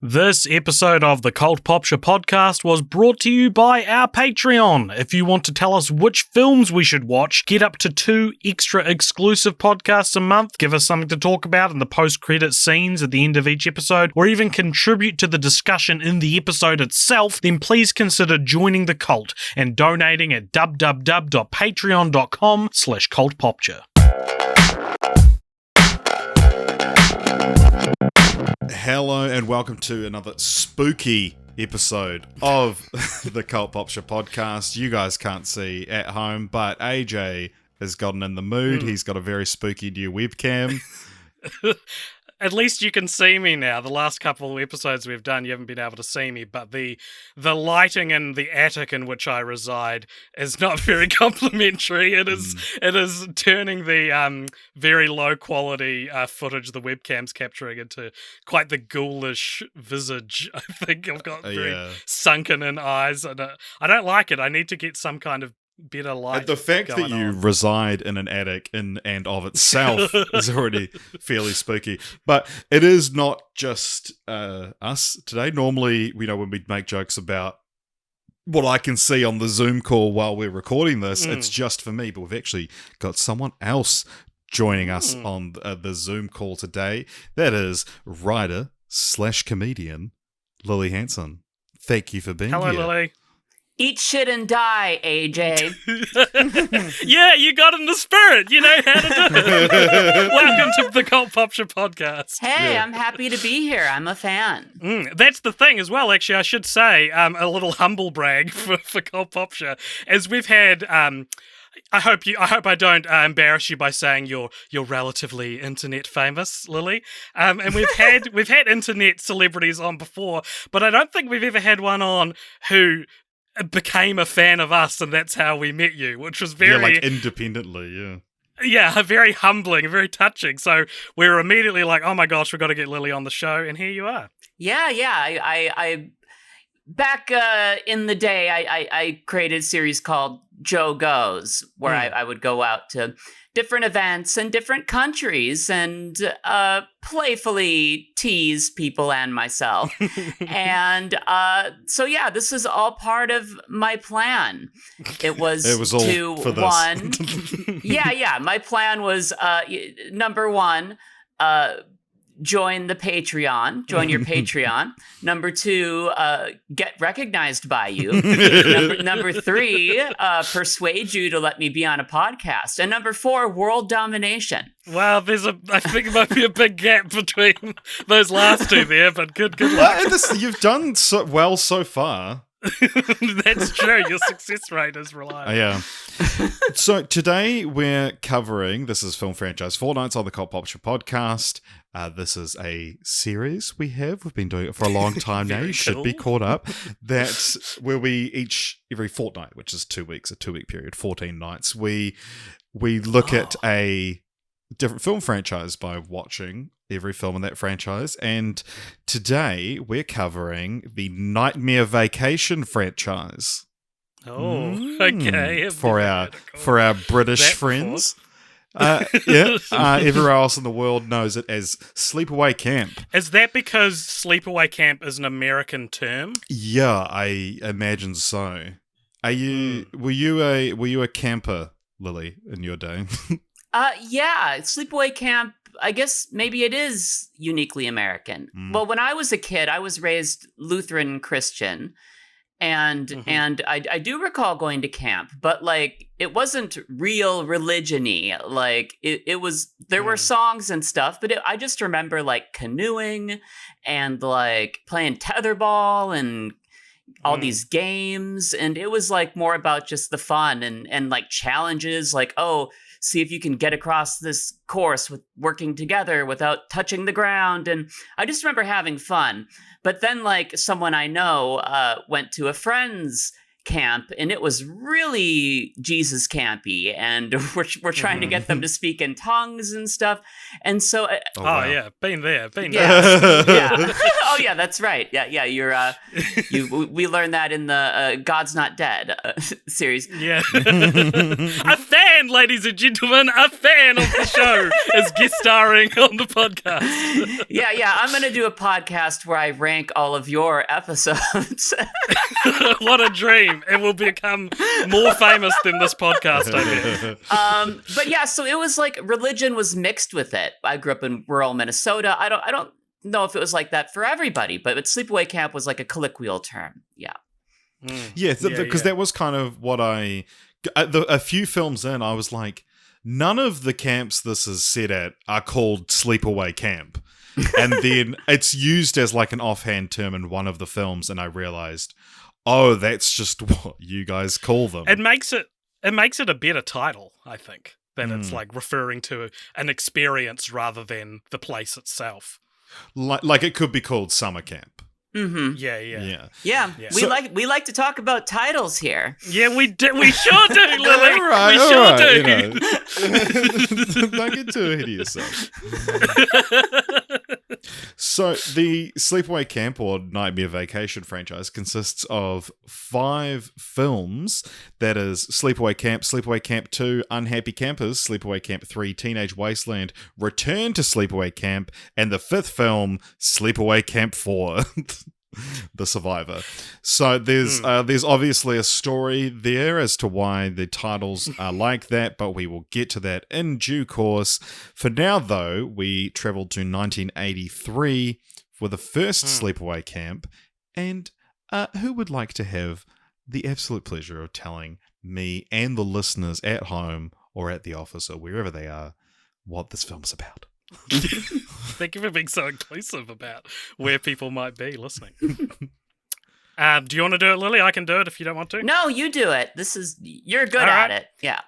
This episode of the Cult Popture podcast was brought to you by our Patreon. If you want to tell us which films we should watch, get up to 2 extra exclusive podcasts a month, give us something to talk about in the post-credit scenes at the end of each episode, or even contribute to the discussion in the episode itself, then please consider joining the cult and donating at www.patreon.com/cultpopture. Hello and welcome to another spooky episode of the Cult Popture podcast. You guys can't see at home, but AJ has gotten in the mood. He's got a very spooky new webcam. At least you can see me now. The last couple of episodes we've done, you haven't been able to see me, but the lighting in the attic in which I reside is not very complimentary. It is turning the very low quality footage the webcam's capturing into quite the ghoulish visage. I think I've got very sunken in eyes, and I don't like it. I need to get some kind of better light. The fact that you reside in an attic in and of itself is already fairly spooky. But it is not just us today. Normally, when we make jokes about what I can see on the Zoom call while we're recording this, it's just for me. But we've actually got someone else joining us on the Zoom call today. That is writer/comedian Lily Hanson. Thank you for being here. Hello, Lily. Eat shit and die, AJ. Yeah, you got in the spirit. You know how to do it. Welcome to the Cult Popture podcast. Hey, I'm happy to be here. I'm a fan. That's the thing as well, actually. I should say a little humble brag for Cult Popture, as we've had... I hope I don't embarrass you by saying you're relatively internet famous, Lily. And we've had internet celebrities on before, but I don't think we've ever had one on who became a fan of us, and that's how we met you, which was very independently, very humbling, very touching. So we were immediately like, oh my gosh, we've got to get Lily on the show, and here you are. I back in the day, I created a series called Joe Goes, where I would go out to different events in different countries and playfully tease people and myself. And this is all part of my plan. It was all to for this. one. My plan was number one, join your Patreon. Number 2, get recognized by you. Number 3, persuade you to let me be on a podcast. And number 4, world domination. Wow, I think there might be a big gap between those last two there, but good luck. You've done so well so far. That's true. Your success rate is reliable. Yeah. So today we're covering, this is film franchise Fortnights on the Cult Popture podcast. This is a series we've been doing it for a long time now. You should be caught up. That's where every fortnight, which is 2 weeks, a 2-week period, 14 nights, we look at a different film franchise by watching every film in that franchise. And today we're covering the Nightmare Vacation franchise. Oh, okay. For our British friends. Everywhere else in the world knows it as Sleepaway Camp. Is that because Sleepaway Camp is an American term? Yeah, I imagine so. Were you a camper, Lily, in your day? Sleepaway Camp, I guess maybe it is uniquely American. Well, when I was a kid, I was raised Lutheran Christian. And I do recall going to camp, but it wasn't real religion-y. It was, there were songs and stuff, but I just remember canoeing and playing tetherball and all these games. And it was more about just the fun and challenges, see if you can get across this course with working together without touching the ground. And I just remember having fun. But then someone I know went to a friend's camp, and it was really Jesus campy, and we're trying to get them to speak in tongues and stuff. And so been there. Yeah. Oh yeah, that's right. Yeah, we learned that in the God's Not Dead series. Yeah. A fan And ladies and gentlemen, a fan of the show is guest starring on the podcast. Yeah. I'm going to do a podcast where I rank all of your episodes. What a dream. It will become more famous than this podcast, I bet. But yeah, so it was like religion was mixed with it. I grew up in rural Minnesota. I don't know if it was like that for everybody, but sleepaway camp was like a colloquial term. Yeah. Yeah, because that was kind of what a few films in, I was like, none of the camps this is set at are called sleepaway camp. And then it's used as like an offhand term in one of the films, and I realized, oh, that's just what you guys call them. It makes it a better title, I think, than it's like referring to an experience rather than the place itself. Like it could be called summer camp. Mm-hmm. Yeah. We like to talk about titles here. Yeah, we do. We sure do, Lily. We sure do. You know. Don't get too ahead of yourself. So the Sleepaway Camp or Nightmare Vacation franchise consists of 5 films. That is Sleepaway Camp 2, Unhappy Campers, Sleepaway Camp 3, Teenage Wasteland, Return to Sleepaway Camp, and the 5th film, Sleepaway Camp 4. The Survivor. So there's obviously a story there as to why the titles are like that, but we will get to that in due course. For now, though, we traveled to 1983 for the first Sleepaway Camp, and who would like to have the absolute pleasure of telling me and the listeners at home or at the office or wherever they are what this film's about? Thank you for being so inclusive about where people might be listening. Do you want to do it, Lily? I can do it if you don't want to. No, you do it. You're good at it. Yeah.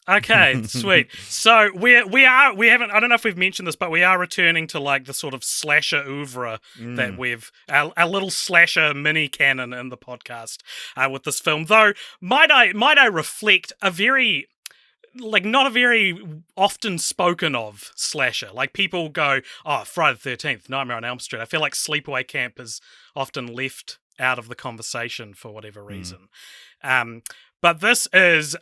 Okay, sweet. So we haven't, I don't know if we've mentioned this, but we are returning to like the sort of slasher oeuvre that we've, a little slasher mini canon in the podcast with this film. Though, might I reflect a very, like, not a very often spoken of slasher. Like, people go, oh, Friday the 13th, Nightmare on Elm Street. I feel like Sleepaway Camp is often left out of the conversation for whatever reason. But this is,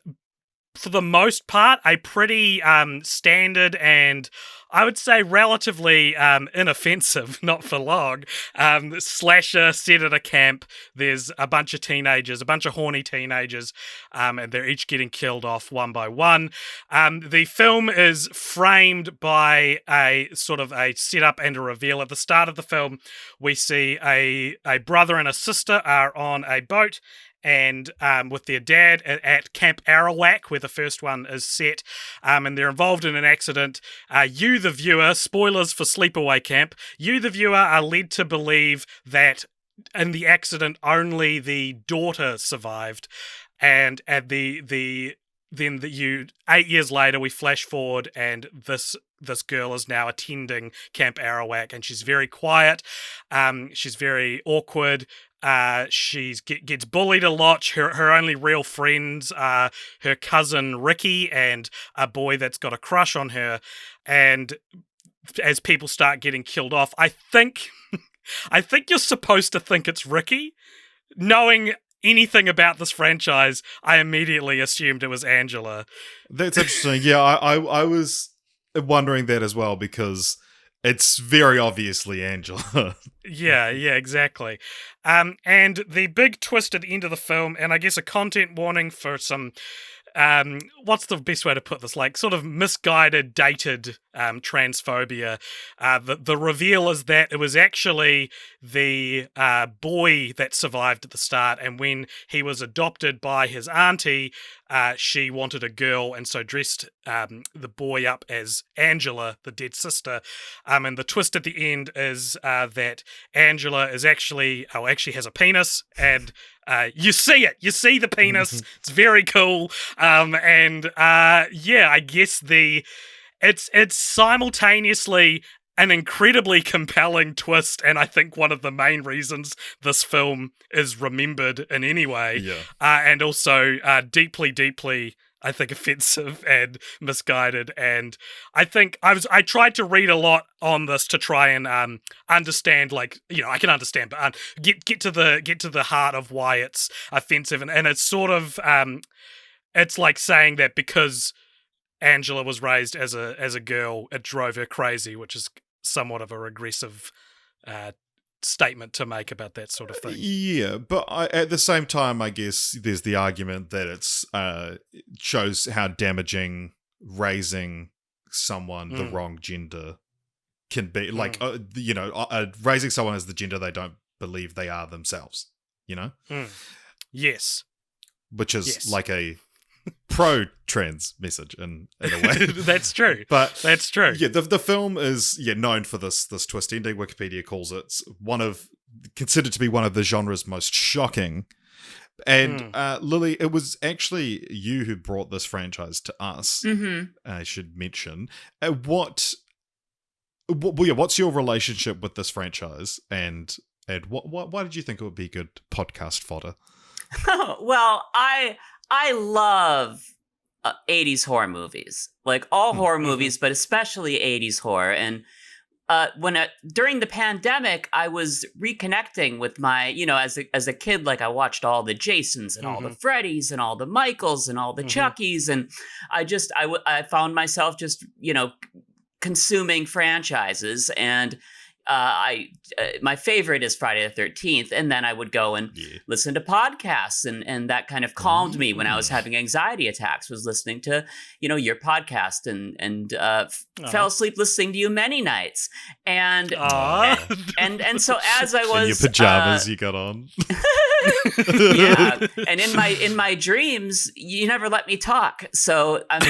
for the most part, a pretty standard and I would say relatively inoffensive, not for long, slasher set at a camp. There's a bunch of teenagers, a bunch of horny teenagers, and they're each getting killed off one by one. The film is framed by a sort of a setup and a reveal. At the start of the film, we see a brother and a sister are on a boat, and with their dad at Camp Arawak, where the first one is set, and they're involved in an accident. You, the viewer, spoilers for Sleepaway Camp, you, the viewer, are led to believe that in the accident only the daughter survived, and at then 8 years later we flash forward, and this girl is now attending Camp Arawak, and she's very quiet, she's very awkward. She gets bullied a lot. Her only real friends are her cousin Ricky and a boy that's got a crush on her. And as people start getting killed off, I think you're supposed to think it's Ricky. Knowing anything about this franchise, I immediately assumed it was Angela. That's interesting. Yeah, I was wondering that as well, because it's very obviously Angela. Yeah, exactly. And the big twist at the end of the film, and I guess a content warning for some, what's the best way to put this? Like, sort of misguided, dated transphobia. The reveal is that it was actually the boy that survived at the start, and when he was adopted by his auntie, she wanted a girl, and so dressed the boy up as Angela, the dead sister. And the twist at the end is that Angela is actually has a penis, and you see it. You see the penis. It's very cool. I guess it's simultaneously an incredibly compelling twist, and I think one of the main reasons this film is remembered in any way. Yeah. And also deeply, I think, offensive and misguided. And I think I tried to read a lot on this to try and understand, like, you know, I can understand, but get to the heart of why it's offensive. And it's sort of it's like saying that because Angela was raised as a girl, it drove her crazy, which is somewhat of a regressive statement to make about that sort of thing. Yeah, but at the same time, I guess there's the argument that it's shows how damaging raising someone the wrong gender can be. Like, raising someone as the gender they don't believe they are themselves, Yes. Which is like a pro-trans message in a way. That's true. But that's true. Yeah, the film is known for this twist ending. Wikipedia calls it considered to be one of the genre's most shocking. And Lily, it was actually you who brought this franchise to us. I should mention. What's your relationship with this franchise? And why did you think it would be good podcast fodder? Well, I love 80s horror movies, like all horror movies, but especially 80s horror. And during the pandemic, I was reconnecting with my, as a kid, like I watched all the Jasons and all the Freddys and all the Michaels and all the Chuckies, and I found myself just consuming franchises. And my favorite is Friday the 13th, and then I would go and listen to podcasts, and that kind of calmed me when I was having anxiety attacks, was listening to your podcast, and fell asleep listening to you many nights, and so as I was in your pajamas you got on. Yeah, and in my dreams you never let me talk, so I'm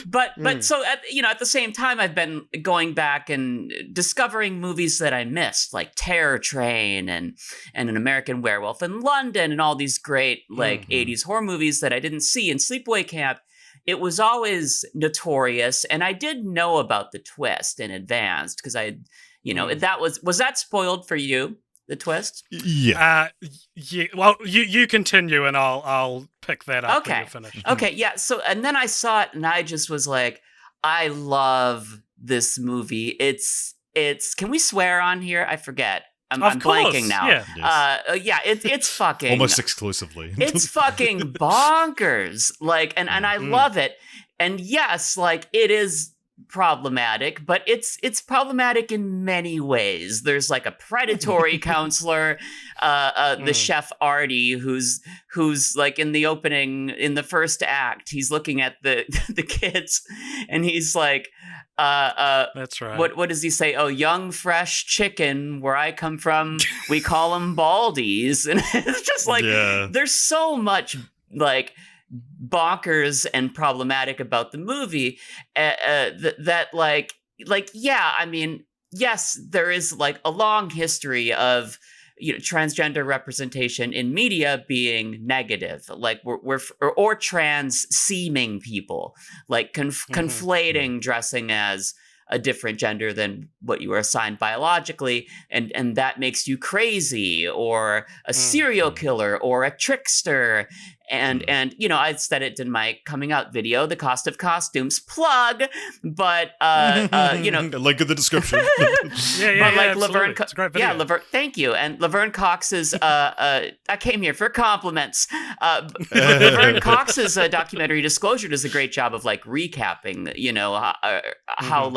But so at the same time, I've been going back and discovering movies that I missed, like Terror Train and An American Werewolf in London, and all these great 80s horror movies that I didn't see in Sleepaway Camp. It was always notorious, and I did know about the twist in advance because that was that spoiled for you, the twist? Yeah. Yeah. Well, you continue, and I'll pick that up when you finish. Okay. Yeah. So, and then I saw it, and I just was like, I love this movie. It's. Can we swear on here? I forget. I'm blanking now. Yeah. It's fucking almost exclusively. It's fucking bonkers. And I love it. And yes, it is problematic, but it's problematic in many ways. There's a predatory counselor, the chef Artie, who's in the opening, in the first act, he's looking at the kids, and he's like, that's right. What does he say? Oh, young fresh chicken, where I come from, we call them baldies. And it's just there's so much bonkers and problematic about the movie that I mean, yes, there is a long history of transgender representation in media being negative, or trans seeming people, conflating dressing as a different gender than what you were assigned biologically, and that makes you crazy, or a serial killer, or a trickster. And I said it in my coming out video, The Cost of Costumes plug, but link in the description. Laverne, it's a great video. Laverne, thank you. And Laverne Cox's I came here for compliments. Laverne Cox's documentary Disclosure does a great job of recapping, how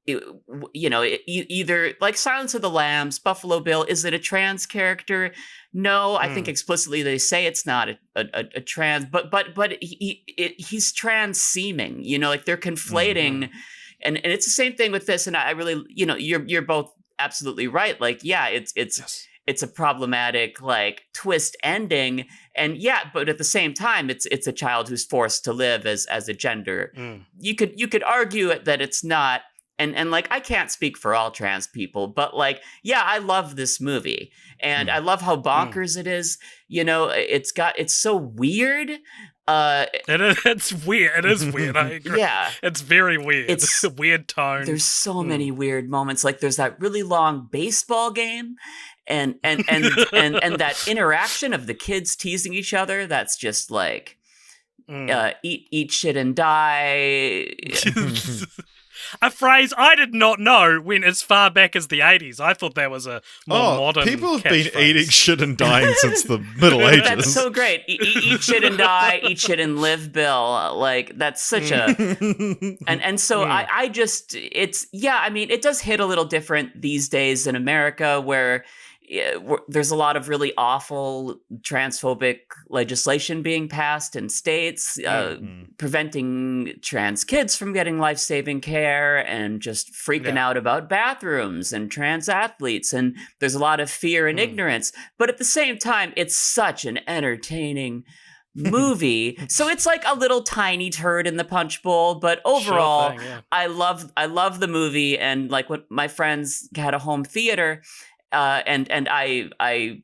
either Silence of the Lambs, Buffalo Bill, is it a trans character? No, I think explicitly they say it's not a trans, but he's trans seeming, they're conflating, and it's the same thing with this. And I really, you're both absolutely right. It's a problematic twist ending, and but at the same time, it's a child who's forced to live as a gender. You could argue that it's not. And I can't speak for all trans people, but I love this movie, and I love how bonkers it is. It's so weird. It's weird. It is weird. I agree. Yeah, it's very weird. It's a weird tone. There's so many weird moments. There's that really long baseball game, and that interaction of the kids teasing each other. That's just eat shit and die. a phrase I did not know went as far back as the 80s. I thought that was a more modern people have been catchphrase. eating shit and dying since the Middle Ages. That's so great. Eat shit and die, eat shit and live, Bill. Like, that's such a... And so I just... it does hit a little different these days in America, where there's a lot of really awful transphobic legislation being passed in states, preventing trans kids from getting life-saving care, and just freaking out about bathrooms and trans athletes. And there's a lot of fear and ignorance. But at the same time, it's such an entertaining movie. So it's like a little tiny turd in the punch bowl, but overall, Sure thing, yeah. I love the movie. And like, when my friends had a home theater, and I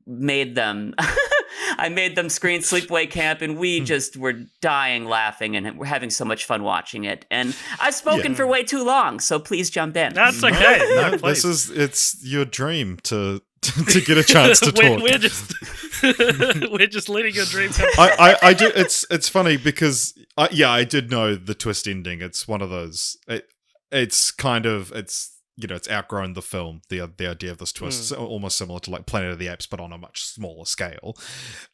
made them I made them screen Sleepaway Camp, and we just were dying laughing, and we're having so much fun watching it. And I've spoken for way too long, so please jump in. That's okay. No, it's your dream to get a chance to talk. We're just letting your dream come. I do. It's funny because I did know the twist ending. It's one of those. It's outgrown the film. The idea of this twist is almost similar to like Planet of the Apes, but on a much smaller scale.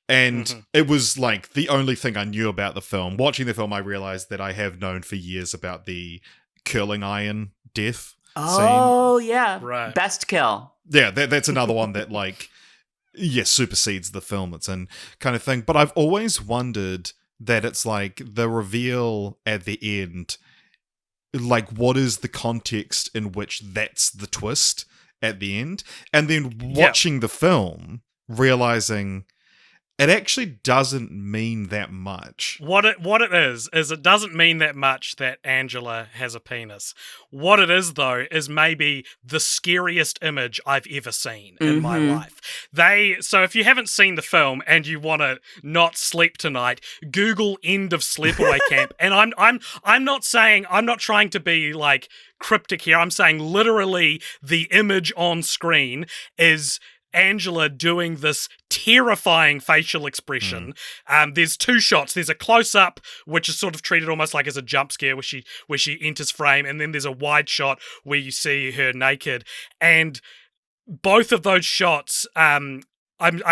And it was like the only thing I knew about the film. Watching the film, I realized that I have known for years about the curling iron death scene. Yeah, right. Best kill. Yeah, that's another one that supersedes the film it's in, kind of thing. But I've always wondered that it's like the reveal at the end, like what is the context in which that's the twist at the end, and then watching the film, realizing it actually doesn't mean that much. What it is it doesn't mean that much that Angela has a penis. What it is, though, is maybe the scariest image I've ever seen in my life. So if you haven't seen the film and you want to not sleep tonight, Google "end of Sleepaway Camp." And I'm not trying to be like cryptic here. I'm saying literally the image on screen is Angela doing this terrifying facial expression. There's two shots. There's a close-up, which is sort of treated almost like as a jump scare, where she enters frame, and then there's a wide shot where you see her naked. And both of those shots, I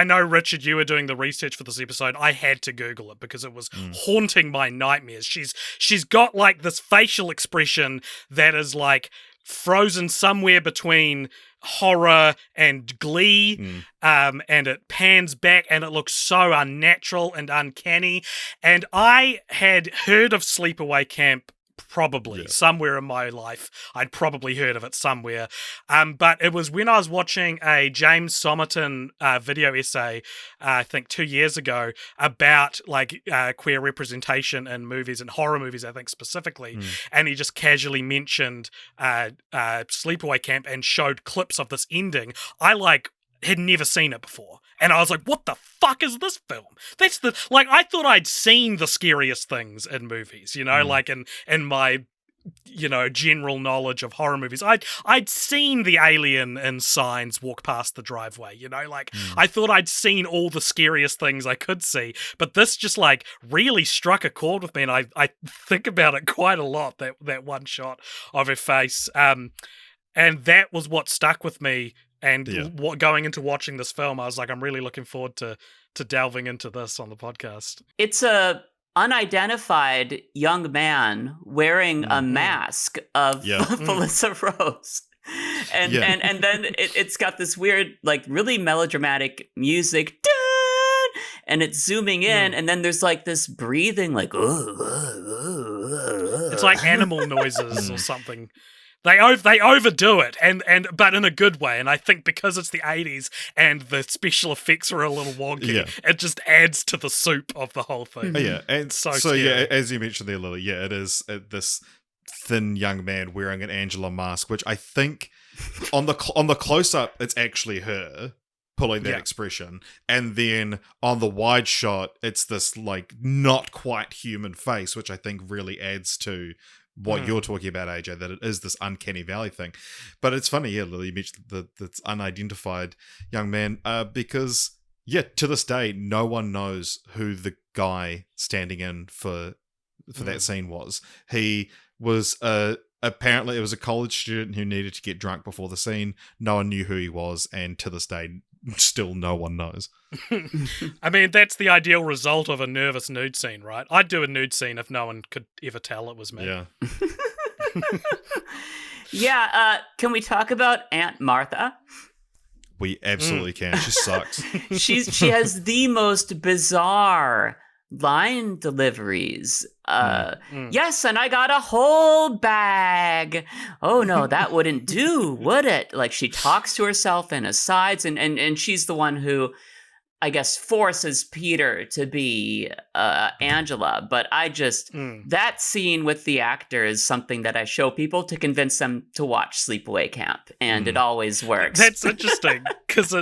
know, Richard, you were doing the research for this episode. I had to Google it because it was haunting my nightmares. She's got like this facial expression that is like frozen somewhere between horror and glee, and it pans back and it looks so unnatural and uncanny. And I had heard of Sleepaway Camp somewhere in my life. I'd probably heard of it somewhere. But it was when I was watching a James Somerton video essay, I think 2 years ago, about like queer representation in movies and horror movies, I think specifically. And he just casually mentioned Sleepaway Camp and showed clips of this ending. I had never seen it before. And I was like, what the fuck is this film? I thought I'd seen the scariest things in movies, like in my, general knowledge of horror movies. I'd seen the alien in Signs walk past the driveway, I thought I'd seen all the scariest things I could see, but this just really struck a chord with me. And I think about it quite a lot, that one shot of her face. And that was what stuck with me. And going into watching this film, I was like, I'm really looking forward to delving into this on the podcast. It's a unidentified young man wearing a mask of Melissa Rose. And then it's got this weird, really melodramatic music. And it's zooming in, and then there's this breathing, it's like animal noises or something. They overdo it, but in a good way. And I think because it's the 80s and the special effects are a little wonky, it just adds to the soup of the whole thing. Yeah, and so as you mentioned there, Lily, it is this thin young man wearing an Angela mask, which I think on the close up, it's actually her pulling that expression, and then on the wide shot, it's this not quite human face, which I think really adds to what you're talking about, AJ, that it is this uncanny valley thing. But it's funny, Lily, you mentioned this unidentified young man, because, to this day, no one knows who the guy standing in for that scene was. He was a apparently it was a college student who needed to get drunk before the scene. No one knew who he was, and to this day, still no one knows. I mean, that's the ideal result of a nervous nude scene, right? I'd do a nude scene if no one could ever tell it was me. Yeah. Yeah, can we talk about Aunt Martha? We absolutely can. She sucks. She has the most bizarre line deliveries. Yes, and I got a whole bag. Oh no, that wouldn't do, would it? Like, she talks to herself in asides, and she's the one who, I guess, forces Peter to be Angela. But I just, that scene with the actor is something that I show people to convince them to watch Sleepaway Camp, and it always works. That's interesting, because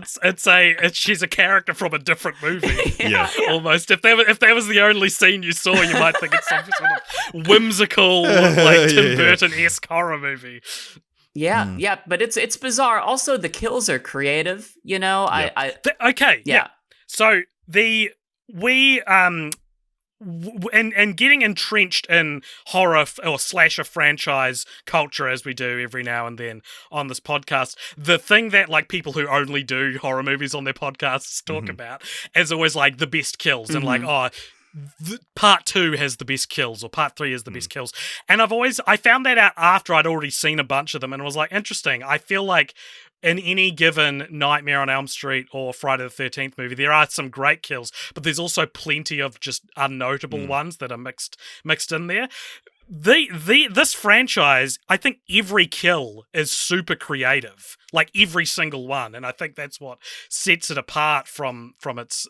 she's a character from a different movie. Yeah. Almost. If that was the only scene you saw, you might think it's some sort of whimsical, like Tim Burton-esque horror movie. Yeah, yeah, but it's bizarre. Also, the kills are creative, you know? Yeah. So and getting entrenched in horror or slasher franchise culture, as we do every now and then on this podcast, the thing that like people who only do horror movies on their podcasts talk about is always like the best kills and like, part 2 has the best kills or part 3 has the best kills. And I found that out after I'd already seen a bunch of them and was like, interesting. I feel like in any given Nightmare on Elm Street or Friday the 13th movie, there are some great kills, but there's also plenty of just unnotable ones that are mixed in there. This franchise, I think every kill is super creative, like every single one, and I think that's what sets it apart from its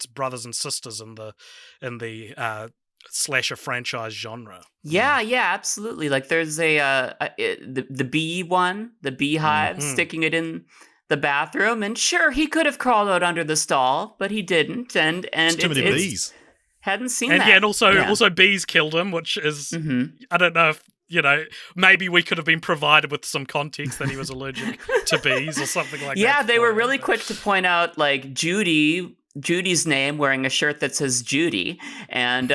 brothers and sisters in the slasher franchise genre. Yeah, absolutely. Like there's the bee one, the beehive, sticking it in the bathroom, and sure, he could have crawled out under the stall, but he didn't, and it's too many bees. Hadn't seen that. And also bees killed him, which is I don't know if maybe we could have been provided with some context that he was allergic to bees or something like that. Yeah, they were really quick to point out like Judy's name wearing a shirt that says Judy, and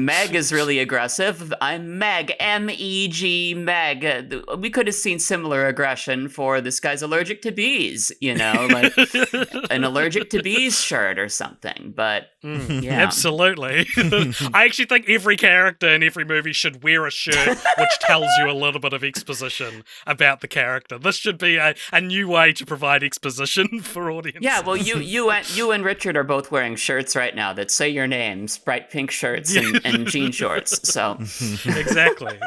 Meg is really aggressive. I'm Meg, M-E-G, Meg. We could have seen similar aggression for this guy's allergic to bees, like an allergic to bees shirt or something. But yeah, absolutely. I actually think every character in every movie should wear a shirt which tells you a little bit of exposition about the character. This should be a new way to provide exposition for audiences. Yeah, well, you and Richard are both wearing shirts right now that say your names, bright pink shirts and jean shorts. So exactly.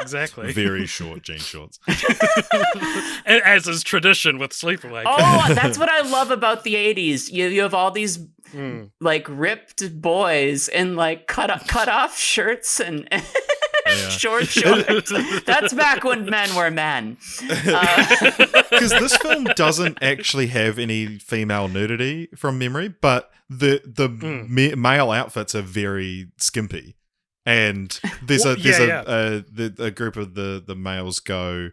Very short jean shorts. As is tradition with Sleepaway. Oh, that's what I love about the 80s. You have all these like ripped boys in like cut off shirts and short shorts. That's back when men were men. Because this film doesn't actually have any female nudity from memory, but the male outfits are very skimpy, and there's a group of the males go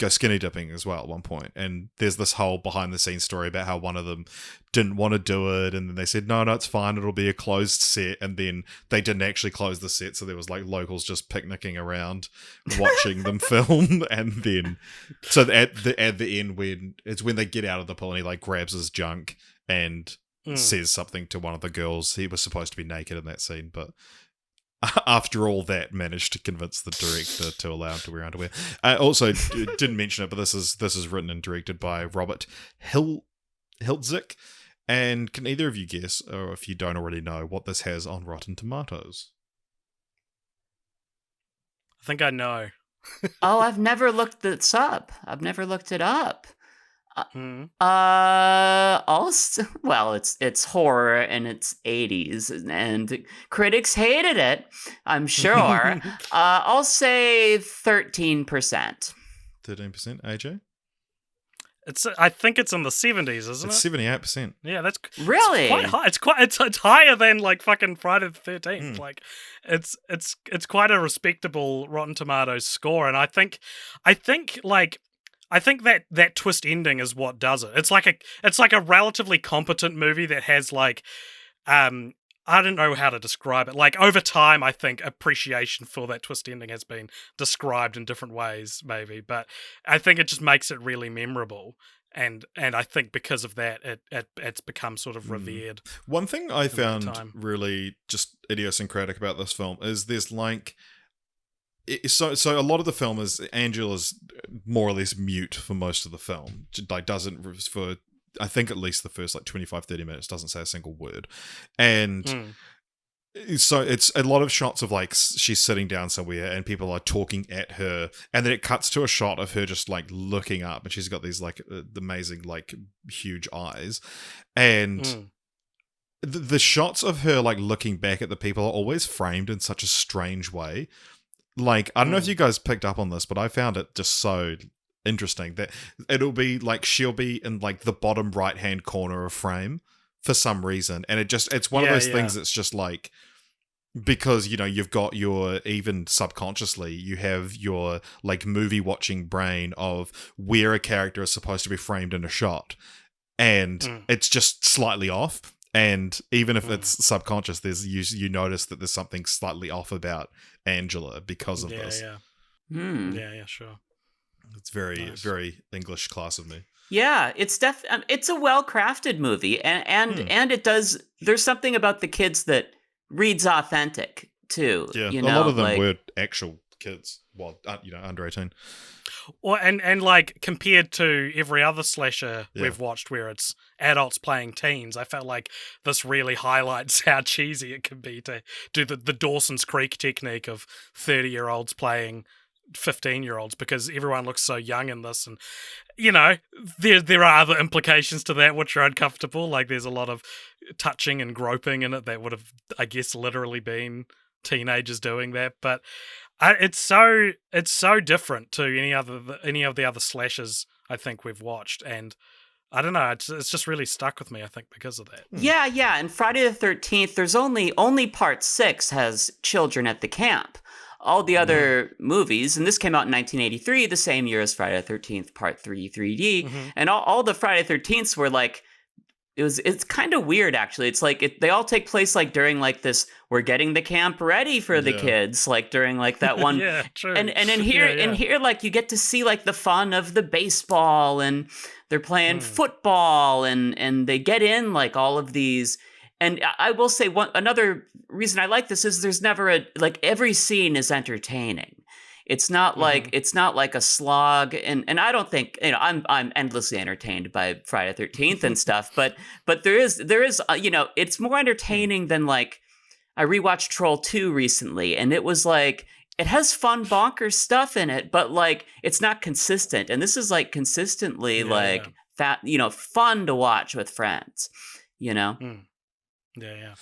skinny dipping as well at one point, and there's this whole behind the scenes story about how one of them didn't want to do it, and then they said no, it's fine, it'll be a closed set, and then they didn't actually close the set, so there was like locals just picnicking around watching them film. And then so at the end, when they get out of the pool and he like grabs his junk and says something to one of the girls. He was supposed to be naked in that scene, but after all that, managed to convince the director to allow him to wear underwear. I also didn't mention it, but this is written and directed by Robert Hiltzik. And can either of you guess, or if you don't already know, what this has on Rotten Tomatoes? I think I know. Oh, I've never looked this up. I've never looked it up. Also, well, it's horror and it's 80s, and critics hated it, I'm sure. I'll say 13%. 13%, AJ? I think it's in the 70s, isn't it? It's 78%. Yeah, that's really it's quite high. It's higher than like fucking Friday the 13th. Like, it's quite a respectable Rotten Tomatoes score, and I think that twist ending is what does it. It's like a relatively competent movie that has like I don't know how to describe it. Like, over time, I think appreciation for that twist ending has been described in different ways, maybe. But I think it just makes it really memorable. And I think because of that, it's become sort of revered. One thing I found time. really just idiosyncratic about this film is there's like... So a lot of the film is Angela's more or less mute for most of the film. Like, doesn't, for I think at least the first like 25-30 minutes, doesn't say a single word. And so it's a lot of shots of like she's sitting down somewhere and people are talking at her, and then it cuts to a shot of her just like looking up, and she's got these like amazing like huge eyes, and the shots of her like looking back at the people are always framed in such a strange way. Like, I don't know if you guys picked up on this, but I found it just so interesting that it'll be like she'll be in like the bottom right hand corner of frame for some reason, and it's one of those things that's just like, because you know you've got your, even subconsciously you have your like movie watching brain of where a character is supposed to be framed in a shot, and it's just slightly off. And even if it's subconscious, there's you notice that there's something slightly off about Angela because of this. Yeah, sure. It's very English class of me. Yeah, it's it's a well-crafted movie, and it does. There's something about the kids that reads authentic too. Yeah, you a know, lot of them like, were actual kids, well, under 18. Or and like compared to every other slasher we've watched where it's adults playing teens, I felt like this really highlights how cheesy it can be to do the Dawson's Creek technique of 30-year-olds playing 15-year-olds, because everyone looks so young in this, and you know there are other implications to that which are uncomfortable. Like, there's a lot of touching and groping in it that would have, I guess, literally been teenagers doing that, but it's so different to any of the other slashers I think we've watched, and I don't know, it's just really stuck with me, I think, because of that. Yeah, and Friday the 13th, there's only part 6 has children at the camp. All the other movies, and this came out in 1983, the same year as Friday the 13th Part 3 3D, and all the Friday the 13ths were like, it's kind of weird, actually. It's like they all take place like during like this, we're getting the camp ready for the kids, like during like that one. Yeah, true. And in here, like you get to see like the fun of the baseball, and they're playing football, and they get in like all of these. And I will say another reason I like this is there's never like every scene is entertaining. It's not like a slog, and I don't think, you know, I'm endlessly entertained by Friday the 13th and stuff, but there is you know, it's more entertaining than like, I rewatched Troll 2 recently, and it was like, it has fun bonkers stuff in it, but like it's not consistent, and this is like consistently that, you know, fun to watch with friends, you know. Yeah.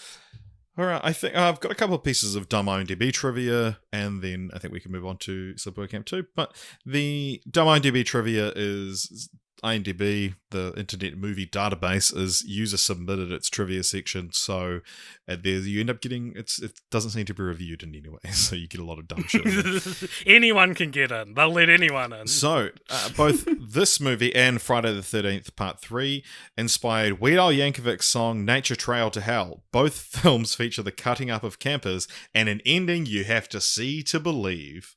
All right, I think I've got a couple of pieces of dumb IMDb trivia, and then I think we can move on to Sleepaway Camp 2. But the dumb IMDb trivia is IMDb, the Internet Movie Database, is user submitted its trivia section, so you end up getting it doesn't seem to be reviewed in any way, so you get a lot of dumb shit. Anyone can get in. They'll let anyone in. So both this movie and Friday the 13th Part 3 inspired Weird Al Yankovic's song Nature Trail to Hell. Both films feature the cutting up of campers and an ending you have to see to believe.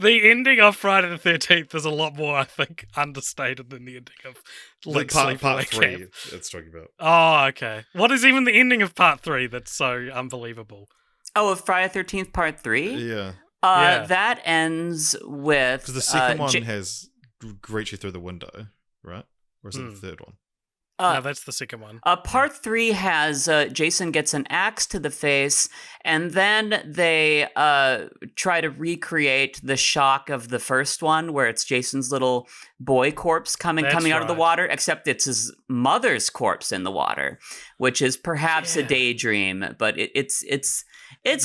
The ending of Friday the 13th is a lot more, I think, understated than the ending of like part Sleepaway 3 Camp. it's talking about. Oh, okay. What is even the ending of Part 3 that's so unbelievable? Oh, of Friday the 13th Part 3? Yeah. That ends with... Because the second one has reach you through the window, right? Or is it the third one? No, that's the second one. Part 3 has Jason gets an axe to the face, and then they try to recreate the shock of the first one, where it's Jason's little boy corpse coming out of the water, except it's his mother's corpse in the water, which is perhaps a daydream, but it's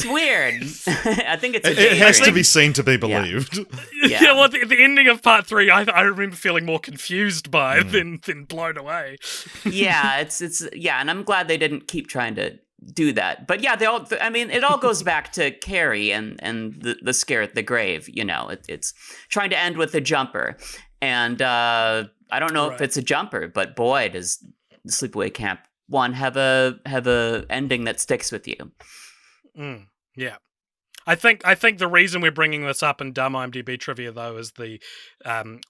weird. I think it's a daydream. It has to be seen to be believed. Yeah, well, the ending of Part 3, I remember feeling more confused by than blown away. Yeah, it's and I'm glad they didn't keep trying to do that. But yeah, it all goes back to Carrie and the scare at the grave, you know. It's trying to end with a jumper. And I don't know if it's a jumper, but boy, does Sleepaway Camp one have a ending that sticks with you. Yeah. I think the reason we're bringing this up in dumb IMDb trivia, though, is the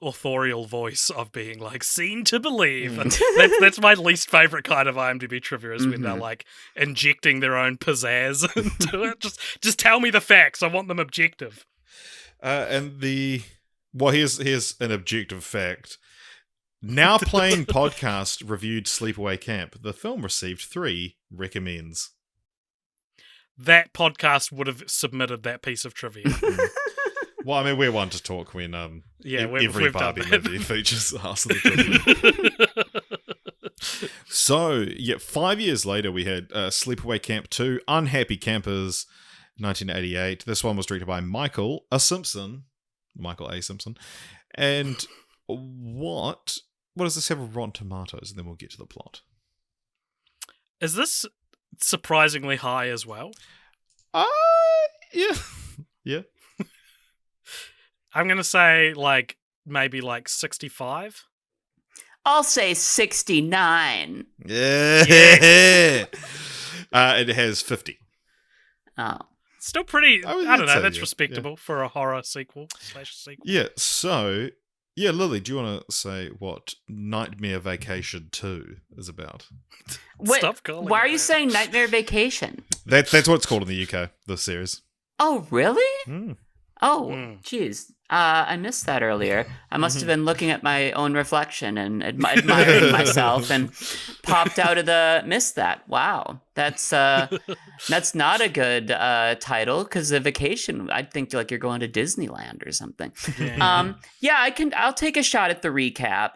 authorial voice of being like seen to believe. That's my least favorite kind of IMDb trivia, is when they're like injecting their own pizzazz into it. Just tell me the facts. I want them objective. Here's an objective fact. Now Playing podcast reviewed Sleepaway Camp. The film received 3 recommends. That podcast would have submitted that piece of trivia. Well, I mean, we're one to talk when every we've Barbie done that. movie features us in the trivia. So, 5 years later, we had Sleepaway Camp 2, Unhappy Campers, 1988. This one was directed by Michael A. Simpson. And what does this have of Rotten Tomatoes? And then we'll get to the plot. Is this surprisingly high as well? Yeah. Yeah. I'm going to say maybe 65. I'll say 69. Yeah. It has 50. Oh. Still pretty, I don't know, that's respectable for a horror sequel. Yeah, so, Lily, do you want to say what Nightmare Vacation 2 is about? Stop calling Why are you saying Nightmare Vacation? That's what it's called in the UK, the series. Oh, really? Oh, geez. I missed that earlier. I must have been looking at my own reflection and admiring myself and popped out of missed that. Wow. That's not a good title, because a vacation, I'd think you're going to Disneyland or something. Yeah. I'll take a shot at the recap.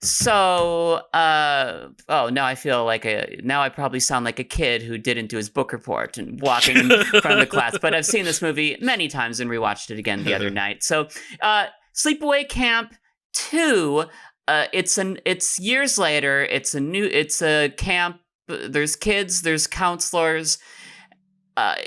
So, now I feel now I probably sound like a kid who didn't do his book report and walking in front of the class, but I've seen this movie many times and rewatched it again the other night. So, Sleepaway Camp 2, it's years later. It's a camp. There's kids, there's counselors,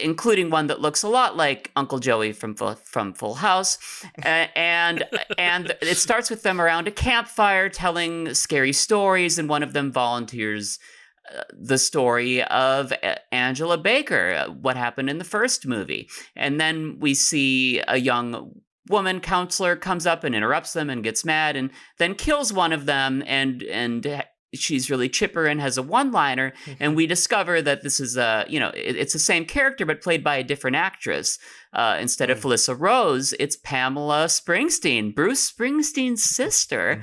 including one that looks a lot like Uncle Joey from Full House, and it starts with them around a campfire telling scary stories, and one of them volunteers the story of Angela Baker, what happened in the first movie, and then we see a young woman counselor comes up and interrupts them and gets mad and then kills one of them, and she's really chipper and has a one-liner, and we discover that this is it's the same character but played by a different actress. Instead of Felissa Rose, it's Pamela Springsteen, Bruce Springsteen's sister.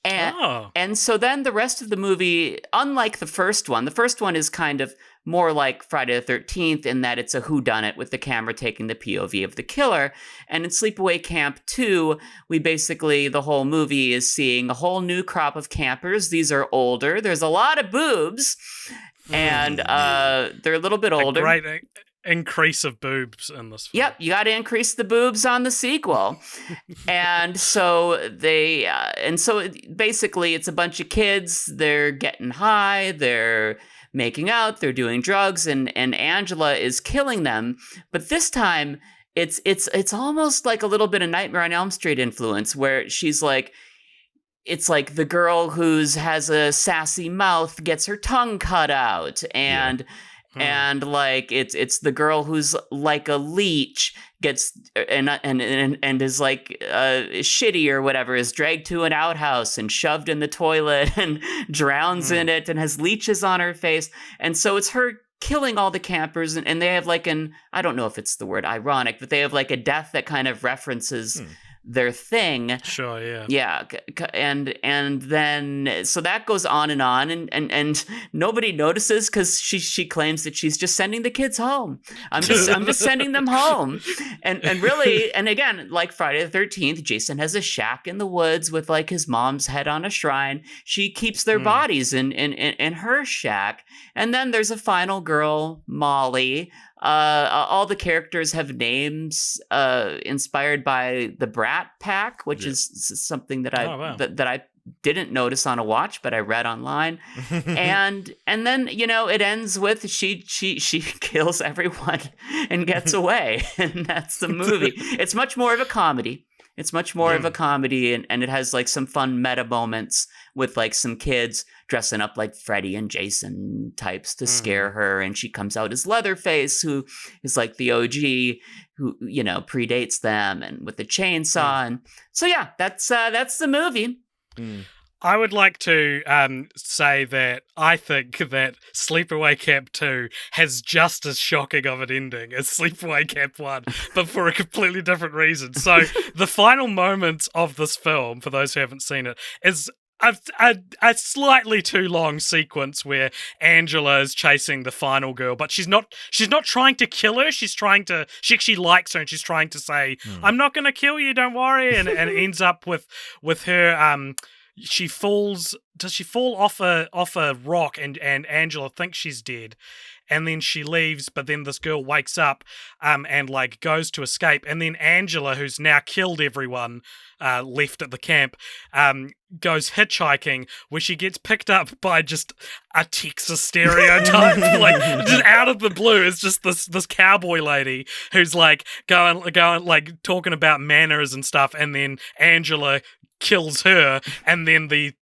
And so then the rest of the movie, unlike the first one is kind of more like Friday the 13th in that it's a whodunit with the camera taking the POV of the killer. And in Sleepaway Camp 2, the whole movie is seeing a whole new crop of campers. These are older. There's a lot of boobs, and they're a little bit older. A great increase of boobs in this film. Yep, you got to increase the boobs on the sequel. And so basically it's a bunch of kids. They're getting high. They're making out, they're doing drugs, and Angela is killing them. But this time, it's almost like a little bit of Nightmare on Elm Street influence, where she's it's like the girl who's has a sassy mouth gets her tongue cut out, and it's the girl who's like a leech gets and is shitty or whatever, is dragged to an outhouse and shoved in the toilet and drowns in it and has leeches on her face. And so it's her killing all the campers, and they have I don't know if it's the word ironic, but they have a death that kind of references their thing. Sure, yeah. Yeah, and then so that goes on, and nobody notices because she claims that she's just sending the kids home. I'm just sending them home, and really, and again, like Friday the 13th, Jason has a shack in the woods with his mom's head on a shrine. She keeps their bodies in her shack, and then there's a final girl, Molly. All the characters have names inspired by the Brat Pack, which is something that I didn't notice on a watch, but I read online. and then it ends with she kills everyone and gets away, and that's the movie. It's much more of a comedy. It's much more of a comedy, and it has like some fun meta moments with like some kids dressing up like Freddy and Jason types to scare her, and she comes out as Leatherface, who is like the OG, who predates them, and with the chainsaw. And so yeah, that's the movie. I would like to say that I think that Sleepaway Camp 2 has just as shocking of an ending as Sleepaway Camp 1, but for a completely different reason. So the final moments of this film, for those who haven't seen it, is a slightly too long sequence where Angela is chasing the final girl, but she's not trying to kill her. She actually likes her, and she's trying to say, "I'm not going to kill you, don't worry," and it ends up with her. She falls. Does she fall off a rock? And Angela thinks she's dead, and then she leaves. But then this girl wakes up, and like goes to escape. And then Angela, who's now killed everyone left at the camp, goes hitchhiking, where she gets picked up by just a Texas stereotype, like just out of the blue. It's just this cowboy lady who's like going like talking about manners and stuff, and then Angela kills her, and then the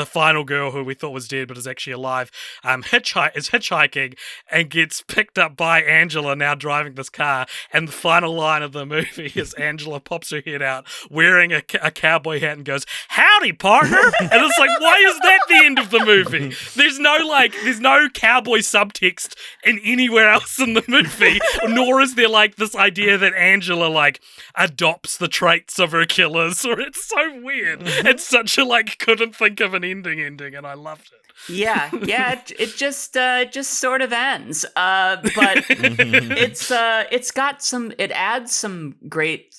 final girl, who we thought was dead but is actually alive, is hitchhiking and gets picked up by Angela, now driving this car. And the final line of the movie is Angela pops her head out wearing a cowboy hat and goes, "Howdy, partner!" And it's like, why is that the end of the movie? There's no cowboy subtext in anywhere else in the movie, nor is there like this idea that Angela like adopts the traits of her killers, or it's so weird. It's such a like couldn't think of an ending, and I loved it. Yeah, it just sort of ends. But it's got some. It adds some great.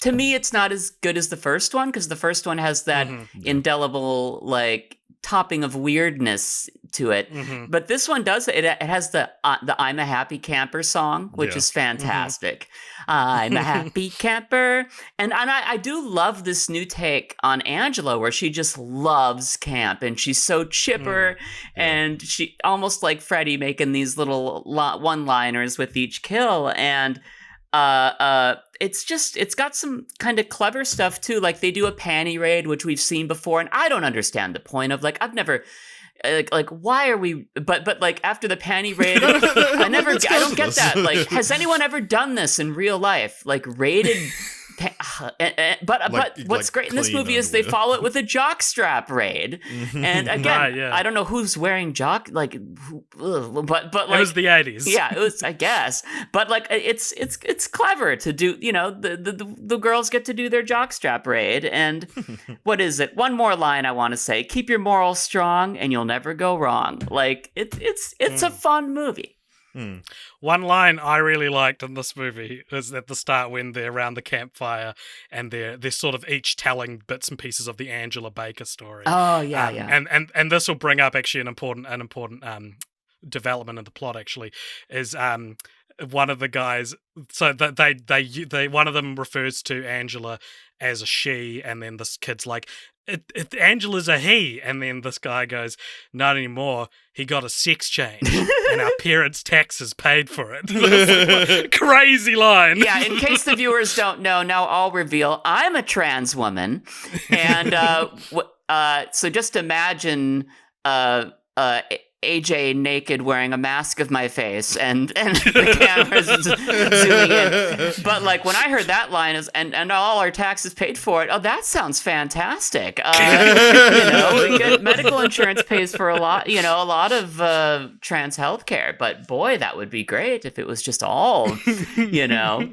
To me, it's not as good as the first one, because the first one has that indelible like topping of weirdness to it. But this one does. It has the "I'm a Happy Camper" song, which is fantastic. I'm a happy camper, and I do love this new take on Angela, where she just loves camp, and she's so chipper, and she almost like Freddy, making these little one-liners with each kill. And it's got some kind of clever stuff too. Like they do a panty raid, which we've seen before, and I don't understand the point of, like, I've never like why are we but like after the panty raid, I don't get that. Like, has anyone ever done this in real life? Like raided but what's great in this movie is they follow it with a jockstrap raid. And again, I don't know who's wearing but like it was the 80s. Yeah, it was, I guess. But like it's clever to do, the girls get to do their jockstrap raid. And what is it? One more line I want to say: keep your morals strong and you'll never go wrong. Like it's a fun movie. One line I really liked in this movie is at the start, when they're around the campfire and they're sort of each telling bits and pieces of the Angela Baker story. Oh yeah. And this will bring up actually an important development in the plot. Actually, is one of the guys. So that they one of them refers to Angela as a she, and then this kid's like, Angela's a he, and then this guy goes, "Not anymore. He got a sex change, and our parents' taxes paid for it." Crazy line. Yeah, in case the viewers don't know, now I'll reveal I'm a trans woman, and so just imagine AJ naked wearing a mask of my face, and the camera's zooming in. But like when I heard that line is and all our taxes paid for it, that sounds fantastic. We get medical insurance pays for a lot of trans healthcare. But boy, that would be great if it was just all, Yeah.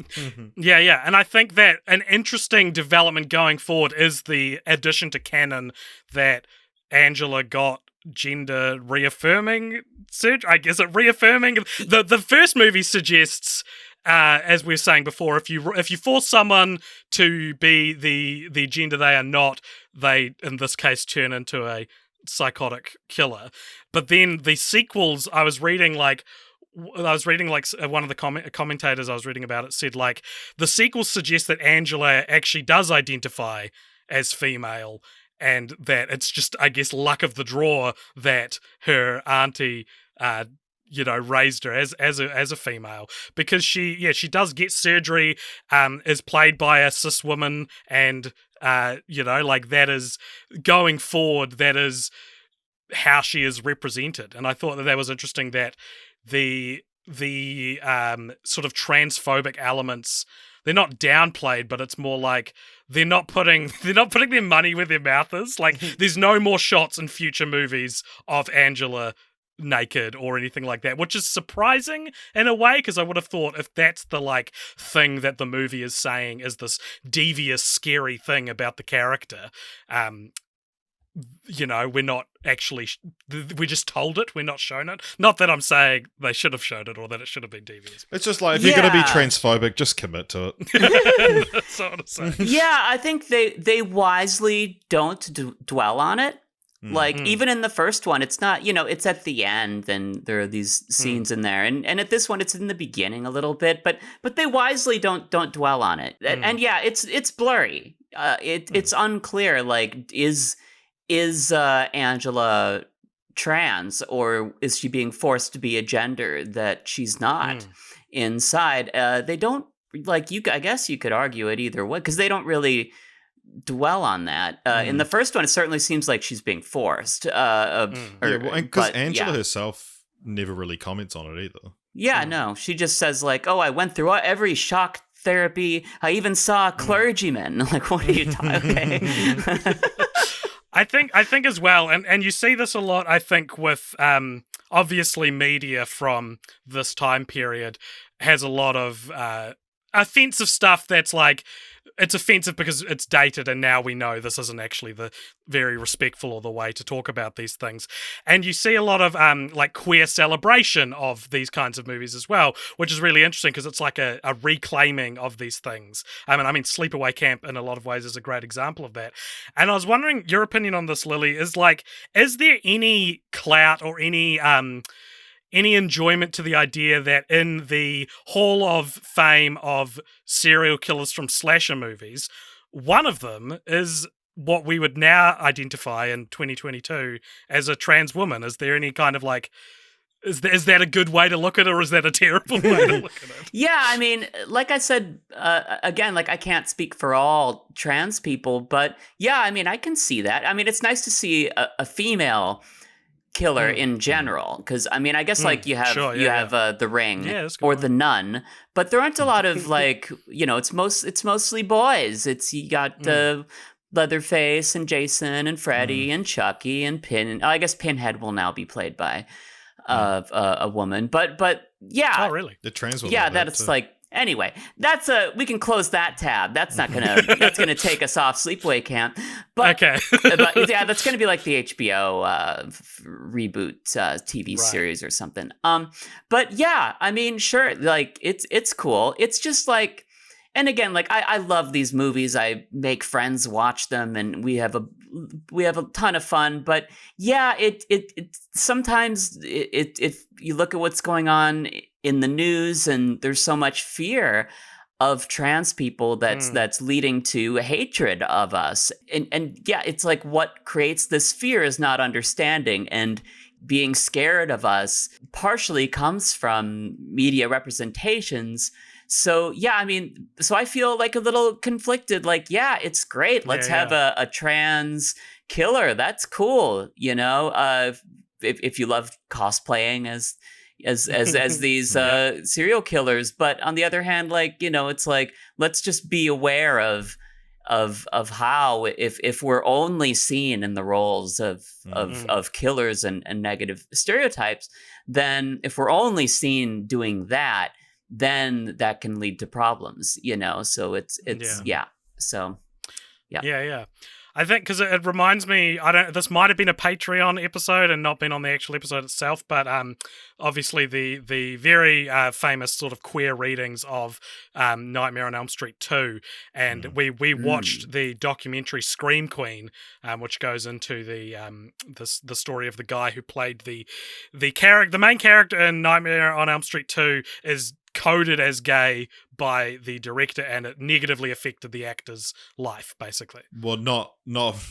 And I think that an interesting development going forward is the addition to canon that Angela got gender reaffirming surgery. I guess reaffirming. The first movie suggests, as we were saying before, if you force someone to be the gender they are not, they in this case turn into a psychotic killer. But then the sequels, I was reading like one of the commentators I was reading about it said like the sequels suggest that Angela actually does identify as female, and that it's just, I guess, luck of the draw that her auntie raised her as a female, because she does get surgery, is played by a cis woman, and like that is going forward, that is how she is represented. And I thought that was interesting, that the sort of transphobic elements, they're not downplayed, but it's more like they're not putting their money where their mouth is. Like, there's no more shots in future movies of Angela naked or anything like that, which is surprising in a way, because I would have thought if that's the like thing that the movie is saying is this devious, scary thing about the character, we're not actually we just told it, we're not shown it. Not that I'm saying they should have shown it or that it should have been devious. It's just like, if you're going to be transphobic, just commit to it. That's what I'm saying. Yeah, I think they wisely don't dwell on it. Like, even in the first one, it's not, it's at the end, and there are these scenes in there. And at this one, it's in the beginning a little bit, but they wisely don't dwell on it. And yeah, it's blurry. It's unclear, like, is Angela trans, or is she being forced to be a gender that she's not inside? They don't, like, I guess you could argue it either way, because they don't really dwell on that. In the first one, it certainly seems like she's being forced. Because Angela herself never really comments on it either. Yeah, no. She just says, like, oh, I went through every shock therapy. I even saw a clergyman. Like, what are you talking? Okay. I think as well, and you see this a lot, I think, with obviously media from this time period has a lot of offensive stuff that's like, it's offensive because it's dated, and now we know this isn't actually the very respectful or the way to talk about these things. And you see a lot of like queer celebration of these kinds of movies as well, which is really interesting, because it's like a reclaiming of these things. I mean, Sleepaway Camp in a lot of ways is a great example of that. And I was wondering your opinion on this, Lily, is there any clout or any enjoyment to the idea that in the Hall of Fame of serial killers from slasher movies, one of them is what we would now identify in 2022 as a trans woman? Is there any kind of like, is that a good way to look at it, or is that a terrible way to look at it? Yeah, I mean, like I said, again, like, I can't speak for all trans people, but yeah, I mean, I can see that. I mean, it's nice to see a female killer in general, because I mean, I guess like you have The Ring or The Nun, but there aren't a lot of like, it's mostly boys. You got Leatherface and Jason and Freddy and Chucky and I guess Pinhead will now be played by a woman, but yeah. Oh, really? The trans woman. Yeah, that's like, anyway, we can close that tab. That's gonna take us off Sleepaway Camp. But, okay. But yeah, that's gonna be like the HBO reboot TV series or something. But yeah, I mean, sure, like it's cool. It's just like, and again, like I love these movies. I make friends watch them, and we have a ton of fun. But yeah, it sometimes if you look at what's going on in the news, and there's so much fear of trans people that's leading to hatred of us. And yeah, it's like, what creates this fear is not understanding, and being scared of us partially comes from media representations. So yeah, I mean, so I feel like a little conflicted, like, yeah, it's great. Let's have a trans killer. That's cool. If you love cosplaying as these serial killers. But on the other hand, like, it's like, let's just be aware of how, if we're only seen in the roles of killers and negative stereotypes, then if we're only seen doing that, then that can lead to problems, so it's so yeah. I think, because it reminds me, this might have been a Patreon episode and not been on the actual episode itself, but obviously the very famous sort of queer readings of Nightmare on Elm Street 2, and we watched the documentary Scream Queen, which goes into the story of the guy who played the main character in Nightmare on Elm Street 2 is coded as gay by the director, and it negatively affected the actor's life, basically. Well, not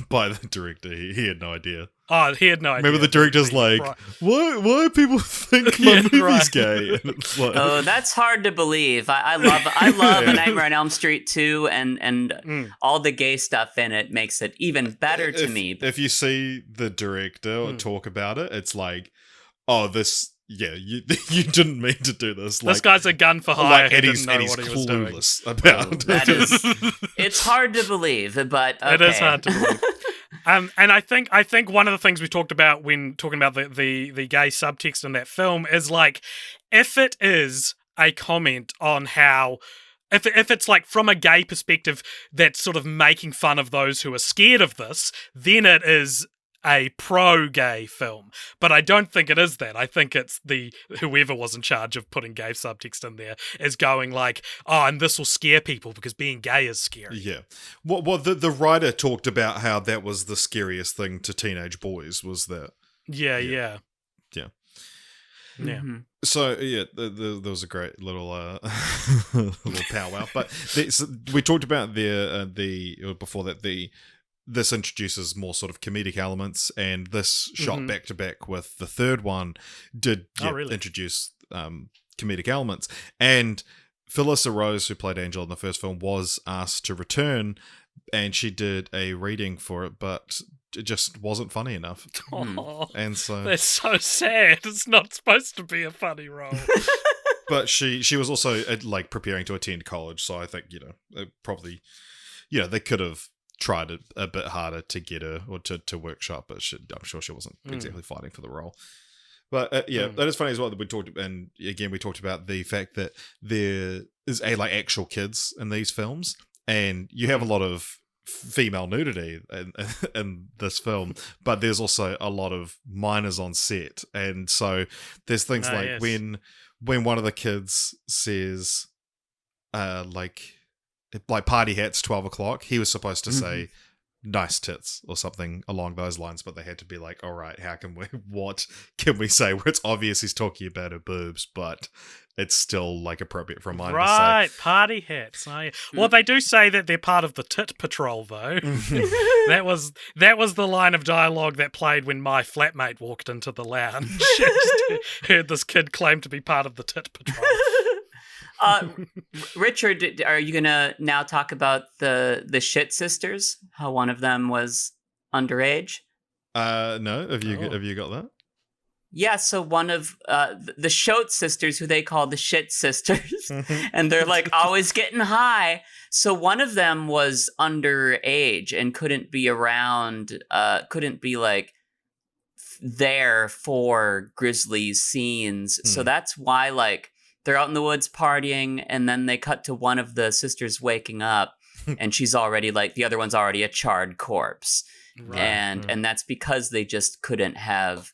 by the director. He had no idea. Oh, he had no idea. Remember the director's like, right. why people think my movie's right. gay? And it's like, Oh, that's hard to believe. I love A Nightmare on Elm Street 2, and all the gay stuff in it makes it even better to me. If you see the director talk about it, it's like, oh, this... Yeah, you didn't mean to do this. This guy's a gun for hire. And he's clueless about it. It's hard to believe, but okay. It is hard to believe. And I think one of the things we talked about when talking about the gay subtext in that film is like, if it is a comment on how, if it's like from a gay perspective that's sort of making fun of those who are scared of this, then it is a pro-gay film. But I don't think it is that. I think it's whoever was in charge of putting gay subtext in there is going like, oh, and this will scare people because being gay is scary. Yeah. Well, the writer talked about how that was the scariest thing to teenage boys, was that. Yeah. Mm-hmm. So yeah, there was a great little little powwow. But we talked about before that this introduces more sort of comedic elements, and this shot back to back with the third one did introduce comedic elements. And Phyllis Rose, who played Angela in the first film, was asked to return, and she did a reading for it, but it just wasn't funny enough. Oh, and so that's so sad. It's not supposed to be a funny role. But she was also like preparing to attend college, so I think probably they could have tried a bit harder to get her or to workshop, but I'm sure she wasn't exactly fighting for the role. But that is funny as well that we talked about the fact that there is actual kids in these films, and you have a lot of female nudity in this film, but there's also a lot of minors on set, and so there's things when one of the kids says like party hats 12 o'clock, he was supposed to say nice tits or something along those lines, but they had to be like, all right, what can we say where it's obvious he's talking about her boobs, but it's still like appropriate for a minor to say. Right, party hats. Oh, yeah. Well, they do say that they're part of the tit patrol, though. That was the line of dialogue that played when my flatmate walked into the lounge. Heard this kid claim to be part of the tit patrol. Richard, are you gonna now talk about the shit sisters? How one of them was underage? No. Have you got that? Yeah, so one of the Shote sisters, who they call the shit sisters, and they're like always getting high. So one of them was underage and couldn't be around, couldn't be like there for grisly scenes. So that's why like they're out in the woods partying, and then they cut to one of the sisters waking up, and she's already like, the other one's already a charred corpse. Right. And that's because they just couldn't have,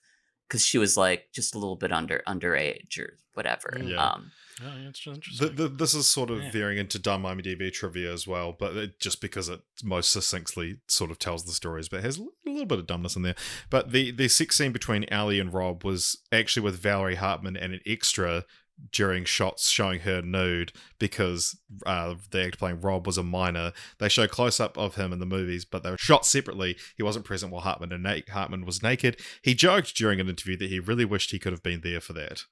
because she was like just a little bit underage or whatever. Yeah. It's interesting. This is sort of veering into dumb IMDb trivia as well, but just because it most succinctly sort of tells the stories, but it has a little bit of dumbness in there. But the sex scene between Allie and Rob was actually with Valerie Hartman and an extra during shots showing her nude, because the actor playing Rob was a minor. They show close-up of him in the movies, but they were shot separately. He wasn't present while Hartman was naked. He joked during an interview that he really wished he could have been there for that.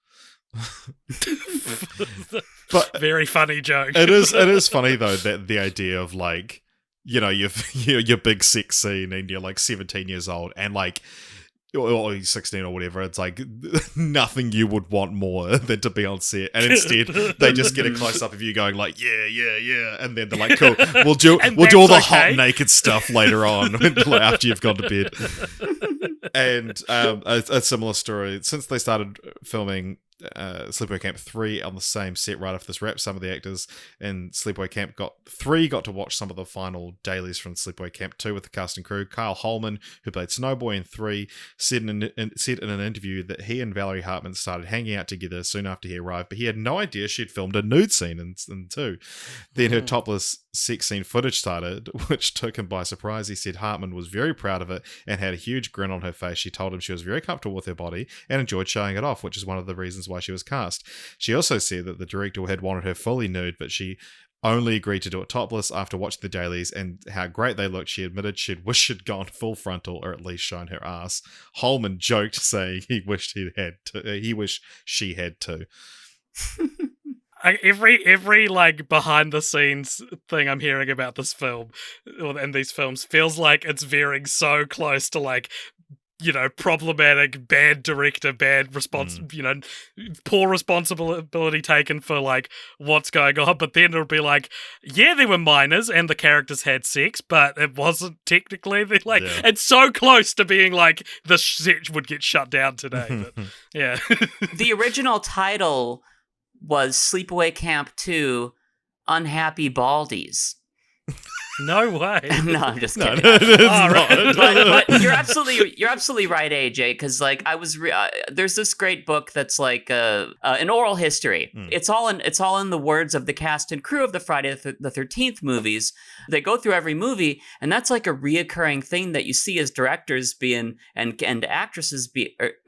But very funny joke. It is funny though, that the idea of like, your big sex scene and you're like 17 years old and like, or 16 or whatever, it's like nothing you would want more than to be on set, and instead they just get a close up of you going like yeah, and then they're like, cool, we'll do all the hot naked stuff later on after you've gone to bed. And a similar story, since they started filming Sleepaway Camp 3 on the same set right after this wrap, some of the actors in Sleepaway Camp got to watch some of the final dailies from Sleepaway Camp 2 with the cast and crew. Kyle Holman, who played Snowboy in 3, said in an interview that he and Valerie Hartman started hanging out together soon after he arrived, but he had no idea she'd filmed a nude scene in 2. Then her topless sex scene footage started, which took him by surprise. He said Hartman was very proud of it and had a huge grin on her face. She told him she was very comfortable with her body and enjoyed showing it off, which is one of the reasons why she was cast. She also said that the director had wanted her fully nude, but she only agreed to do it topless after watching the dailies and how great they looked. She admitted she'd wish she'd gone full frontal or at least shown her ass. Holman joked, saying he wished she had to. Every like behind the scenes thing I'm hearing about this film and these films feels like it's veering so close to like, you know, problematic, bad director, bad response, you know, poor responsibility taken for like what's going on. But then it'll be like, yeah, there were minors and the characters had sex, but it wasn't technically. Like, it's so close to being like the set would get shut down today. But, yeah, the original title was Sleepaway Camp 2: Unhappy Baldies. No way. No, I'm just kidding. No, it's not. But you're absolutely right, AJ. Because like there's this great book that's like an oral history. It's all in the words of the cast and crew of the Friday the 13th movies. They go through every movie, and that's like a reoccurring thing that you see as directors being and actresses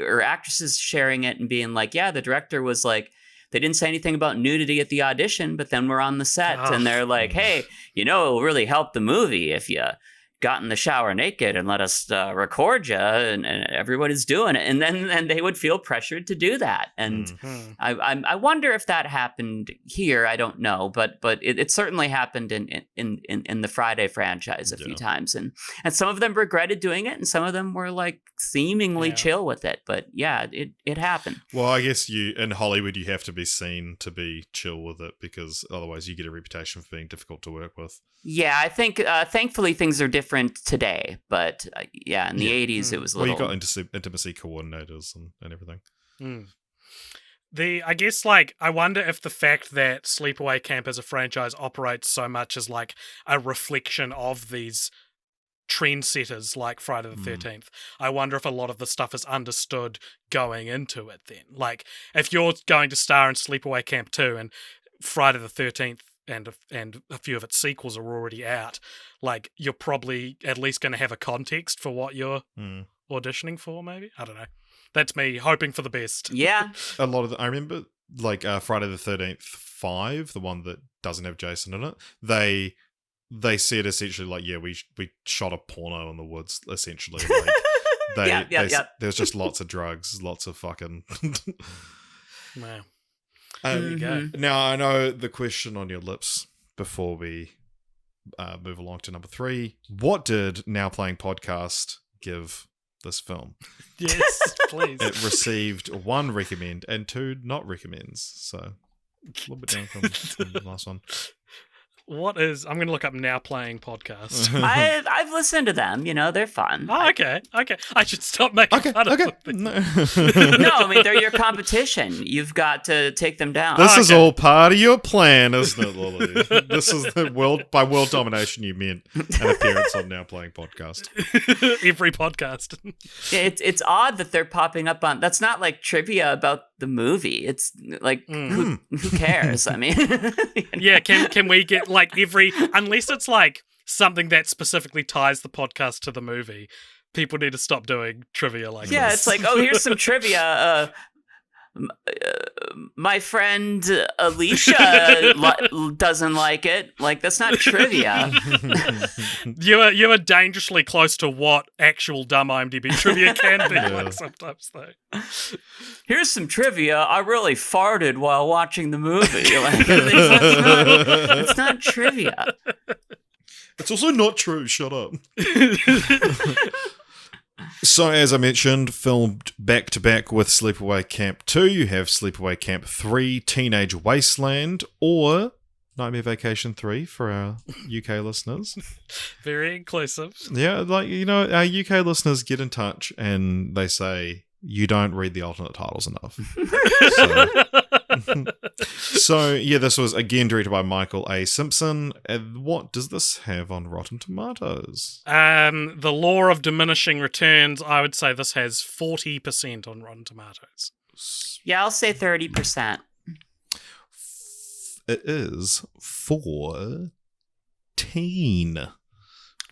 or actresses sharing it and being like, yeah, the director was like, they didn't say anything about nudity at the audition, but then we're on the set and they're like, hey, you know, it'll really help the movie if you got in the shower naked and let us record you, and everybody's doing it. And then they would feel pressured to do that. And I wonder if that happened here. I don't know, but it certainly happened in the Friday franchise a few times. And some of them regretted doing it, and some of them were like seemingly chill with it. But yeah, it happened. Well, I guess in Hollywood, you have to be seen to be chill with it, because otherwise you get a reputation for being difficult to work with. Yeah, I think thankfully things are different today, but in the 80s it was a little... Well, you got intimacy coordinators and everything. I guess, like, I wonder if the fact that Sleepaway Camp as a franchise operates so much as, like, a reflection of these trendsetters like Friday the 13th. I wonder if a lot of the stuff is understood going into it then. Like, if you're going to star in Sleepaway Camp 2 and Friday the 13th and a few of its sequels are already out, like, you're probably at least going to have a context for what you're auditioning for, maybe? I don't know. That's me hoping for the best. Yeah. A lot of I remember, like, Friday the 13th 5, the one that doesn't have Jason in it, they said essentially, like, yeah, we shot a porno in the woods, essentially. Like, there's just lots of drugs, lots of fucking... Wow. There you go. Now, I know the question on your lips before we move along to number 3. What did Now Playing Podcast give this film? Yes, please. It received 1 recommend and 2 not recommends. So, a little bit down from the last one. I'm going to look up Now Playing Podcast. I've listened to them. You know, they're fun. Oh, okay. I should stop making fun of them. No, I mean, they're your competition. You've got to take them down. This is all part of your plan, isn't it, Lily? This is by world domination you meant an appearance on Now Playing Podcast. Every podcast. It's odd that they're popping up on... That's not like trivia about the movie. It's like, who cares? I mean... Yeah, can we get... like unless it's like something that specifically ties the podcast to the movie, people need to stop doing trivia like this. Yeah, it's like, oh, here's some trivia. My friend Alicia doesn't like it. Like, that's not trivia. You are dangerously close to what actual dumb IMDb trivia can be. Like, sometimes though. Here's some trivia. I really farted while watching the movie. Like, it's not trivia. It's also not true. Shut up. So, as I mentioned, filmed back-to-back with Sleepaway Camp 2, you have Sleepaway Camp 3, Teenage Wasteland, or Nightmare Vacation 3 for our UK listeners. Very inclusive. Yeah, like, you know, our UK listeners get in touch and they say, you don't read the alternate titles enough. So, yeah, this was again directed by Michael A. Simpson. What does this have on Rotten Tomatoes? The law of diminishing returns, I would say this has 40% on Rotten Tomatoes. Yeah, I'll say 30%. It is 14.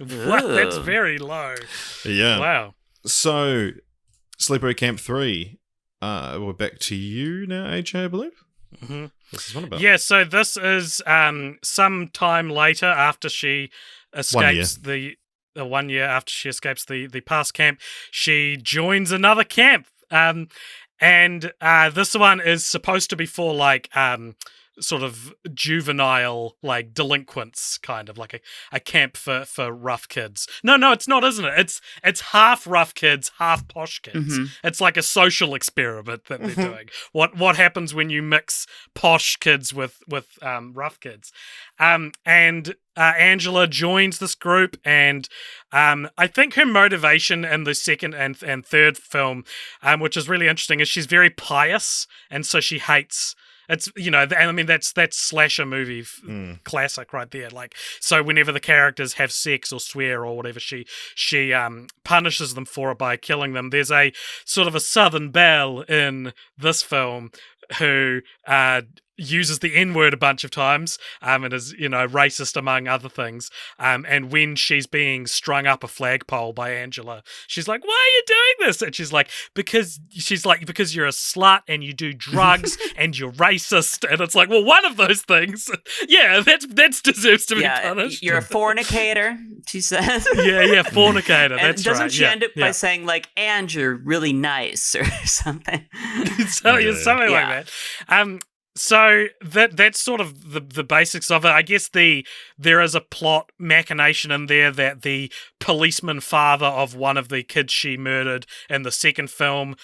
Wow, that's very low. Yeah. Wow. So, Sleepaway Camp 3. we're back to you now, AJ, I believe. Mm-hmm. This is one about. Yeah, so this is some time later after she escapes the 1 year after she escapes the past camp, she joins another camp. And this one is supposed to be for like sort of juvenile, like delinquents, kind of like a camp for rough kids. No, it's not, isn't it? It's half rough kids, half posh kids. Mm-hmm. It's like a social experiment that they're doing. What happens when you mix posh kids with rough kids? And Angela joins this group, and I think her motivation in the second and third film, which is really interesting, is she's very pious, and so she hates. It's, I mean, that's slasher movie classic right there. Like, so whenever the characters have sex or swear or whatever, she punishes them for it by killing them. There's a sort of a Southern belle in this film who uses the N-word a bunch of times, and is, racist among other things. And when she's being strung up a flagpole by Angela, she's like, "Why are you doing this?" And she's like, because you're a slut and you do drugs and you're racist. And it's like, well, one of those things, yeah, that deserves to be punished. You're a fornicator, she says. yeah, fornicator. And that's doesn't right. she end up by saying like, "And you're really nice" or something? Something like that. So that's sort of the basics of it. I guess there is a plot machination in there that the policeman father of one of the kids she murdered in the second film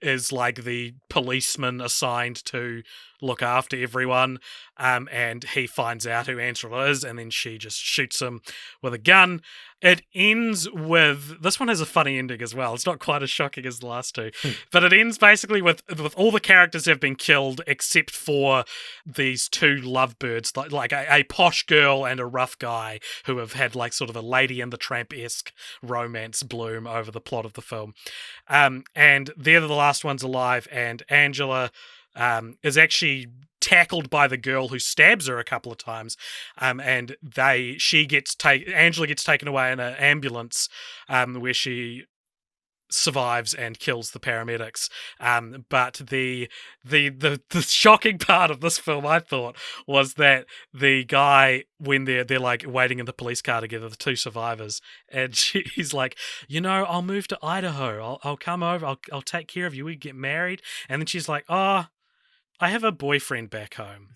is like the policeman assigned to look after everyone, and he finds out who Angela is, and then she just shoots him with a gun. It ends with, this one has a funny ending as well. It's not quite as shocking as the last two, but it ends basically with all the characters have been killed except for these two lovebirds, like a posh girl and a rough guy who have had like sort of a Lady and the Tramp-esque romance bloom over the plot of the film. And they're the last ones alive, and Angela is actually tackled by the girl who stabs her a couple of times, and Angela gets taken away in an ambulance, where she survives and kills the paramedics. But the shocking part of this film, I thought, was that the guy, when they're like waiting in the police car together, the two survivors, and he's like, I'll move to Idaho. I'll come over. I'll take care of you. We get married. And then she's like, "Oh, I have a boyfriend back home."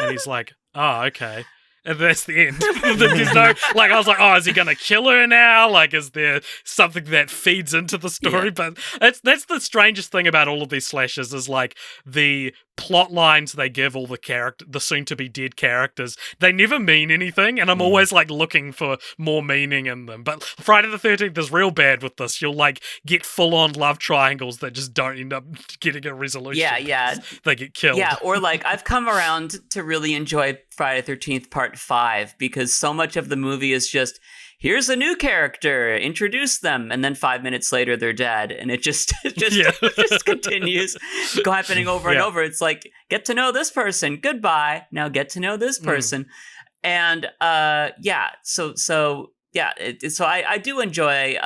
And he's like, "Oh, okay." And that's the end. There's no, I was like, oh, is he going to kill her now? Like, is there something that feeds into the story? Yeah. But that's the strangest thing about all of these slashes, is like the plot lines they give all the soon-to-be dead characters, they never mean anything, and I'm always like looking for more meaning in them. But Friday the 13th is real bad with this. You'll like get full-on love triangles that just don't end up getting a resolution. Yeah. They get killed. Yeah, or like I've come around to really enjoy Friday the 13th Part 5, because so much of the movie is just, here's a new character, introduce them, and then 5 minutes later they're dead, and it just continues happening over and over. It's like, get to know this person, goodbye, now get to know this person. And so I do enjoy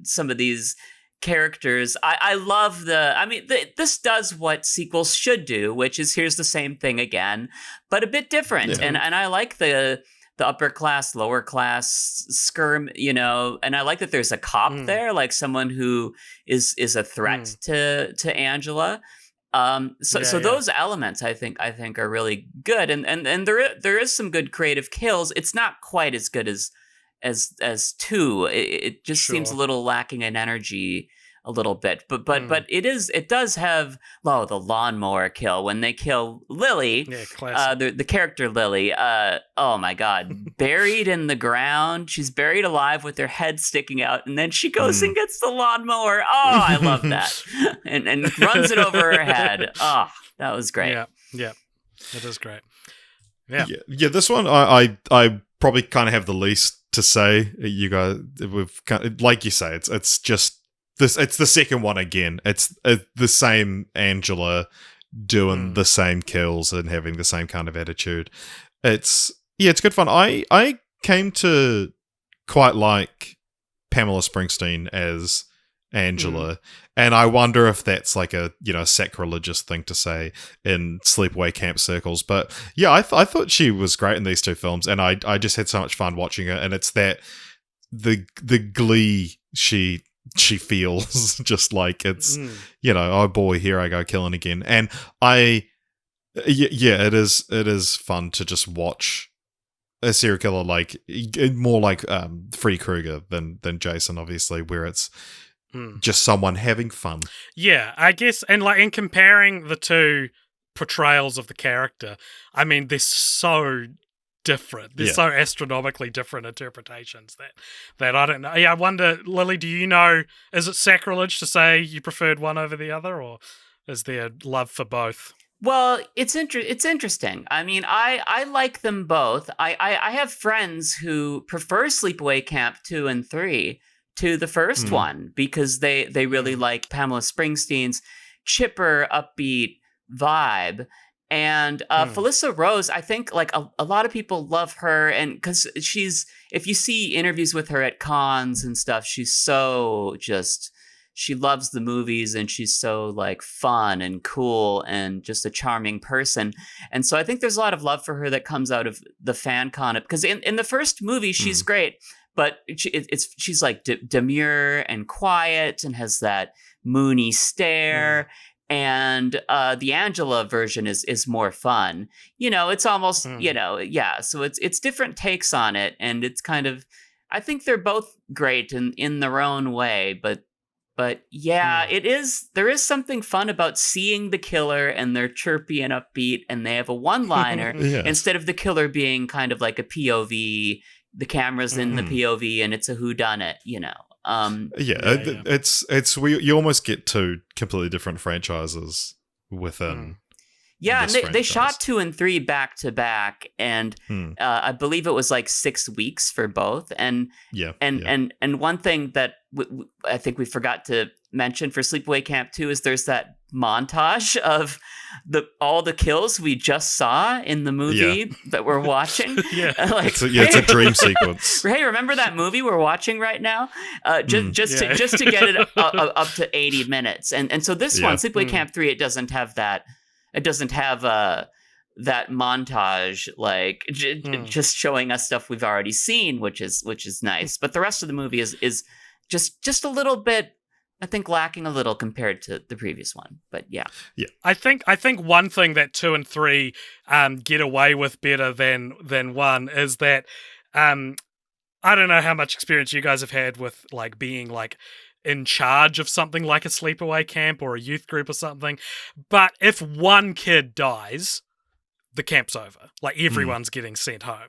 some of these characters. I love this does what sequels should do, which is, here's the same thing again, but a bit different. And I like the upper class, lower class skirm, and I like that there's a cop there, like someone who is a threat to Angela. So those elements I think are really good, and there is some good creative kills. It's not quite as good as 2. It just seems a little lacking in energy a little bit, but it does have the lawnmower kill when they kill Lily, the character Lily. Oh my God, buried in the ground. She's buried alive with her head sticking out, and then she goes and gets the lawnmower. Oh, I love that, and runs it over her head. Oh, that was great. Yeah, it is great. Yeah. This one I probably kind of have the least to say. You guys, like you say, it's just. It's the second one again. It's the same Angela doing the same kills and having the same kind of attitude. It's good fun. I came to quite like Pamela Springsteen as Angela. And I wonder if that's like a, sacrilegious thing to say in sleepaway camp circles. But yeah, I thought she was great in these two films, and I just had so much fun watching her. And it's that the glee she feels, just like it's, oh boy, here I go killing again. And it is fun to just watch a serial killer more like Freddy Krueger than Jason, obviously, where it's just someone having fun. Yeah, I guess, and in comparing the two portrayals of the character, I mean, they're so different. They're so astronomically different interpretations that I don't know. Yeah, I wonder, Lily, do you know, is it sacrilege to say you preferred one over the other, or is there love for both? Well, it's interesting. I mean, I like them both. I have friends who prefer Sleepaway Camp 2 and 3 to the first one because they really like Pamela Springsteen's chipper, upbeat vibe. And Felissa Rose, I think like a lot of people love her, and because if you see interviews with her at cons and stuff, she's so she loves the movies, and she's so like fun and cool and just a charming person. And so I think there's a lot of love for her that comes out of the fan con, because in the first movie, she's great, but she's like demure and quiet and has that moony stare. And the Angela version is more fun. It's almost, so it's different takes on it. And it's kind of, I think they're both great in their own way. But yeah, there is something fun about seeing the killer, and they're chirpy and upbeat, and they have a one-liner instead of the killer being kind of like a POV, the camera's in the POV and it's a whodunit, It's you almost get two completely different franchises within. Yeah, and they shot 2 and 3 back to back, and I believe it was like 6 weeks for both. And one thing that I think we forgot to mention for Sleepaway Camp 2 is there's that montage of all the kills we just saw in the movie that we're watching. It's a dream sequence. Hey, remember that movie we're watching right now? Just to get it up to 80 minutes. And so this one, Sleepaway Camp 3, it doesn't have that. It doesn't have that montage, like just showing us stuff we've already seen, which is nice. But the rest of the movie is just a little bit, I think, lacking a little compared to the previous one. But yeah. I think one thing that 2 and 3 get away with better than 1 is that I don't know how much experience you guys have had with like being like in charge of something like a sleepaway camp or a youth group or something, but if one kid dies, the camp's over. Like everyone's getting sent home,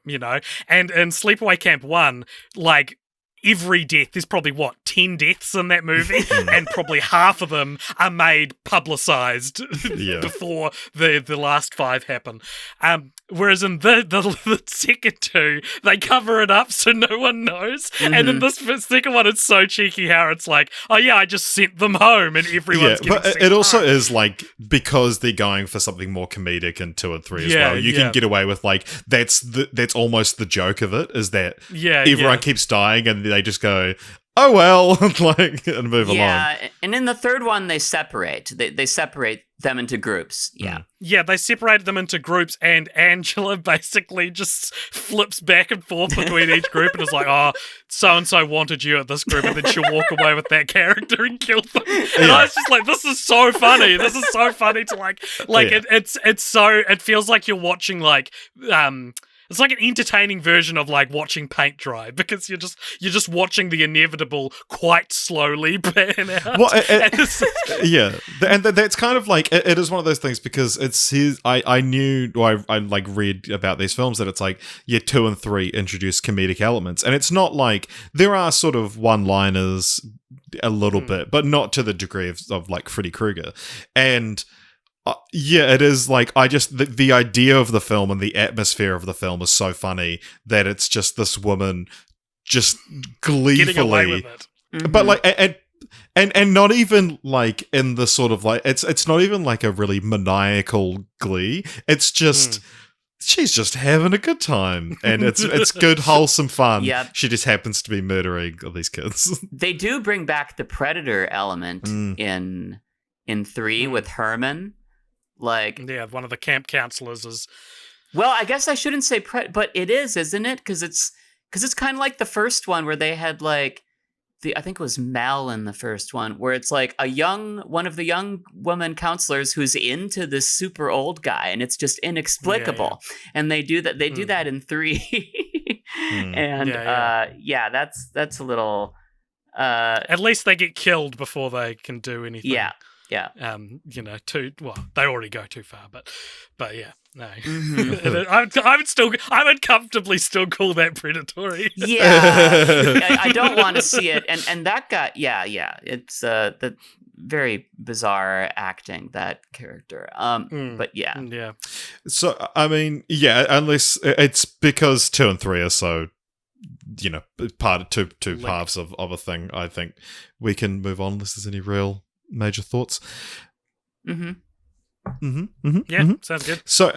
And in Sleepaway Camp 1, like every death, there's probably 10 deaths in that movie, and probably half of them are made publicized before the last 5 happen. Whereas in the second 2, they cover it up so no one knows. And in this second one, it's so cheeky how it's like, oh yeah, I just sent them home, and everyone's getting sent home. But it also is like, because they're going for something more comedic in 2 and 3 as well. You can get away with like, that's almost the joke of it, is that everyone keeps dying and they just go, oh well, and move along. Yeah, and in the third one, they separate. They separate them into groups. Yeah, they separated them into groups, and Angela basically just flips back and forth between each group and is like, oh, so-and-so wanted you at this group, and then she'll walk away with that character and kill them. And I was just like, this is so funny. This is so funny to it feels like you're watching it's like an entertaining version of like watching paint dry, because you're just watching the inevitable quite slowly pan out. Well, and that's kind of like it is one of those things, because it's his. I knew, or I like read about these films that it's like 2 and 3 introduce comedic elements, and it's not like there are sort of one-liners a little bit, but not to the degree of like Freddy Krueger. And it is like, I just the idea of the film and the atmosphere of the film is so funny that it's just this woman just gleefully getting away with it. But like and not even like in the sort of like it's not even like a really maniacal glee. It's just she's just having a good time, and it's good, wholesome fun. Yep. She just happens to be murdering all these kids. They do bring back the predator element in 3 with Herman. Like, yeah, one of the camp counselors is. Well, I guess I shouldn't say but it is, isn't it? Because it's kind of like the first one where they had like I think it was Mel in the first one, where it's like one of the young woman counselors who's into this super old guy, and it's just inexplicable. Yeah. And they do that. They do that in 3, and that's a little. At least they get killed before they can do anything. Yeah. Yeah. They already go too far, but yeah. No. I would comfortably still call that predatory. Yeah. I don't want to see it. And that guy, it's the very bizarre acting, that character. But yeah. Yeah. So, I mean, yeah, unless it's because 2 and 3 are so, part of two halves of a thing, I think we can move on unless there's any real major thoughts. Sounds good. So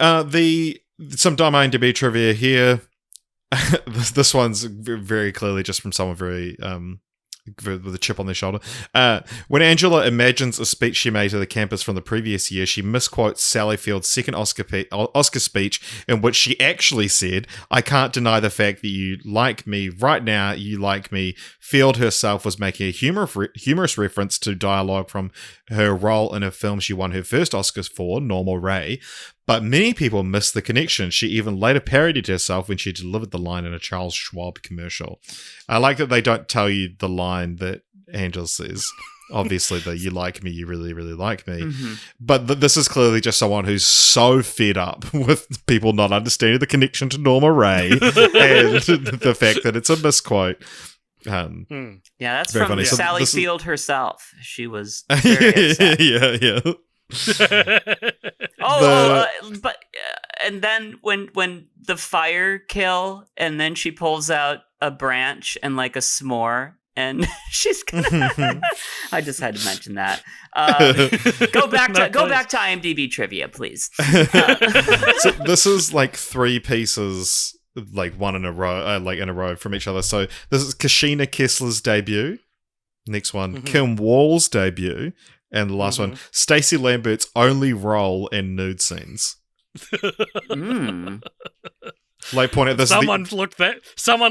some dumb IMDb trivia here. This one's very clearly just from someone very with a chip on their shoulder. When Angela imagines a speech she made to the campus from the previous year, she misquotes Sally Field's second Oscar speech, in which she actually said, "I can't deny the fact that you like me right now. You like me." Field herself was making a humorous reference to dialogue from her role in a film she won her first Oscars for, Norma Ray. But many people missed the connection. She even later parodied herself when she delivered the line in a Charles Schwab commercial. I like that they don't tell you the line that Angela says. Obviously, that you like me, you really, really like me. But this is clearly just someone who's so fed up with people not understanding the connection to Norma Ray and the fact that it's a misquote. Yeah, that's very from funny. Sally Field herself. She was very upset. Yeah. And then when the fire kill, and then she pulls out a branch and like a s'more, and she's gonna. I just had to mention that. Go back to IMDb trivia, please. So this is like 3 pieces, like one in a row, from each other. So this is Kashina Kessler's debut. Next one, Kim Wall's debut. And the last one, Stacey Lambert's only role in nude scenes. Like, point out this. Someone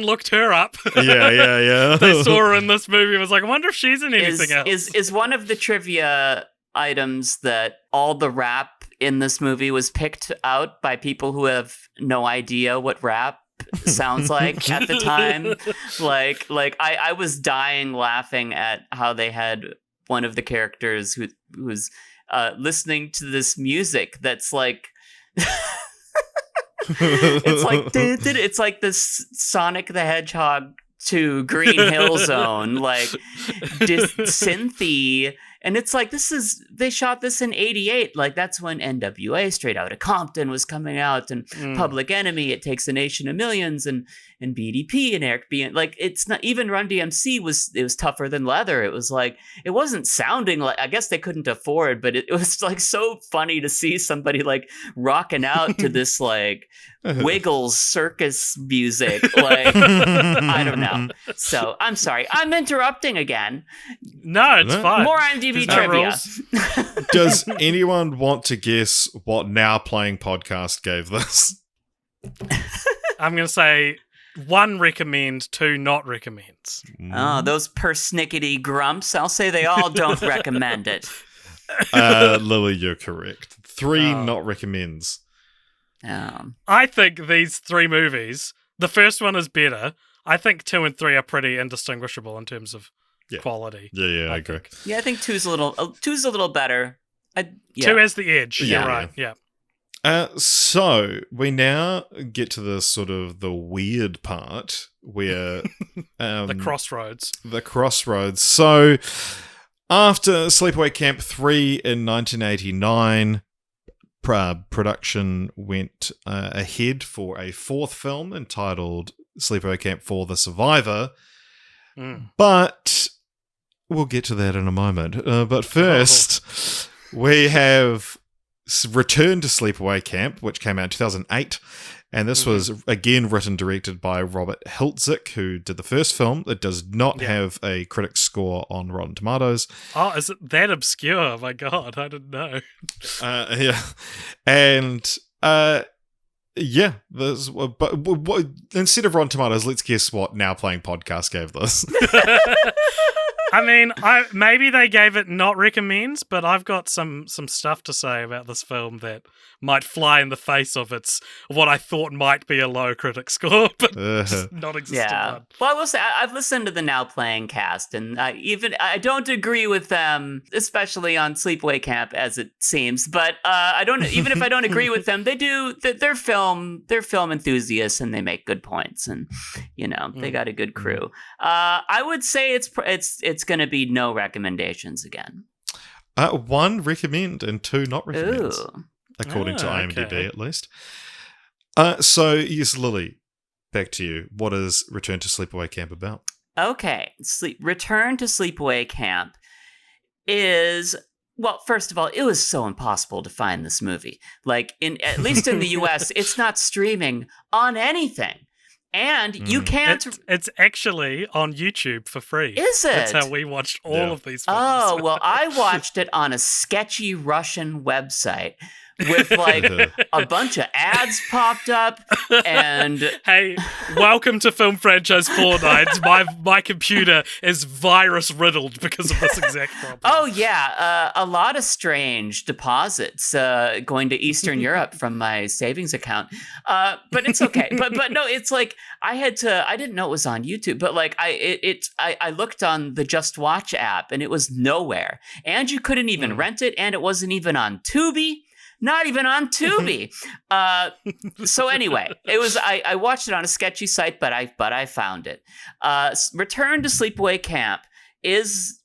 looked her up. Yeah. They saw her in this movie and was like, I wonder if she's in anything else. Is one of the trivia items that all the rap in this movie was picked out by people who have no idea what rap sounds like at the time? Like I was dying laughing at how they had one of the characters who's listening to this music that's like it's like this Sonic the Hedgehog 2 Green Hill Zone, like synthy, and it's like they shot this in '88, like that's when NWA, Straight Outta Compton, was coming out, and Public Enemy, It Takes a Nation of Millions, and BDP and Eric B. Like, it's not even Run DMC was tougher than leather. It was like, it wasn't sounding like, I guess they couldn't afford, but it was like so funny to see somebody like rocking out to this like Wiggles circus music. Like, I don't know. So I'm sorry, I'm interrupting again. No, it's fine. More IMDb trivia. Does anyone want to guess what Now Playing Podcast gave this? I'm going to say 1 recommend, 2 not recommends. Oh, those persnickety grumps. I'll say they all don't recommend it. Lily, you're correct. 3 not recommends. I think these 3 movies, the first one is better. I think 2 and 3 are pretty indistinguishable in terms of quality. Yeah, I agree. Yeah, I think 2's a little better. 2 has the edge. Yeah, you're right. Yeah. So we now get to the weird part where the crossroads. The crossroads. So after Sleepaway Camp 3 in 1989, production went ahead for a 4th film entitled Sleepaway Camp 4: The Survivor. But we'll get to that in a moment. But first, we have Return to Sleepaway Camp, which came out in 2008. And this was, again, written directed by Robert Hiltzik, who did the first film. It does not have a critic score on Rotten Tomatoes. Oh, is it that obscure? My God, I didn't know. Yeah. And, but instead of Rotten Tomatoes, let's guess what Now Playing Podcast gave this. I mean, maybe they gave it not recommends, but I've got some stuff to say about this film that might fly in the face of what I thought might be a low critic score, but not existent one. Well, I will say I've listened to the Now Playing cast, and I don't agree with them, especially on Sleepaway Camp, as it seems. But I don't. Even if I don't agree with them, they're film enthusiasts, and they make good points, and they got a good crew. I would say it's going to be no recommendations again. 1 recommend and 2 not recommend. According to IMDb, at least. So, yes, Lily, back to you. What is Return to Sleepaway Camp about? Okay. Return to Sleepaway Camp is... Well, first of all, it was so impossible to find this movie. Like, at least in the US, it's not streaming on anything. And you can't... It's actually on YouTube for free. Is it? That's how we watched all of these films. Oh, well, I watched it on a sketchy Russian website with a bunch of ads popped up, and hey, welcome to Film Franchise Fortnights. My computer is virus riddled because of this exact problem. Oh yeah, a lot of strange deposits going to Eastern Europe from my savings account, but it's okay. But no, it's like I didn't know it was on YouTube, but like I looked on the Just Watch app and it was nowhere, and you couldn't even rent it, and it wasn't even on Tubi. Not even on Tubi. So anyway, it was. I watched it on a sketchy site, but I found it. Return to Sleepaway Camp is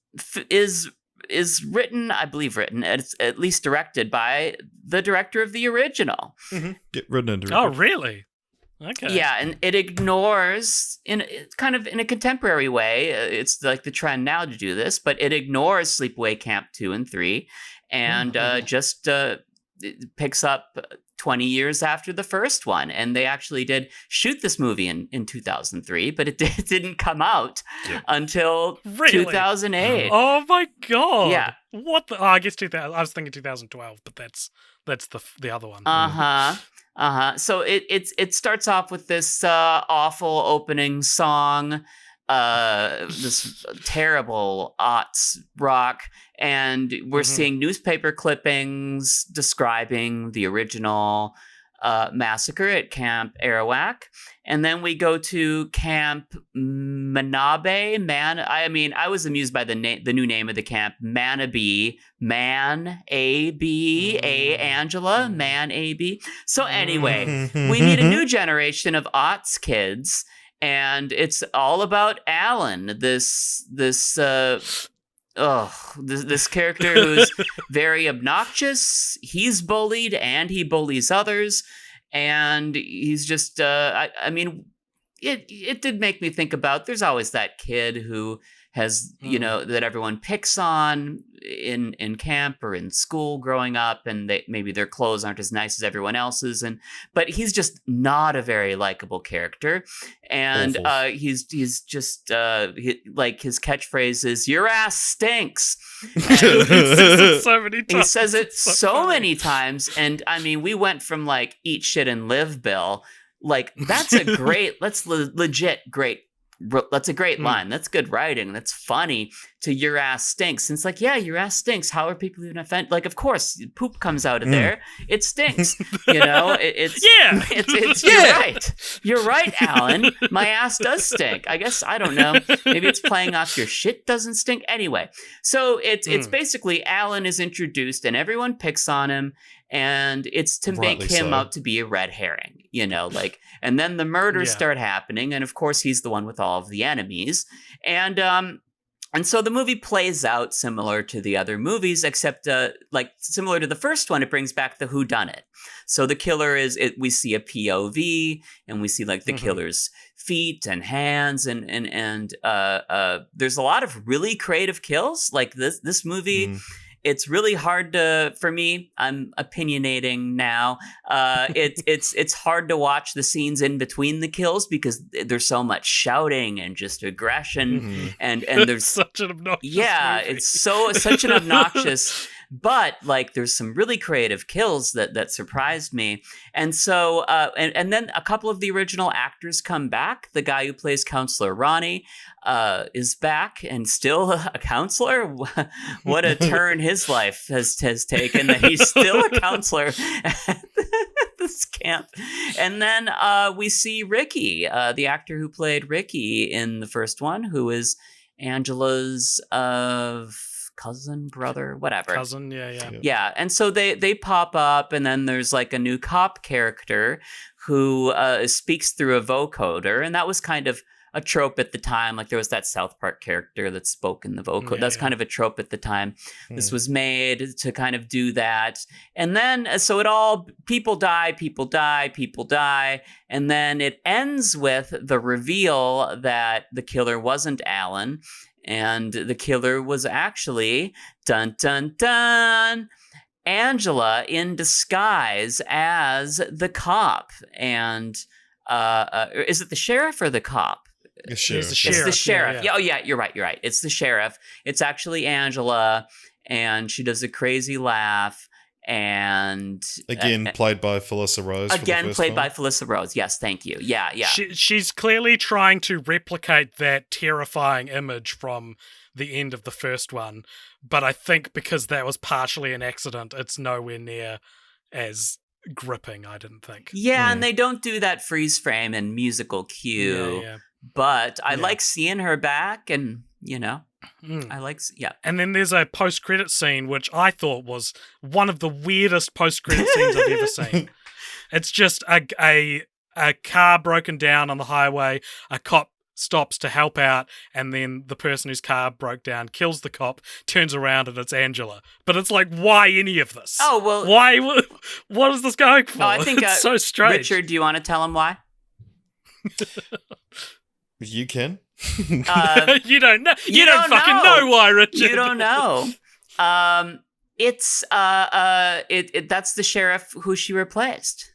written, I believe, it's at least directed by the director of the original. Written and directed. Oh, really? Okay. Yeah, and it ignores in a contemporary way. It's like the trend now to do this, but it ignores Sleepaway Camp 2 and 3, and just. It picks up 20 years after the first one, and they actually did shoot this movie in 2003, but it didn't come out until 2008. Oh my God! Yeah. What? I guess 2000. I was thinking 2012, but that's the other one. So it starts off with this awful opening song. This terrible aughts rock, and we're seeing newspaper clippings describing the original massacre at Camp Arawak, and then we go to Camp Manabe. I was amused by the new name of the camp, Manabe, Angela, Man A-B. So anyway, we meet a new generation of aughts kids. And it's all about Alan, this character who's very obnoxious. He's bullied, and he bullies others, and he's just. It did make me think about. There's always that kid who has, that everyone picks on in camp or in school growing up, and maybe their clothes aren't as nice as everyone else's, but he's just not a very likable character, and he's just like his catchphrase is "Your ass stinks." He says it so many times. He says it so many times, and I mean, we went from like "Eat shit and live, Bill." Like that's a great, legit great. That's a great line. That's good writing. That's funny. To "Your ass stinks." And it's like, yeah, your ass stinks. How are people even offended? Like, of course, poop comes out of there. It stinks. It's You're right. You're right, Alan. My ass does stink. I guess, I don't know. Maybe it's playing off your shit doesn't stink. Anyway, so it's basically Alan is introduced and everyone picks on him. And it's to make him out to be a red herring, and then the murders start happening. And of course, he's the one with all of the enemies. And so the movie plays out similar to the other movies, except similar to the first one, it brings back the whodunit. So the killer we see a POV, and we see like the killer's feet and hands, and there's a lot of really creative kills. Like this movie It's really hard for me. I'm opinionating now. It's hard to watch the scenes in between the kills because there's so much shouting and just aggression, and there's such an obnoxious movie. it's such an obnoxious. But like, there's some really creative kills that surprised me, and so and then a couple of the original actors come back. The guy who plays Counselor Ronnie is back and still a counselor. What a turn his life has taken, that he's still a counselor at this camp. And then we see Ricky, the actor who played Ricky in the first one, who is Angela's cousin, brother, whatever. Cousin, yeah. Yeah, and so they pop up, and then there's like a new cop character who speaks through a vocoder, and that was kind of a trope at the time. Like, there was that South Park character that spoke in the vocoder. That's kind of a trope at the time. This was made to kind of do that. And then, so it all, people die, and then it ends with the reveal that the killer wasn't Alan, and the killer was actually, dun dun dun, Angela in disguise as the cop. And is it the sheriff or the cop? The sheriff. It's the sheriff. Yeah. Oh, yeah, you're right. It's the sheriff. It's actually Angela, and she does a crazy laugh. And again, played by Felissa Rose. Again, played by Felissa Rose. Yes, thank you. Yeah. She's clearly trying to replicate that terrifying image from the end of the first one, but I think because that was partially an accident, it's nowhere near as gripping, I didn't think. Yeah, and they don't do that freeze frame and musical cue. Yeah. But I like seeing her back, and I like, And then there's a post-credit scene, which I thought was one of the weirdest post-credit scenes I've ever seen. It's just a car broken down on the highway, a cop stops to help out, and then the person whose car broke down kills the cop, turns around, and it's Angela. But it's like, why any of this? Oh, well... Why? What is this going for? Oh, I think it's so strange. Richard, do you want to tell him why? You can. You don't know. You don't fucking know why, Richard. You don't know. It's that's the sheriff who she replaced.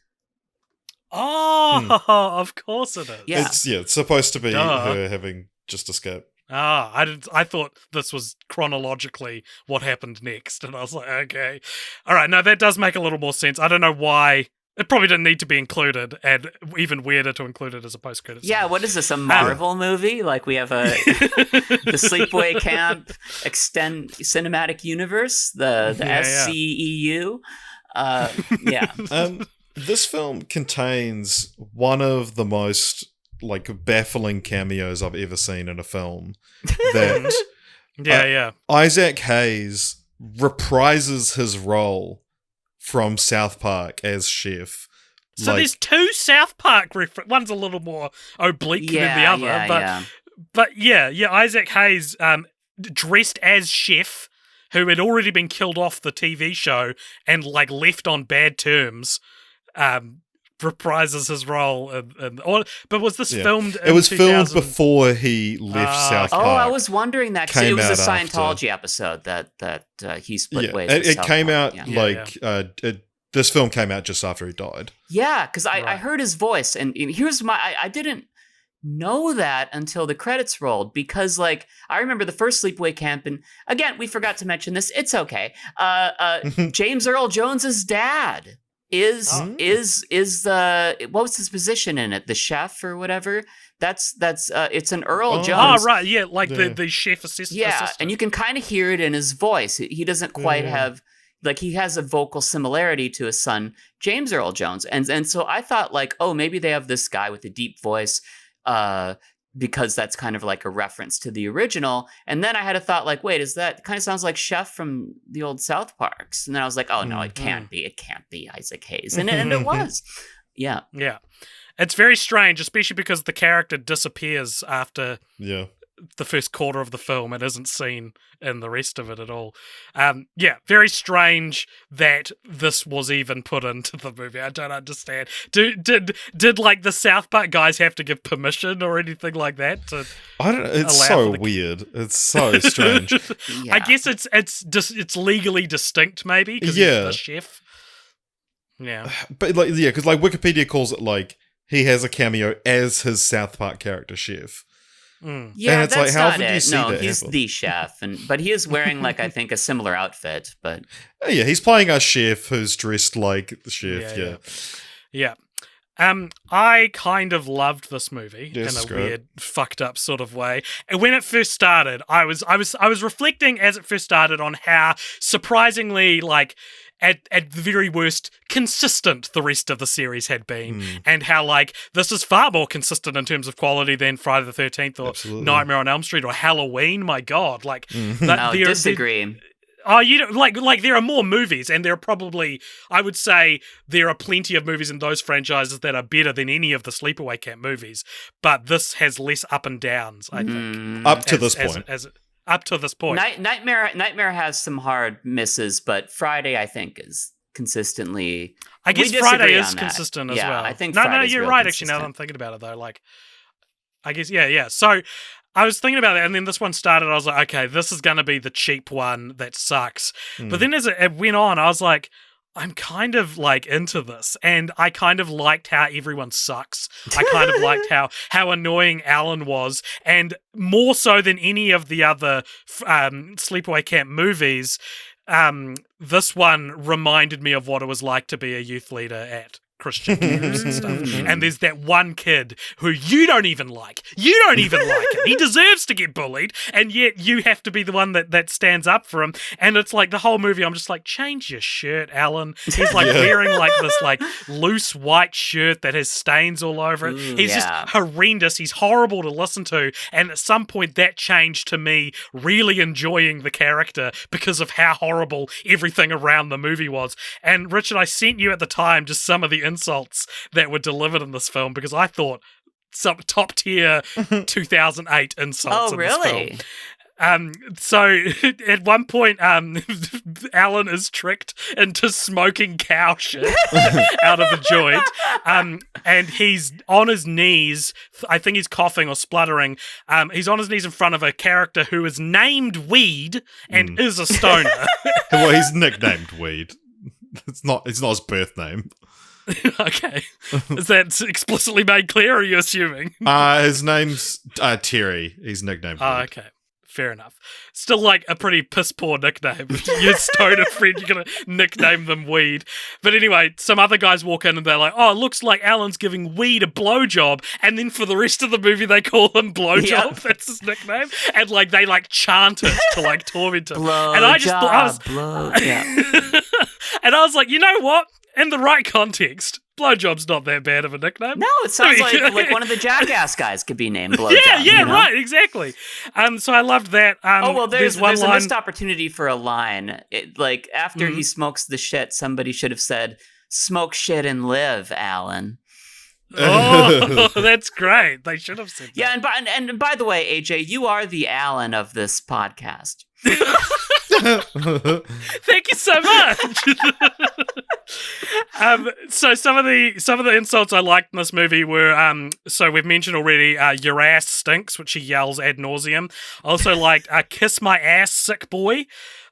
Oh, of course it is. Yeah. It's supposed to be her having just escaped. I thought this was chronologically what happened next, and I was like, okay, all right. No, that does make a little more sense. I don't know why. It probably didn't need to be included, and even weirder to include it as a post-credit scene. Yeah, what is this, a Marvel movie? Like, we have the Sleepaway Camp Extend Cinematic Universe, the SCEU. This film contains one of the most baffling cameos I've ever seen in a film. That Isaac Hayes reprises his role from South Park as Chef. So there's two South Park references. One's a little more oblique than the other. But Isaac Hayes, dressed as Chef, who had already been killed off the TV show and left on bad terms, reprises his role. But was this filmed in It was 2000? filmed before he left South Park. Oh, I was wondering that, because it was a Scientology episode that he split ways with it came South Park. Out this film came out just after he died. Yeah, because I heard his voice, and here's I didn't know that until the credits rolled, because I remember the first Sleepaway Camp, and again, we forgot to mention this. It's okay. James Earl Jones's dad is the, what was his position in it? The chef or whatever? That's it's an Earl Jones. Oh, right, yeah, the chef assistant. Yeah, and you can kind of hear it in his voice. He doesn't quite have, he has a vocal similarity to his son, James Earl Jones. And so I thought, maybe they have this guy with a deep voice, because that's kind of a reference to the original. And then I had a thought, wait, is that kind of sounds like Chef from the old South Parks? And then I was like, oh, no, it can't be. It can't be Isaac Hayes. And it was. Yeah. Yeah. It's very strange, especially because the character disappears after the first quarter of the film and isn't seen in the rest of it at all. Very strange that this was even put into the movie. I don't understand. Did like the South Park guys have to give permission or anything like that? I don't know. It's so weird. It's so strange. Yeah. I guess it's legally distinct, maybe, because he's the chef. Yeah, but because Wikipedia calls it like he has a cameo as his South Park character chef. Yeah, and it's that's how not often do you it. see No, that he's happen? the chef, but he is wearing I think a similar outfit. But he's playing a chef who's dressed like the chef. Yeah. I kind of loved this movie in a great. weird, fucked up sort of way. And when it first started, I was reflecting as it first started on how surprisingly at the very worst, consistent the rest of the series had been, and how this is far more consistent in terms of quality than Friday the 13th or Absolutely. Nightmare on Elm Street or Halloween. My God, disagree. You don't there are more movies, and there are probably, I would say, there are plenty of movies in those franchises that are better than any of the Sleepaway Camp movies. But this has less up and downs, I think, up to this point. Up to this point. Nightmare has some hard misses, but Friday, I think, is consistently. I guess Friday is consistent as well. I think no, Friday's you're real right. consistent. Actually, now that I'm thinking about it, though, I guess, yeah. So I was thinking about it, and then this one started. I was like, okay, this is going to be the cheap one that sucks. But then as it went on, I was like, I'm kind of into this, and I kind of liked how everyone sucks. I kind of liked how annoying Alan was, and more so than any of the other Sleepaway Camp movies, this one reminded me of what it was like to be a youth leader at Christian camps and stuff. And there's that one kid who you don't even like. You don't even like him. He deserves to get bullied, and yet you have to be the one that stands up for him. And it's the whole movie, I'm just change your shirt, Alan. He's wearing this loose white shirt that has stains all over it. He's just horrendous. He's horrible to listen to. And at some point that changed to me really enjoying the character because of how horrible everything around the movie was. And Richard, I sent you at the time just some of the insults that were delivered in this film because I thought some top tier 2008 insults in this film. So at one point, Alan is tricked into smoking cow shit out of a joint, and he's on his knees. I think he's coughing or spluttering. He's on his knees in front of a character who is named Weed and is a stoner. Well, he's nicknamed Weed. It's not his birth name. Okay. Is that explicitly made clear, or are you assuming? His name's Terry. He's nicknamed Weed. Oh, okay. Fair enough. Still a pretty piss poor nickname. Your stoner friend, you're going to nickname them Weed. But anyway, some other guys walk in and they're like, oh, it looks like Alan's giving Weed a blowjob. And then for the rest of the movie, they call him Blowjob. Yep. That's his nickname. And they chant it to torment him. Blow and I just thought, and I was like, you know what? In the right context, Blowjob's not that bad of a nickname. No, it sounds like one of the Jackass guys could be named Blowjob. Yeah, right, exactly. So I loved that. There's a missed opportunity for a line. After he smokes the shit, somebody should have said, "Smoke shit and live, Alan." Oh, that's great. They should have said that. Yeah, and by the way, AJ, you are the Alan of this podcast. Thank you so much. So some of the insults I liked in this movie were so we've mentioned already your ass stinks, which he yells ad nauseum. I also liked kiss my ass, sick boy.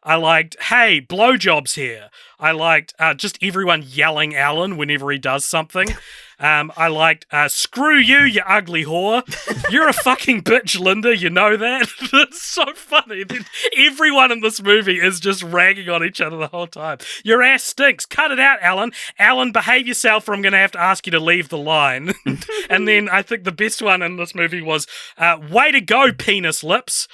I liked, hey, blowjob's here. I liked just everyone yelling Alan whenever he does something. I liked, screw you, you ugly whore. You're a fucking bitch, Linda, you know that? It's so funny. Everyone in this movie is just ragging on each other the whole time. Your ass stinks. Cut it out, Alan. Alan, behave yourself or I'm going to have to ask you to leave the line. And then I think the best one in this movie was, way to go, penis lips.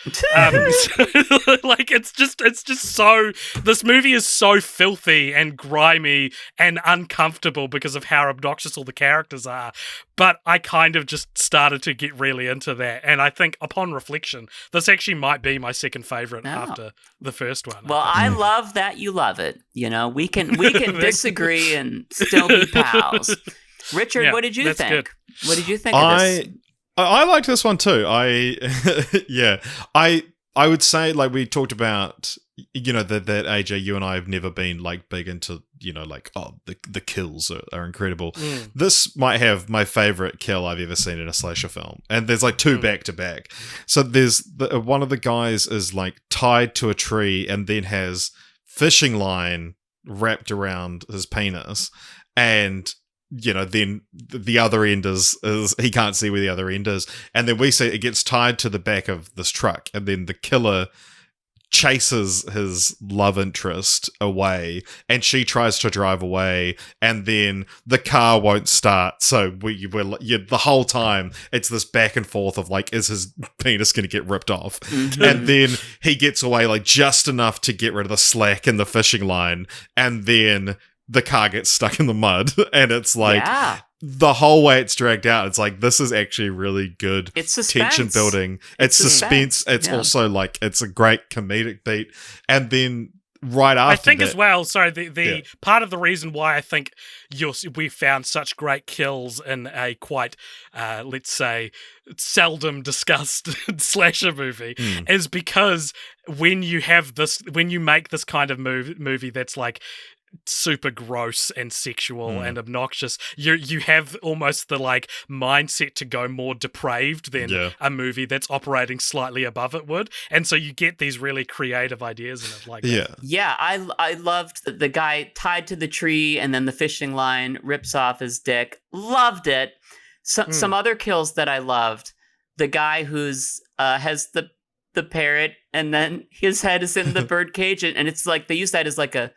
It's just so, this movie is so filthy and grimy and uncomfortable because of how obnoxious all the characters are. But I kind of just started to get really into that. And I think upon reflection, this actually might be my second favorite after the first one. Well, I love that you love it. You know, we can disagree and still be pals. Richard, what did you think? Good. What did you think of this? I liked this one too. I would say, like, we talked about, that AJ, you and I have never been like big into, the kills are incredible. This might have my favorite kill I've ever seen in a slasher film, and there's like two back to back. So there's one of the guys is like tied to a tree and then has fishing line wrapped around his penis, and then the other end is he can't see where the other end is, and then we see it gets tied to the back of this truck, and then the killer chases his love interest away, and she tries to drive away, and then the car won't start. So we're the whole time it's this back and forth of like, is his penis going to get ripped off? And then he gets away like just enough to get rid of the slack in the fishing line, and then the car gets stuck in the mud, and it's like the whole way it's dragged out. It's like, this is actually really good. It's suspense. Tension building. It's suspense. It's also like, it's a great comedic beat. And then right after I think that, as well, the part of the reason why I think we found such great kills in a quite, let's say, seldom discussed slasher movie is because when you make this kind of movie that's like super gross and sexual and obnoxious, you have almost the like mindset to go more depraved than a movie that's operating slightly above it would, and so you get these really creative ideas in it like that. I loved the guy tied to the tree and then the fishing line rips off his dick. Loved it. Some other kills that I loved, the guy who's has the parrot and then his head is in the bird cage, and it's like they use that as like a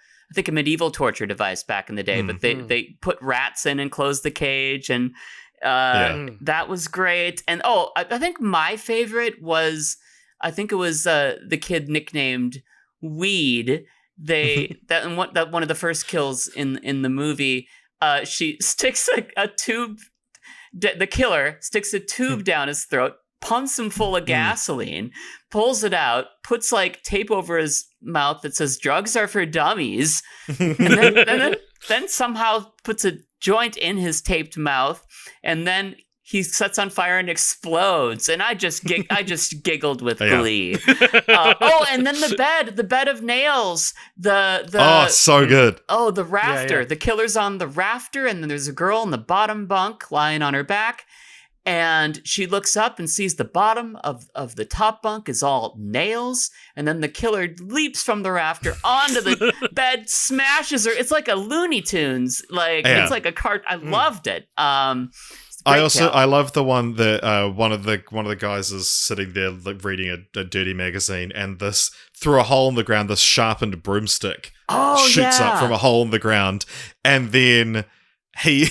medieval torture device back in the day, but they put rats in and closed the cage, and that was great. And I think my favorite was, the kid nicknamed Weed. One of the first kills in the movie, she sticks a tube. The killer sticks a tube down his throat, pumps him full of gasoline, pulls it out, puts like tape over his mouth that says drugs are for dummies, and then somehow puts a joint in his taped mouth, and then he sets on fire and explodes. And I just giggled with glee. And then the bed of nails, so good. The rafter, the killer's on the rafter, and then there's a girl in the bottom bunk lying on her back. And she looks up and sees the bottom of the top bunk is all nails. And then the killer leaps from the rafter onto the bed, smashes her. It's like a Looney Tunes. It's like a cart. I loved it. I love the one that one of the guys is sitting there like reading a dirty magazine, and through a hole in the ground, this sharpened broomstick shoots up from a hole in the ground, and then he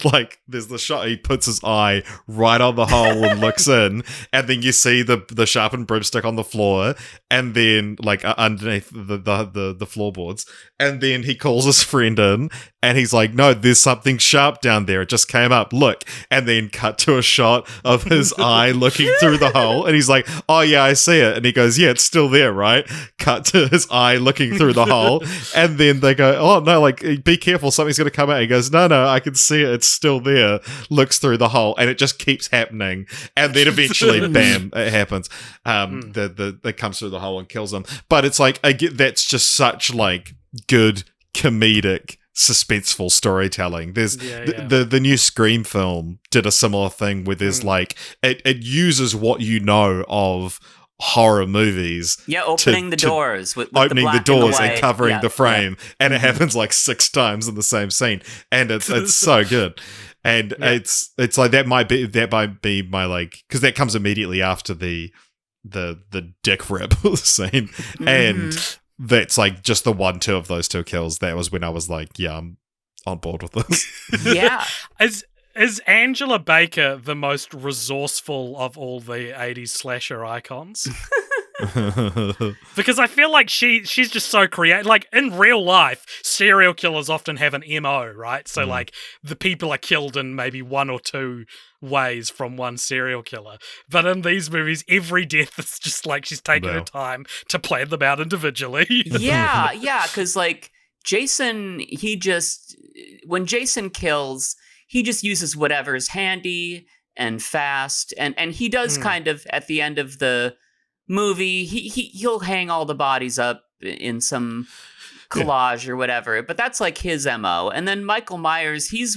like, there's the shot, he puts his eye right on the hole and looks in, and then you see the sharpened broomstick on the floor, and then like underneath the floorboards, and then he calls his friend in, and he's like, no, there's something sharp down there, it just came up, look. And then cut to a shot of his eye looking through the hole, and he's like, oh yeah, I see it. And he goes, yeah, it's still there, right? Cut to his eye looking through the hole, and then they go, oh no, like, be careful, something's gonna come out. He goes, no, I can see it, it's still there. Looks through the hole, and it just keeps happening, and then eventually bam, it happens. That comes through the hole and kills him. But it's like, that's just such like good comedic suspenseful storytelling. There's the new Scream film did a similar thing where there's like it uses what you know of horror movies, opening the doors with opening the doors and covering the frame, and it Mm-hmm. happens like 6 times in the same scene, and it's so good. And it's like that might be my like, because that comes immediately after the dick rip scene, and that's like just the 1-2 of those 2 kills. That was when I was like, yeah, I'm on board with this. Yeah. Is Angela Baker the most resourceful of all the 80s slasher icons? Because I feel like she's just so creative. Like, in real life, serial killers often have an MO, right? So like, the people are killed in maybe 1 or 2 ways from one serial killer. But in these movies, every death is just like she's taking her time to plan them out individually. Yeah, because like Jason, when Jason kills, he just uses whatever's handy. and fast, and he does kind of at the end of the movie he'll hang all the bodies up in some collage or whatever, but that's like his MO. And then Michael Myers, he's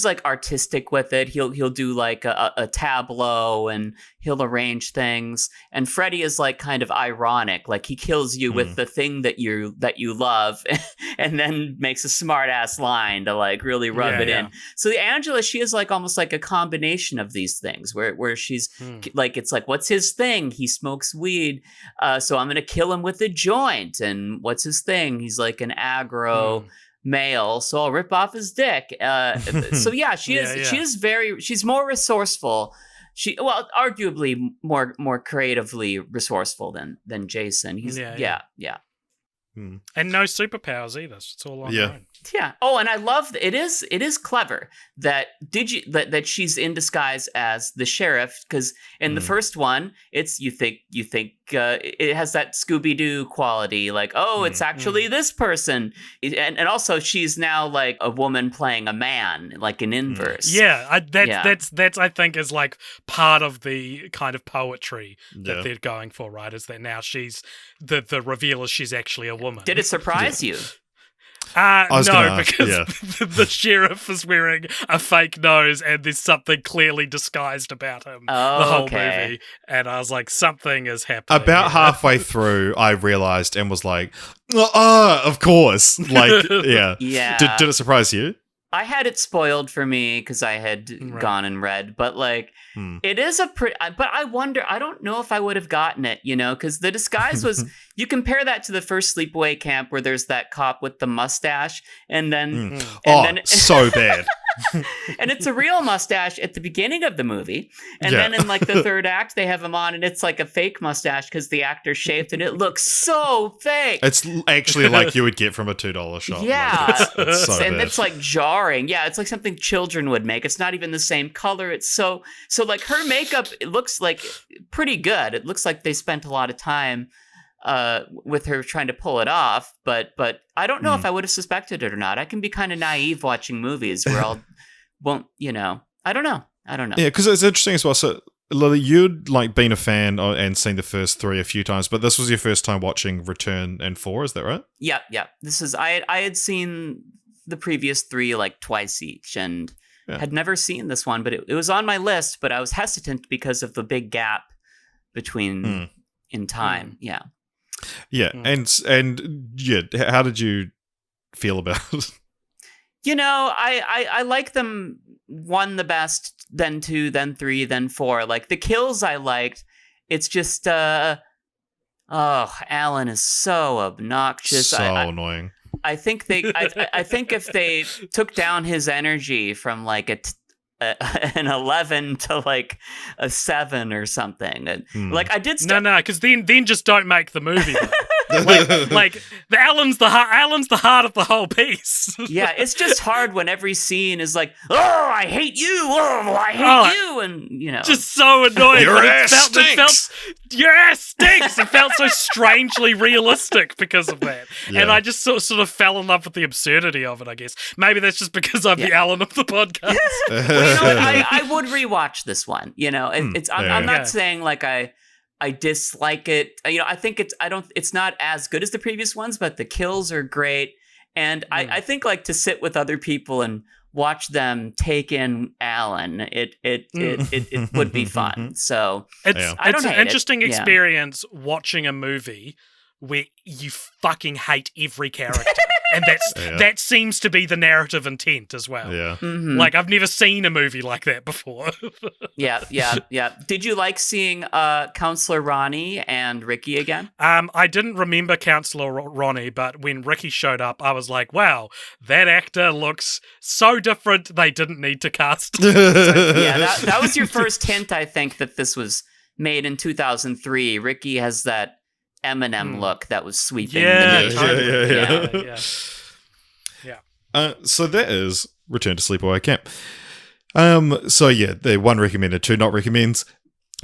like artistic with it. He'll do like a tableau, and he'll arrange things. And Freddy is like kind of ironic, like he kills you with the thing that you love, and then makes a smart ass line to like really rub it in. So the Angela, she is like almost like a combination of these things, where she's like, it's like, what's his thing? He smokes weed, so I'm gonna kill him with a joint. And what's his thing? He's like an aggro male, so I'll rip off his dick. So yeah, she's more resourceful. Arguably more creatively resourceful than Jason. He's yeah. And no superpowers either. It's all on her own. Yeah. Oh, and I love it is clever that that she's in disguise as the sheriff, because in the first one, it's you think it has that Scooby-Doo quality, like, oh, it's actually this person, and also she's now like a woman playing a man, like an inverse. Yeah, that's I think is like part of the kind of poetry that they're going for, right? Is that now she's the reveal is she's actually a woman. Did it surprise you? Because the sheriff is wearing a fake nose and there's something clearly disguised about him the whole movie. And I was like, something is happening. About halfway through, I realized and was like, of course. Like, yeah. Did it surprise you? I had it spoiled for me because I had gone and read, but like, it is but I wonder, I don't know if I would have gotten it, because the disguise was, you compare that to the first Sleepaway Camp where there's that cop with the mustache, and then, so bad. And it's a real mustache at the beginning of the movie. And then in like the third act, they have him on and it's like a fake mustache because the actor shaved and it looks so fake. It's actually like you would get from a $2 shop. Yeah. Like it's so and bad. it's like jarring. Yeah. It's like something children would make. It's not even the same color. It's so like her makeup, it looks like pretty good. It looks like they spent a lot of time with her trying to pull it off, but I don't know if I would have suspected it or not. I can be kind of naive watching movies where I don't know. Yeah, because it's interesting as well. So, Lily, you'd like been a fan and seen the first 3 a few times, but this was your first time watching Return and 4, is that right? Yeah. This is I had seen the previous 3 like twice each, and had never seen this one, but it was on my list, but I was hesitant because of the big gap between in time. Yeah. Yeah, and how did you feel about it? I like them 1 the best, then 2, then 3, then 4. Like the kills I liked. It's just Alan is so obnoxious. So annoying. I think I think if they took down his energy from like an 11 to like a 7 or something, and like I did no, because then just don't make the movie. like the Alan's the heart of the whole piece. Yeah, it's just hard when every scene is like, oh, I hate you, I hate you, and just so annoying. Your ass stinks. Your ass stinks. It felt so strangely realistic because of that, and I just sort of fell in love with the absurdity of it. I guess maybe that's just because I'm the Alan of the podcast. Well, I would rewatch this one. I'm not saying like I dislike it. I think it's not as good as the previous ones, but the kills are great. And I think like to sit with other people and watch them take in Alan, it would be fun. So it's an interesting experience watching a movie where you fucking hate every character. And that seems to be the narrative intent as well. Yeah. Mm-hmm. Like, I've never seen a movie like that before. Yeah. Did you like seeing Counselor Ronnie and Ricky again? I didn't remember Counselor Ronnie, but when Ricky showed up, I was like, wow, that actor looks so different, they didn't need to cast. That was your first hint, I think, that this was made in 2003. Ricky has that Eminem look that was sweeping the nation. So that is Return to Sleepaway Camp. The 1 recommended, 2 not recommends.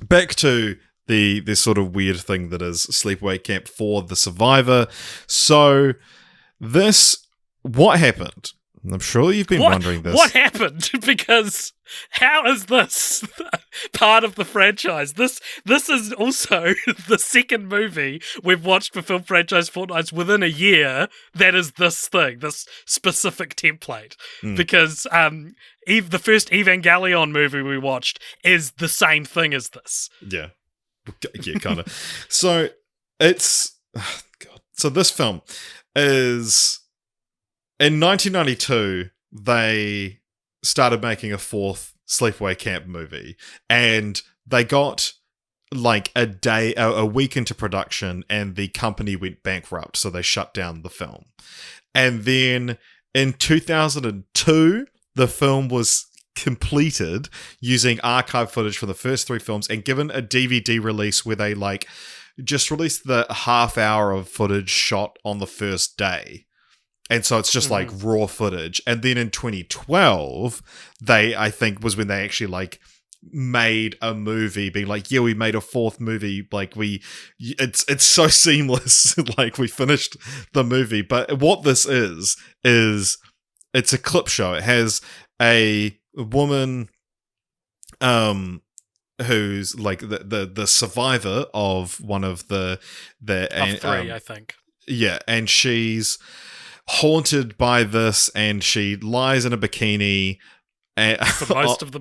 Back to the sort of weird thing that is Sleepaway Camp for the Survivor. So what happened I'm sure you've been wondering this. What happened? Because how is this part of the franchise? This is also the second movie we've watched for Film Franchise Fortnights within a year that is this thing, this specific template. Because the first Evangelion movie we watched is the same thing as this. Yeah, kind of. So it's... God. So this film is... In 1992, they started making a fourth Sleepaway Camp movie, and they got like a week into production, and the company went bankrupt, so they shut down the film. And then in 2002, the film was completed using archive footage for the first three films and given a DVD release where they just released the half hour of footage shot on the first day. And so it's just like raw footage. And then in 2012, I think was when they actually made a movie being like, yeah, we made a fourth movie. It's so seamless. We finished the movie. But what this is it's a clip show. It has a woman, who's like the survivor of one of the three, I think. Yeah. And she's haunted by this, and she lies in a bikini for most of the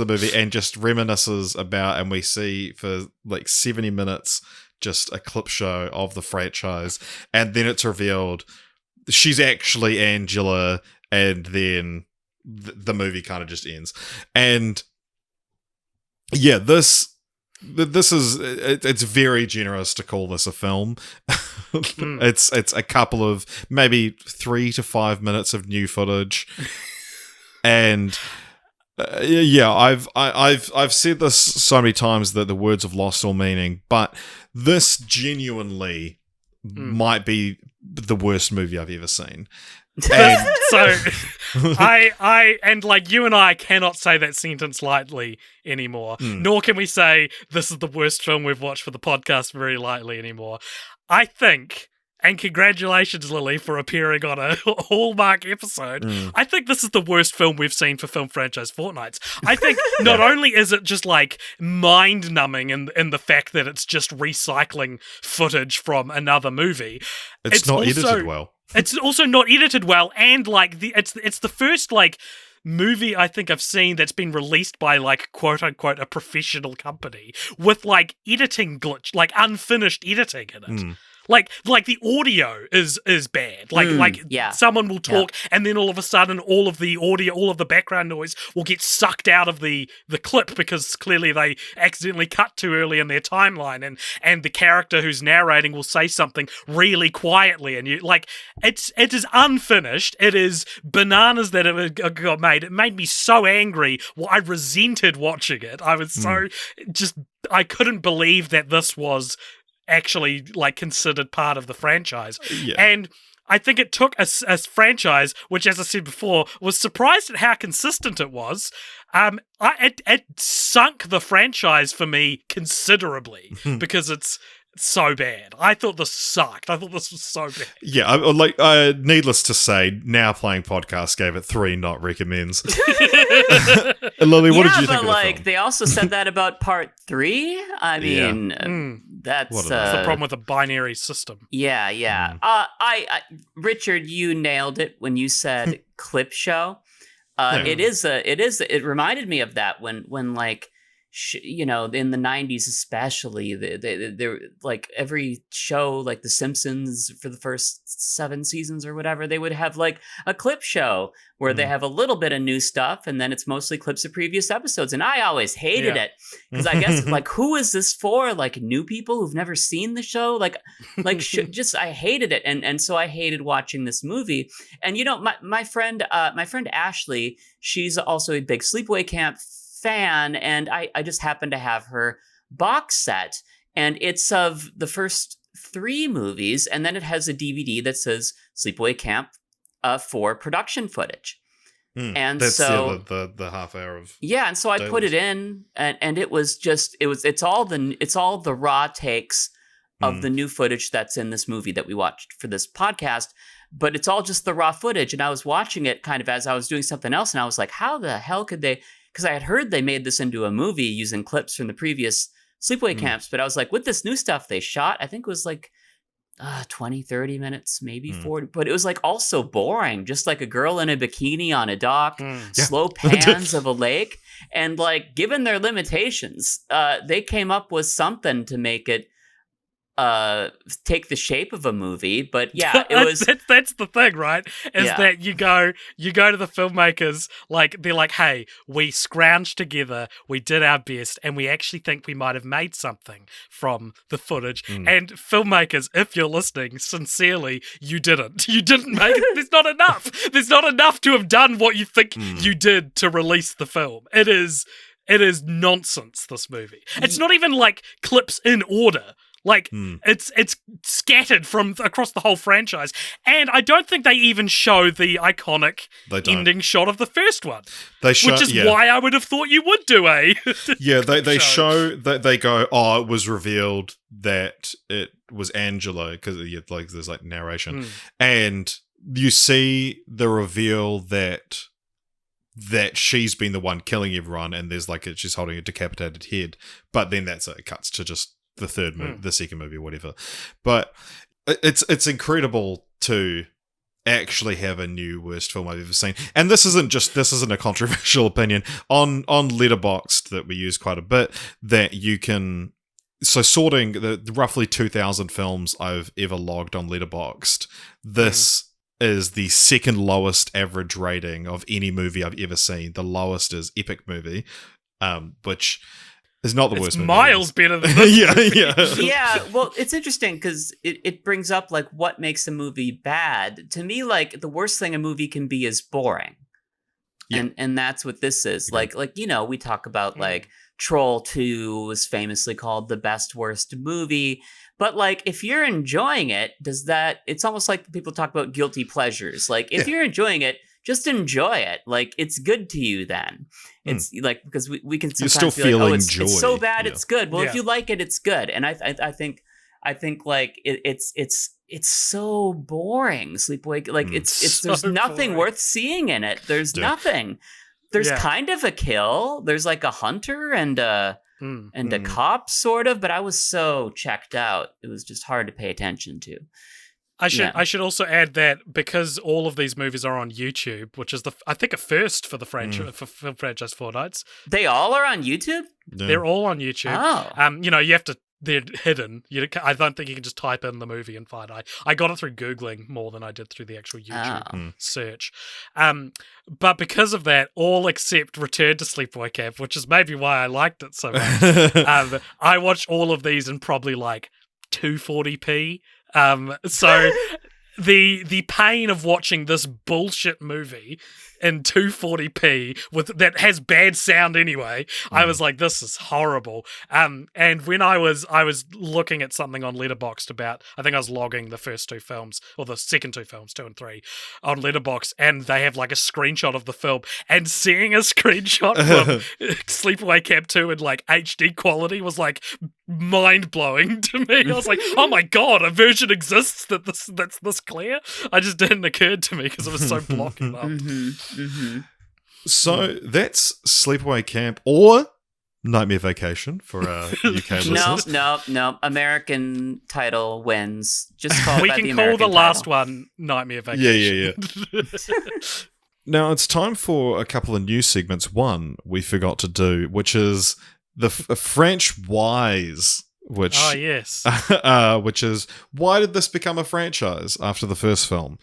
movie and just reminisces about, and we see for 70 minutes just a clip show of the franchise, and then it's revealed she's actually Angela, and then the movie kind of just ends. And yeah, it's very generous to call this a film. It's a couple of maybe 3 to 5 minutes of new footage, and I've said this so many times that the words have lost all meaning, but this genuinely might be the worst movie I've ever seen. And so I you and I cannot say that sentence lightly anymore, nor can we say this is the worst film we've watched for the podcast very lightly anymore. I think, and congratulations, Lily, for appearing on a Hallmark episode. I think this is the worst film we've seen for Film Franchise Fortnights. I think not only is it just mind-numbing in the fact that it's just recycling footage from another movie, it's not edited well. It's also not edited well, and it's the first movie I think I've seen that's been released by quote unquote a professional company with editing glitch, unfinished editing in it. Like the audio is bad. Someone will talk and then all of a sudden all of the audio, all of the background noise will get sucked out of the clip because clearly they accidentally cut too early in their timeline, and the character who's narrating will say something really quietly, and it is unfinished. It is bananas that it got made. It made me so angry. Well, I resented watching it. I was so I couldn't believe that this was actually considered part of the franchise. And I think it took a franchise which, as I said before, was surprised at how consistent it was. It sunk the franchise for me considerably because it's so bad. I thought this sucked. I thought this was so bad. Yeah, needless to say, Now Playing Podcast gave it 3 not recommends. Lily, what did you think of the film? They also said that about part 3. I mean, that's the problem with a binary system. Yeah. Richard, you nailed it when you said clip show. It reminded me of that when in the 90s especially, they're every show, The Simpsons for the first 7 seasons or whatever, they would have a clip show where they have a little bit of new stuff and then it's mostly clips of previous episodes. And I always hated it because I guess who is this for? New people who've never seen the show? I hated it. And so I hated watching this movie. And my friend Ashley, she's also a big Sleepaway Camp fan, and I just happen to have her box set, and it's of the first 3 movies, and then it has a DVD that says Sleepaway Camp 4 production footage. And that's so the half hour of and so I put it in, and it was just it's all the raw takes of the new footage that's in this movie that we watched for this podcast, but it's all just the raw footage. And I was watching it kind of as I was doing something else, and I was like, how the hell could they? Because I had heard they made this into a movie using clips from the previous sleepaway camps, but I was like, with this new stuff they shot, I think it was like 20, 30 minutes, maybe 40, but it was like also boring, just like a girl in a bikini on a dock, slow pans of a lake. And like, given their limitations, they came up with something to make it take the shape of a movie. But yeah, it was that's the thing, right? Is that you go to the filmmakers, like they're like, hey, we scrounged together, we did our best, and we actually think we might have made something from the footage. And filmmakers, if you're listening, sincerely, you didn't make it. There's not enough to have done what you think you did to release the film. It is nonsense, this movie. It's not even like clips in order. Like, it's scattered from across the whole franchise. And I don't think they even show the iconic ending shot of the first one. Which is why I would have thought you would do a they show that they go, oh, it was revealed that it was Angela, because like there's like narration. And you see the reveal that she's been the one killing everyone, and there's like she's holding a decapitated head. But then it cuts to just the third movie, the second movie, whatever. But it's incredible to actually have a new worst film I've ever seen. And this isn't a controversial opinion on Letterboxd that we use quite a bit, that you can, so sorting the roughly 2,000 films I've ever logged on Letterboxd, this is the second lowest average rating of any movie I've ever seen. The lowest is Epic Movie, which it's not the worst movie. Miles better than this. Yeah, well, it's interesting because it brings up like what makes a movie bad. To me, like the worst thing a movie can be is boring. Yeah. And that's what this is. Yeah. Like we talk about like Troll 2 was famously called the best worst movie. But like if you're enjoying it, it's almost like people talk about guilty pleasures. Like if you're enjoying it, just enjoy it. Like it's good to you then. It's like, because we can sometimes you're still be like, feeling it's joy. It's so bad, it's good. Well, if you like it, it's good. And I think like it's so boring. Sleepaway, like it's there's nothing boring. worth seeing in it. There's nothing. There's kind of a kill. There's like a hunter and a cop sort of, but I was so checked out. It was just hard to pay attention to. I should also add that because all of these movies are on YouTube, which is I think a first for the franchise for film franchise Fortnights. They all are on YouTube? Yeah. They're all on YouTube. Oh. You have to. They're hidden. I don't think you can just type in the movie and find. I got it through Googling more than I did through the actual YouTube search. But because of that, all except Return to Sleepaway Camp, which is maybe why I liked it so much. I watched all of these in probably like 240p. So the pain of watching this bullshit movie in 240p that has bad sound anyway, I was like, this is horrible. And when I was looking at something on Letterboxd about, I think I was logging the first two films, or the second two films, 2 and 3, on Letterboxd, and they have like a screenshot of the film, and seeing a screenshot from Sleepaway Camp 2 in like HD quality was like mind-blowing to me. I was like, oh my god, a version exists that's this clear? I just didn't occur to me because it was so blocking up. So that's Sleepaway Camp or Nightmare Vacation for our UK listeners. No. American title wins. Just call we that can the call American the last title. one Nightmare Vacation. Yeah. Now it's time for a couple of new segments. One we forgot to do, which is the French Whys. Which which is, why did this become a franchise after the first film?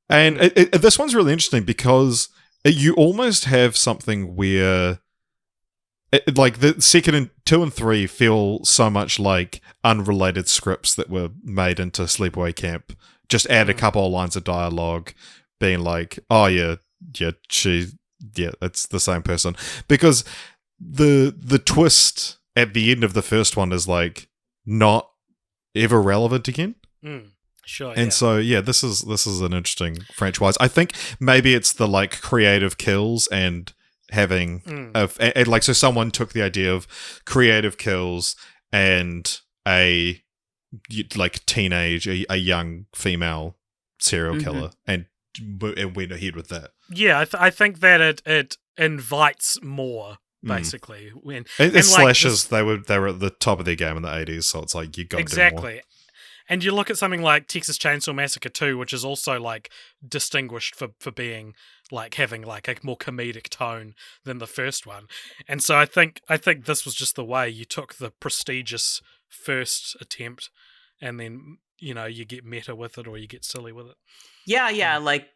And this one's really interesting because you almost have something where like the second and 2 and 3 feel so much like unrelated scripts that were made into Sleepaway Camp. Just add a couple of lines of dialogue being like, oh it's the same person. Because the twist at the end of the first one is like not ever relevant again. Sure. And so this is an interesting franchise. I think maybe it's the like creative kills and having and like, so someone took the idea of creative kills and a like teenage, a young female serial killer, and went ahead with that. Yeah, I think that it invites more, basically. When and slashers, they were at the top of their game in the 80s, so it's like you got to do more. And you look at something like Texas Chainsaw Massacre 2, which is also like distinguished for being like having like a more comedic tone than the first one. And so I think this was just the way you took the prestigious first attempt, and then you get meta with it or you get silly with it. Yeah, like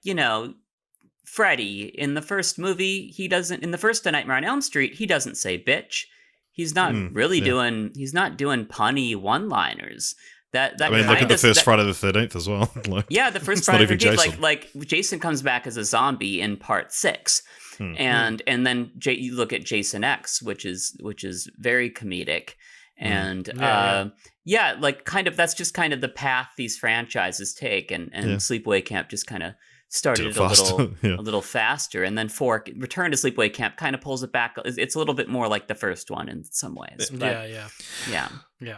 Freddy in the first movie, in the first A Nightmare on Elm Street, he doesn't say bitch. He's not really doing punny one-liners. That I mean, look at the first Friday the 13th as well. The first Friday the 13th, like Jason comes back as a zombie in part 6, and then you look at Jason X, which is very comedic, and like kind of that's just kind of the path these franchises take, and Sleepaway Camp just kind of started it a little faster, and then Return to Sleepaway Camp kind of pulls it back. It's a little bit more like the first one in some ways. But, yeah.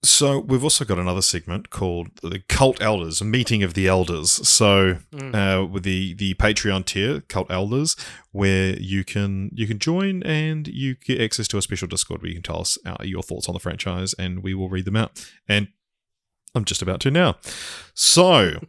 So we've also got another segment called the Cult Elders, a meeting of the elders. So with the Patreon tier, Cult Elders, where you can join and you get access to a special Discord where you can tell us your thoughts on the franchise, and we will read them out. And I'm just about to now. So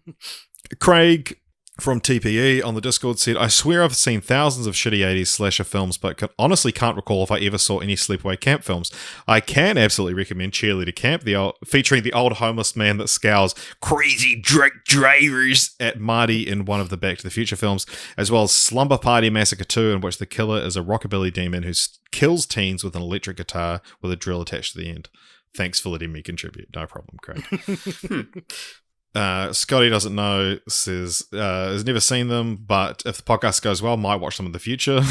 Craig from TPE on the Discord said, I swear I've seen thousands of shitty 80s slasher films, but honestly can't recall if I ever saw any Sleepaway Camp films. I can absolutely recommend Cheerleader Camp, featuring the old homeless man that scowls crazy drink drivers at Marty in one of the Back to the Future films, as well as Slumber Party Massacre 2, in which the killer is a rockabilly demon who kills teens with an electric guitar with a drill attached to the end. Thanks for letting me contribute. No problem, Craig. Scotty doesn't know, says has never seen them, but if the podcast goes well, might watch them in the future.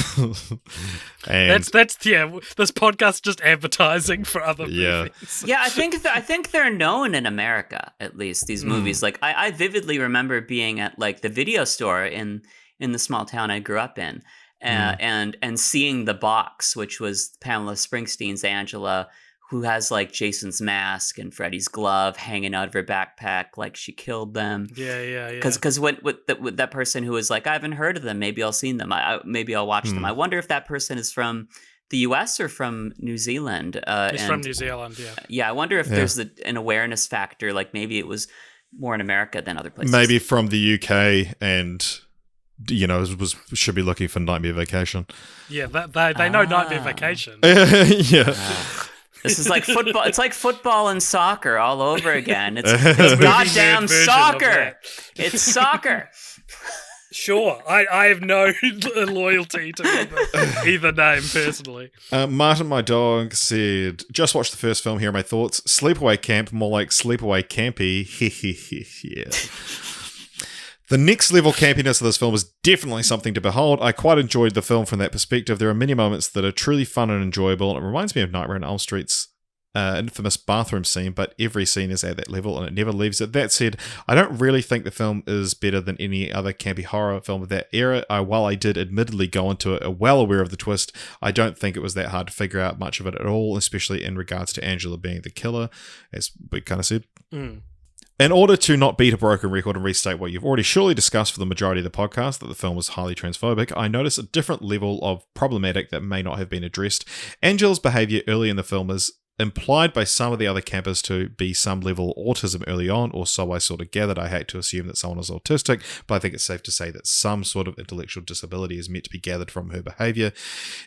And that's this podcast just advertising for other movies. I think they're known in America, at least, these movies. Like I vividly remember being at like the video store in the small town I grew up in, and seeing the box, which was Pamela Springsteen's Angela, who has like Jason's mask and Freddy's glove hanging out of her backpack, like she killed them. Yeah. Because with that person who was like, I haven't heard of them, maybe I'll see them. Maybe I'll watch them. I wonder if that person is from the U.S. or from New Zealand. He's from New Zealand. Yeah. Yeah, I wonder if there's an awareness factor. Like maybe it was more in America than other places. Maybe from the UK and. Should be looking for Nightmare Vacation. Yeah, they know Nightmare Vacation. Yeah. This is like football. It's like football and soccer all over again. It's goddamn soccer. It's soccer. Sure, I have no loyalty to either name personally. Martin, my dog, said, just watched the first film, here are my thoughts. Sleepaway Camp, more like Sleepaway Campy. Yeah. The next level campiness of this film is definitely something to behold. I quite enjoyed the film from that perspective. There are many moments that are truly fun and enjoyable, and it reminds me of Nightmare on Elm Street's infamous bathroom scene, but every scene is at that level and it never leaves it. That said, I don't really think the film is better than any other campy horror film of that era. While I did admittedly go into it well aware of the twist, I don't think it was that hard to figure out much of it at all, especially in regards to Angela being the killer, as we kind of said. In order to not beat a broken record and restate what you've already surely discussed for the majority of the podcast, that the film was highly transphobic, I noticed a different level of problematic that may not have been addressed. Angela's behavior early in the film is implied by some of the other campers to be some level of autism early on, or so I sort of gathered. I hate to assume that someone is autistic, but I think it's safe to say that some sort of intellectual disability is meant to be gathered from her behavior.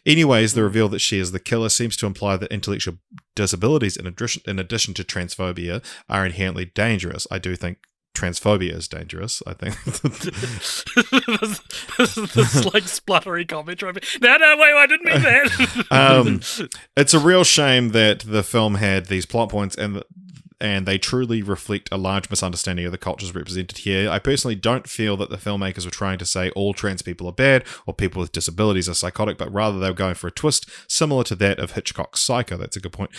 Anyways, the reveal that she is the killer seems to imply that intellectual disabilities, in addition to transphobia, are inherently dangerous. I do think transphobia is dangerous, I think. this like spluttery commentary. No, wait, I didn't mean that. It's a real shame that the film had these plot points and they truly reflect a large misunderstanding of the cultures represented here. I personally don't feel that the filmmakers were trying to say all trans people are bad or people with disabilities are psychotic, but rather they were going for a twist similar to that of Hitchcock's Psycho. That's a good point.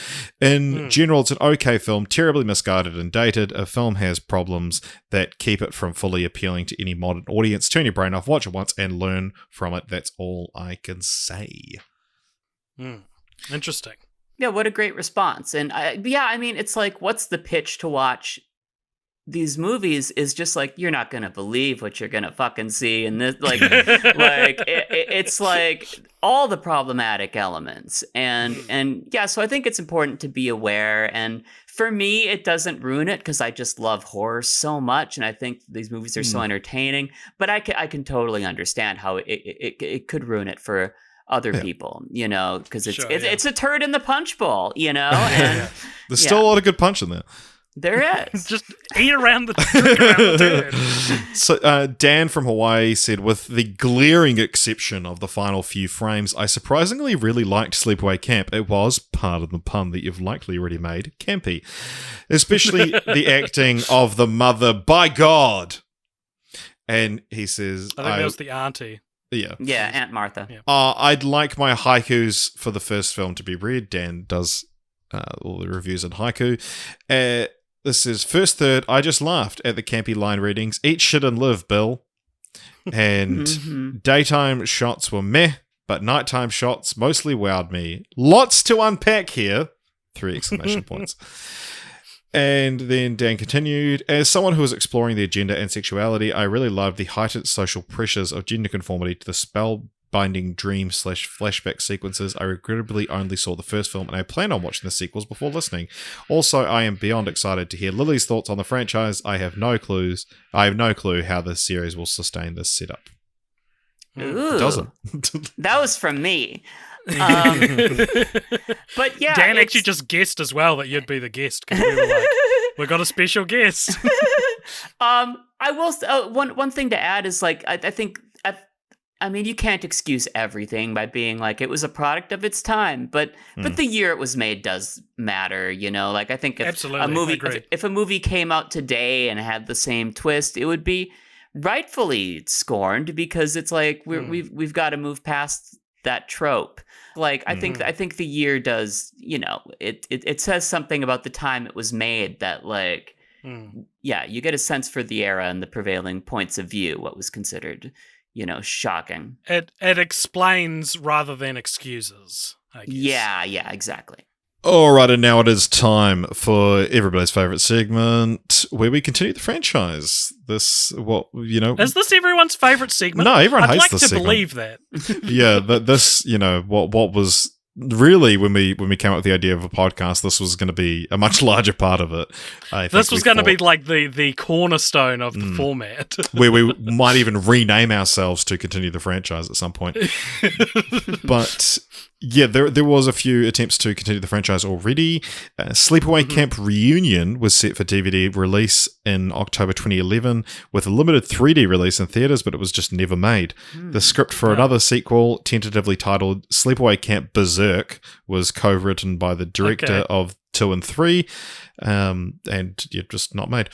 In general, it's an okay film, terribly misguided and dated. A film has problems that keep it from fully appealing to any modern audience. Turn your brain off, watch it once, and learn from it. That's all I can say. Interesting. Yeah, what a great response. And I mean, it's like, what's the pitch to watch these movies is just like, you're not gonna believe what you're gonna fucking see, and this it's like all the problematic elements, and yeah. So I think it's important to be aware, and for me, it doesn't ruin it because I just love horror so much, and I think these movies are so entertaining. But I can totally understand how it could ruin it for other people, you know, because it's a turd in the punch bowl, you know, and there's still a lot of good punch in there. There is. Just eat around the turd. So Dan from Hawaii said, with the glaring exception of the final few frames, I surprisingly really liked Sleepaway Camp. It was, pardon the pun that you've likely already made, campy. Especially the acting of the mother, by God. And he says... I think that was the auntie. Yeah. Yeah, Aunt Martha. Yeah. I'd like my haikus for the first film to be read. Dan does all the reviews in haiku. This is first third. I just laughed at the campy line readings. Eat shit and live, Bill. And daytime shots were meh, but nighttime shots mostly wowed me. Lots to unpack here. 3 exclamation points. And then Dan continued, as someone who is exploring their gender and sexuality, I really loved the heightened social pressures of gender conformity to the spellbinding dream / flashback sequences. I regrettably only saw the first film, and I plan on watching the sequels before listening. Also, I am beyond excited to hear Lily's thoughts on the franchise. I have no clue how this series will sustain this setup. Ooh, It doesn't. That was from me. But yeah, Dan actually just guessed as well that you'd be the guest, because we were like, we got a special guest. I will. One thing to add is like I think. I mean, you can't excuse everything by being like it was a product of its time, but the year it was made does matter, you know. Like I think if a movie came out today and had the same twist, it would be rightfully scorned because it's like we've got to move past that trope. Like I think the year does, you know, it says something about the time it was made that like yeah, you get a sense for the era and the prevailing points of view, what was considered, you know, shocking. It explains rather than excuses, I guess. Yeah, exactly. All right, and now it is time for everybody's favorite segment, where we continue the franchise. Is this everyone's favorite segment? No, everyone I'd hates like this to segment. believe that. Yeah, this, you know, what was really when we came up with the idea of a podcast, this was going to be a much larger part of it. This was going to be like the cornerstone of the format, where we might even rename ourselves to continue the franchise at some point. But yeah, there was a few attempts to continue the franchise already. Sleepaway Camp Reunion was set for DVD release in October 2011 with a limited 3D release in theaters, but it was just never made. The script for another sequel, tentatively titled Sleepaway Camp Berserk, was co-written by the director of 2 and 3, and just not made.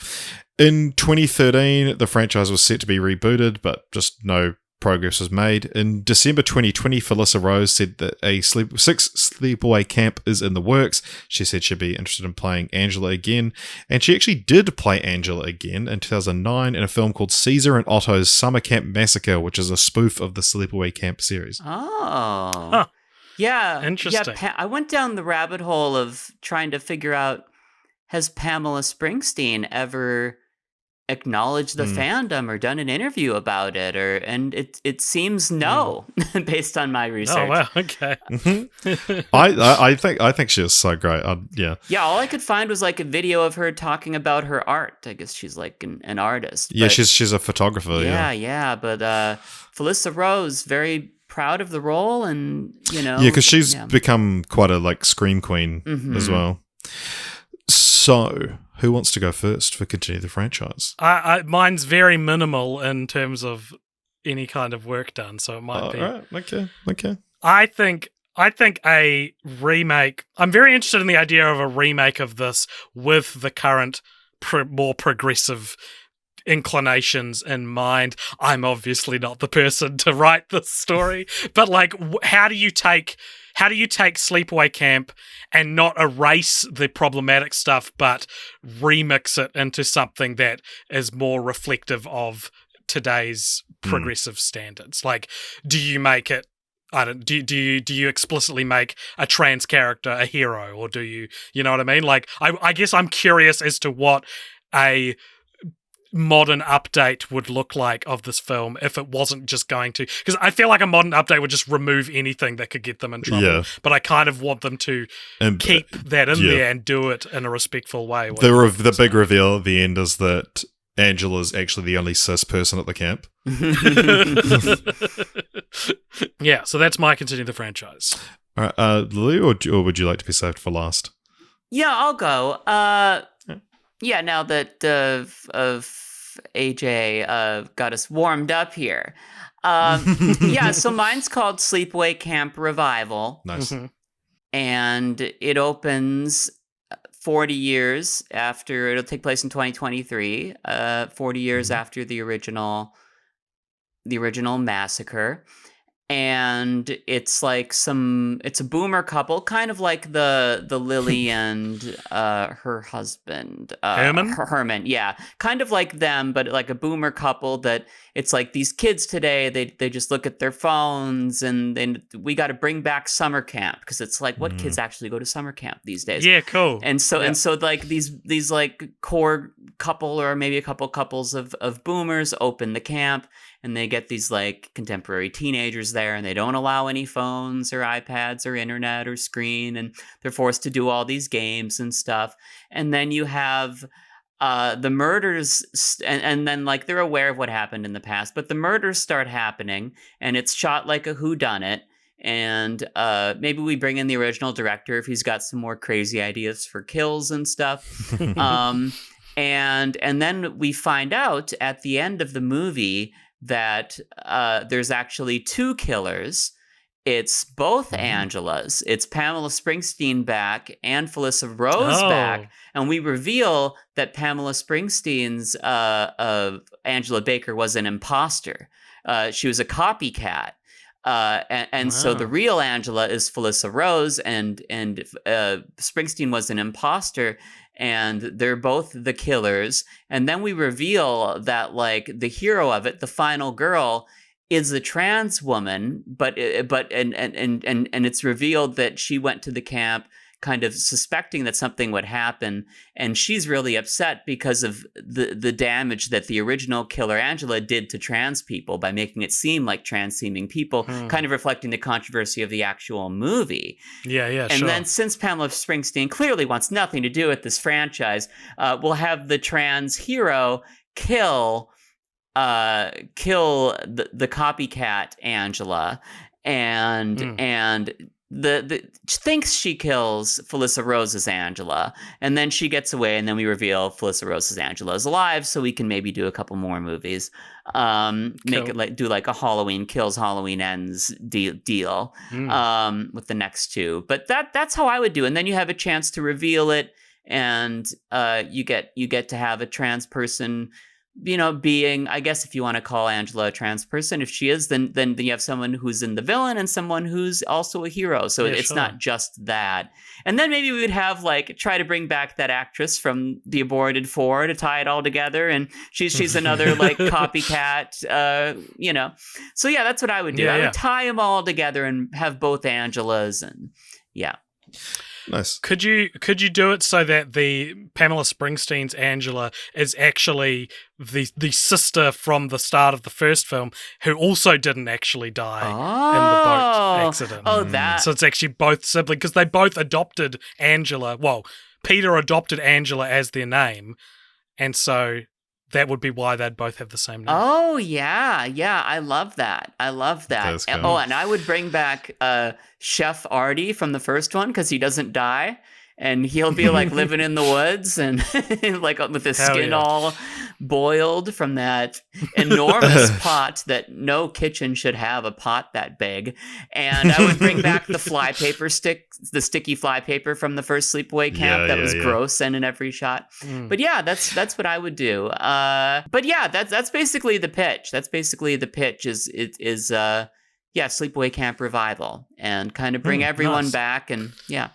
In 2013, the franchise was set to be rebooted, but just no progress was made. In December 2020, Felissa Rose said that a sixth Sleepaway Camp is in the works. She said she'd be interested in playing Angela again, and she actually did play Angela again in 2009 in a film called Caesar and Otto's Summer Camp Massacre, which is a spoof of the Sleepaway Camp series. Oh. Huh. Yeah. Interesting. Yeah, I went down the rabbit hole of trying to figure out, has Pamela Springsteen ever acknowledged the fandom or done an interview about it, and it seems no, based on my research. Oh wow, okay. I think she is so great. Yeah, all I could find was like a video of her talking about her art. I guess she's like an artist. Yeah, she's a photographer. Yeah, but Felissa Rose, very proud of the role, and you know, because she's become quite a like scream queen as well. So, who wants to go first for continue the franchise? Mine's very minimal in terms of any kind of work done, so it might be. Right, okay. I think a remake. I'm very interested in the idea of a remake of this with the current more progressive inclinations in mind. I'm obviously not the person to write this story, but like, how do you take Sleepaway Camp and not erase the problematic stuff, but remix it into something that is more reflective of today's progressive standards? Like, do you make it I don't. Do you explicitly make a trans character a hero, or do you know what I mean? Like, I guess I'm curious as to what a modern update would look like of this film if it wasn't just going to, because I feel like a modern update would just remove anything that could get them in trouble. Yeah. But I kind of want them to keep that in there and do it in a respectful way. The big reveal at the end is that Angela's actually the only cis person at the camp. Yeah, so that's my continue the franchise. All right, Lily, or would you like to be saved for last? Yeah, I'll go. Yeah, now that AJ got us warmed up here. Yeah, so mine's called Sleepaway Camp Revival. Nice. And it opens 40 years after, it'll take place in 2023, 40 years after the original massacre. And it's like it's a boomer couple, kind of like the Lily and her husband Herman, yeah, kind of like them, but like a boomer couple. That it's like these kids today, they just look at their phones, and then we got to bring back summer camp, because it's like, what kids actually go to summer camp these days? Yeah, cool. And so like these like core couple, or maybe a couple couples of boomers open the camp. And they get these like contemporary teenagers there, and they don't allow any phones or iPads or internet or screen, and they're forced to do all these games and stuff. And then you have the murders, and then like they're aware of what happened in the past, but the murders start happening, and it's shot like a whodunit. And maybe we bring in the original director if he's got some more crazy ideas for kills and stuff. And then we find out at the end of the movie that there's actually two killers. It's both Angelas. It's Pamela Springsteen back and Felissa Rose back. And we reveal that Pamela Springsteen's Angela Baker was an imposter. She was a copycat. So the real Angela is Felissa Rose, and Springsteen was an imposter. And they're both the killers. And then we reveal that like the hero of it, the final girl, is a trans woman, but it's revealed that she went to the camp kind of suspecting that something would happen, and she's really upset because of the damage that the original killer Angela did to trans people by making it seem like trans-seeming people, kind of reflecting the controversy of the actual movie. Yeah, and then since Pamela Springsteen clearly wants nothing to do with this franchise, we'll have the trans hero kill the copycat Angela, and the thinks she kills Felissa Rose's Angela, and then she gets away, and then we reveal Felissa Rose's Angela is alive, so we can maybe do a couple more movies. Make it like do like a Halloween Kills, Halloween Ends deal with the next two. But that's how I would do. And then you have a chance to reveal it, and you get to have a trans person, being, I guess if you want to call Angela a trans person, if she is, then you have someone who's in the villain and someone who's also a hero. So it's not just that. And then maybe we would have like try to bring back that actress from The Aborted Four to tie it all together, and she's another like copycat, So yeah, that's what I would do. I would tie them all together and have both Angelas, and yeah. Nice. Could you do it so that the Pamela Springsteen's Angela is actually the sister from the start of the first film, who also didn't actually die in the boat accident? Oh, that. So it's actually both siblings, because they both adopted Angela. Well, Peter adopted Angela as their name, and so that would be why they'd both have the same name. Oh, yeah. Yeah, I love that. That's And, cool. and I would bring back Chef Artie from the first one, because he doesn't die. And he'll be like living in the woods, and like with his skin all boiled from that enormous pot that no kitchen should have a pot that big. And I would bring back the the sticky flypaper from the first Sleepaway Camp that was gross and in every shot. But yeah, that's what I would do. But yeah, that's basically the pitch. Is Sleepaway Camp Revival, and kind of bring everyone back, and yeah.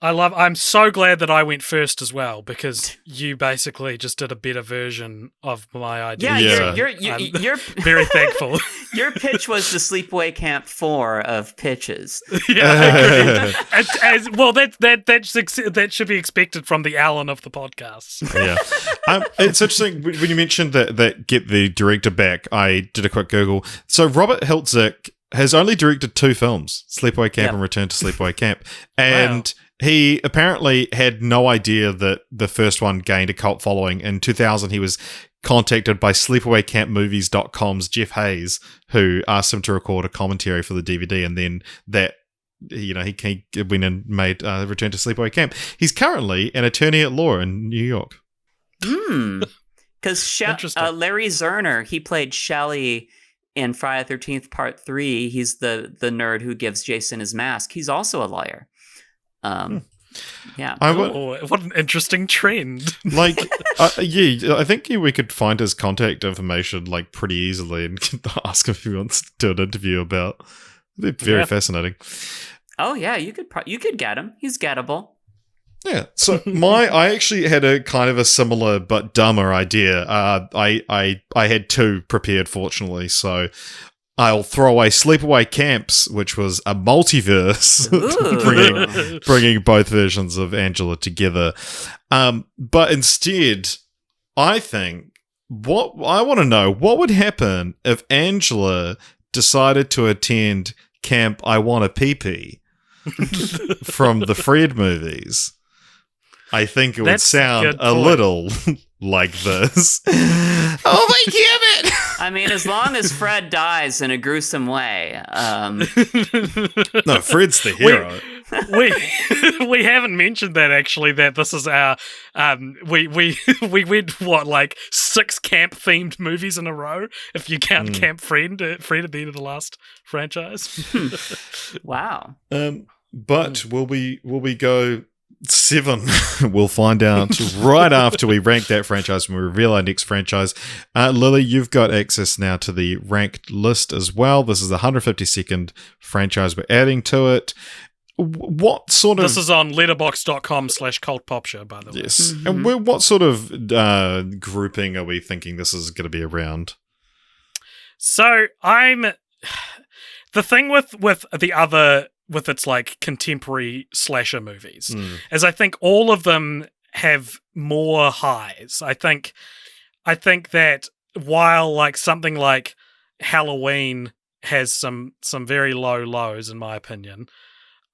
I'm so glad that I went first as well, because you basically just did a better version of my idea. Yeah, you're very thankful. Your pitch was the Sleepaway Camp 4 of pitches. Yeah, well, that should be expected from the Alan of the podcast. Yeah, it's interesting when you mentioned that get the director back. I did a quick Google. So Robert Hiltzik has only directed 2 films, Sleepaway Camp and Return to Sleepaway Camp, and he apparently had no idea that the first one gained a cult following. In 2000, he was contacted by sleepawaycampmovies.com's Jeff Hayes, who asked him to record a commentary for the DVD, and then that, he went and made Return to Sleepaway Camp. He's currently an attorney at law in New York. Because Larry Zerner, he played Shelley in Friday the 13th Part 3. He's the nerd who gives Jason his mask. He's also a lawyer. Yeah. What an interesting trend. I think we could find his contact information pretty easily and ask him if he wants to do an interview about. It'd be very fascinating. Oh yeah, you could get him. He's gettable. Yeah. So I actually had a kind of a similar but dumber idea. I had 2 prepared, fortunately, so I'll throw away Sleepaway Camps, which was a multiverse, bringing both versions of Angela together. But instead, I think I want to know what would happen if Angela decided to attend Camp I Want a Pee-Pee from the Fred movies. I think it would sound a little like this. Oh my god! I mean, as long as Fred dies in a gruesome way. No, Fred's the hero. We haven't mentioned that, actually, that this is our we went 6 camp themed movies in a row, if you count Camp Fred at the end of the last franchise. Wow. But will we go 7? We'll find out right after we rank that franchise when we reveal our next franchise. Lily, you've got access now to the ranked list as well. This is the 152nd franchise we're adding to it. What sort of... This is on letterboxd.com/cultpopshow, by the way. Yes. Mm-hmm. And what sort of grouping are we thinking this is going to be around? So the thing with the other... with its contemporary slasher movies, is I think all of them have more highs. I think that while something like Halloween has some very low lows, in my opinion,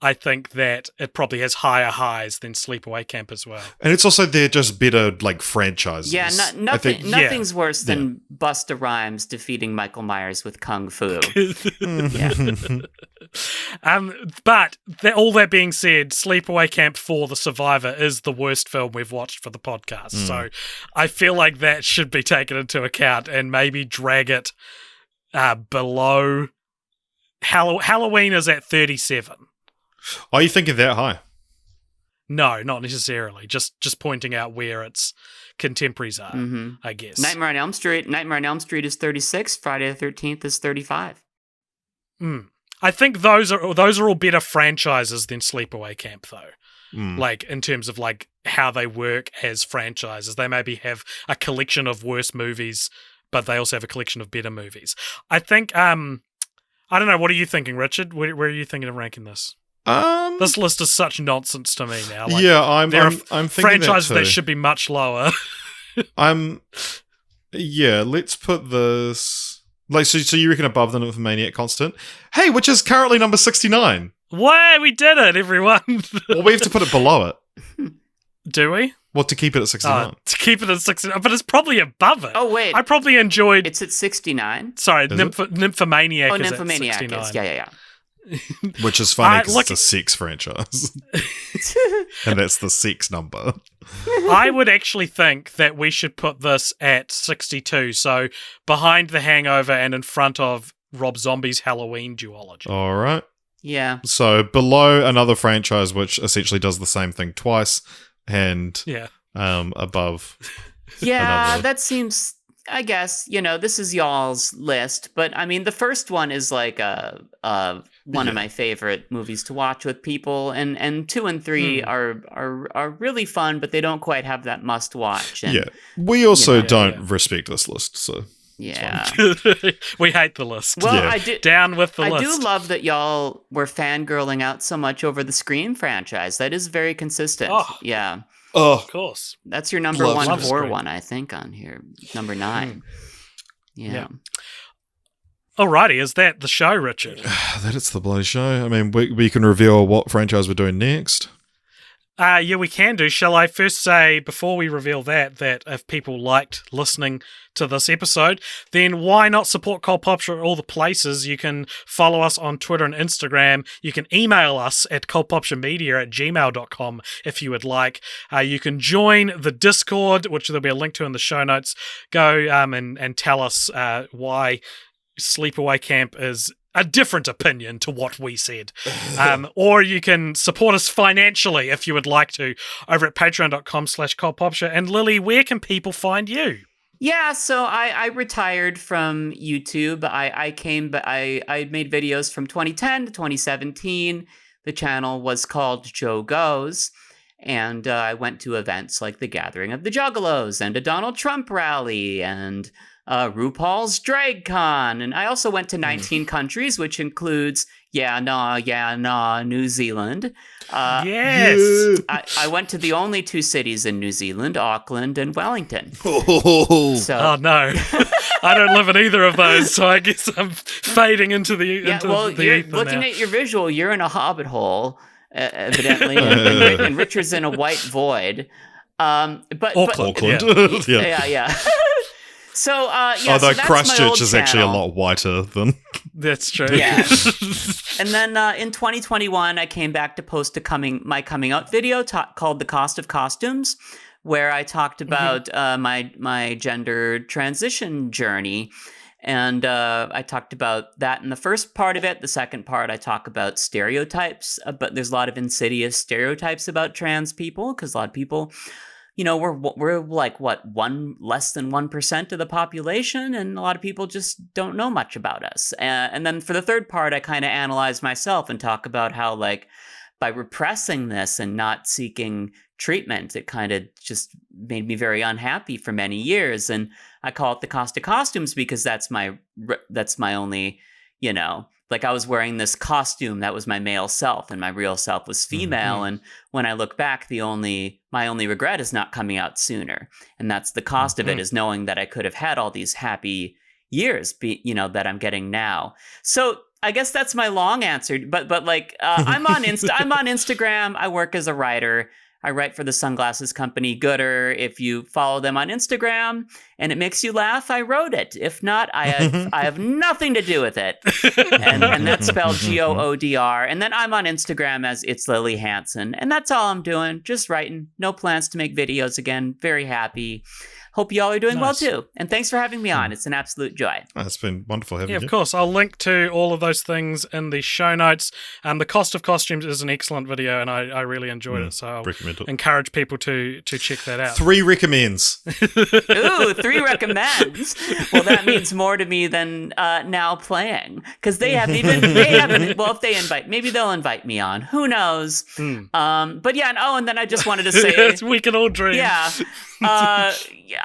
I think that it probably has higher highs than Sleepaway Camp as well. And it's also they're just better franchises. Yeah, nothing's worse than Busta Rhymes defeating Michael Myers with Kung Fu. But all that being said, Sleepaway Camp 4: The Survivor is the worst film we've watched for the podcast. So I feel like that should be taken into account and maybe drag it below. Halloween is at 37. Are you thinking that high? No, not necessarily. Just pointing out where its contemporaries are, I guess. Nightmare on Elm Street is 36. Friday the 13th is 35. I think those are all better franchises than Sleepaway Camp, though. In terms of how they work as franchises, they maybe have a collection of worse movies, but they also have a collection of better movies. I think. I don't know. What are you thinking, Richard? Where are you thinking of ranking this? This list is such nonsense to me now. I'm thinking franchises that should be much lower. Let's put this so you reckon above the Nymphomaniac Constant? Hey, which is currently number 69. Wow, we did it, everyone. Well, we have to put it below it. Do we? Well, to keep it at 69. To keep it at 69, but it's probably above it. Oh, wait. I probably enjoyed... It's at 69? Sorry, Nymphomaniac is Nymphomaniac at 69. is, yeah. Which is funny because it's a sex franchise. And that's the sex number. I would actually think that we should put this at 62, so behind The Hangover and in front of Rob Zombie's Halloween duology. All right. Yeah. So below another franchise which essentially does the same thing twice, and above. Yeah, that seems I guess, this is y'all's list, but I mean, the first one is like one of my favorite movies to watch with people, and 2 and 3 are really fun, but they don't quite have that must watch. And, we also don't respect this list, so. Yeah. We hate the list. Well, down with the list. I do love that y'all were fangirling out so much over the Scream franchise. That is very consistent. Oh. Yeah. Oh, of course. That's your number one horror one, I think, on here. Number 9. Yeah. Alrighty, is that the show, Richard? That is the bloody show. I mean, we can reveal what franchise we're doing next. Yeah, we can do. Shall I first say, before we reveal that if people liked listening to this episode, then why not support Cult Popture at all the places? You can follow us on Twitter and Instagram. You can email us at cultpopturemedia@gmail.com if you would like. You can join the Discord, which there'll be a link to in the show notes. Go and tell us why Sleepaway Camp is a different opinion to what we said. Or you can support us financially if you would like to over at patreon.com/cultpopture. And Lily, where can people find you? Yeah, so I retired from YouTube. I made videos from 2010 to 2017. The channel was called Joe Goes. And I went to events like the Gathering of the Juggalos and a Donald Trump rally and RuPaul's Drag Con. And I also went to 19 countries, which includes New Zealand. Yes. I went to the only 2 cities in New Zealand, Auckland and Wellington. Oh no. I don't live in either of those, so I guess I'm fading into the you're ether looking now. at your visual, you're in a hobbit hole, evidently, and Richard's in a white void. But Auckland. Yeah. So, although Christchurch is actually a lot whiter than... That's true. Yeah. And then in 2021, I came back to post my coming out video called The Cost of Costumes, where I talked about my gender transition journey. And I talked about that in the first part of it. The second part, I talk about stereotypes, but there's a lot of insidious stereotypes about trans people, because a lot of people... we're like less than 1% of the population, and a lot of people just don't know much about us. And then for the third part, I kind of analyze myself and talk about how, like, by repressing this and not seeking treatment, it kind of just made me very unhappy for many years. And I call it The Cost of Costumes because that's my only, like, I was wearing this costume that was my male self, and my real self was female. And when I look back, my only regret is not coming out sooner. And that's the cost of it, is knowing that I could have had all these happy years, that I'm getting now. So I guess that's my long answer. But like, I'm on Instagram. I work as a writer. I write for the sunglasses company Gooder. If you follow them on Instagram and it makes you laugh, I wrote it. If not, I have nothing to do with it. And that's spelled GOODR. And then I'm on Instagram as It's Lily Hanson. And that's all I'm doing. Just writing. No plans to make videos again. Very happy. Hope you all are doing well too. And thanks for having me on. It's an absolute joy. It's been wonderful having you. Yeah, of course. I'll link to all of those things in the show notes. The Cost of Costumes is an excellent video, and I really enjoyed it. So I'll encourage people to check that out. 3 recommends. Ooh, 3 recommends. Well, that means more to me than now playing, because they haven't. Well, if they maybe they'll invite me on. Who knows? But yeah. And then I just wanted to say, we can all dream. Yeah.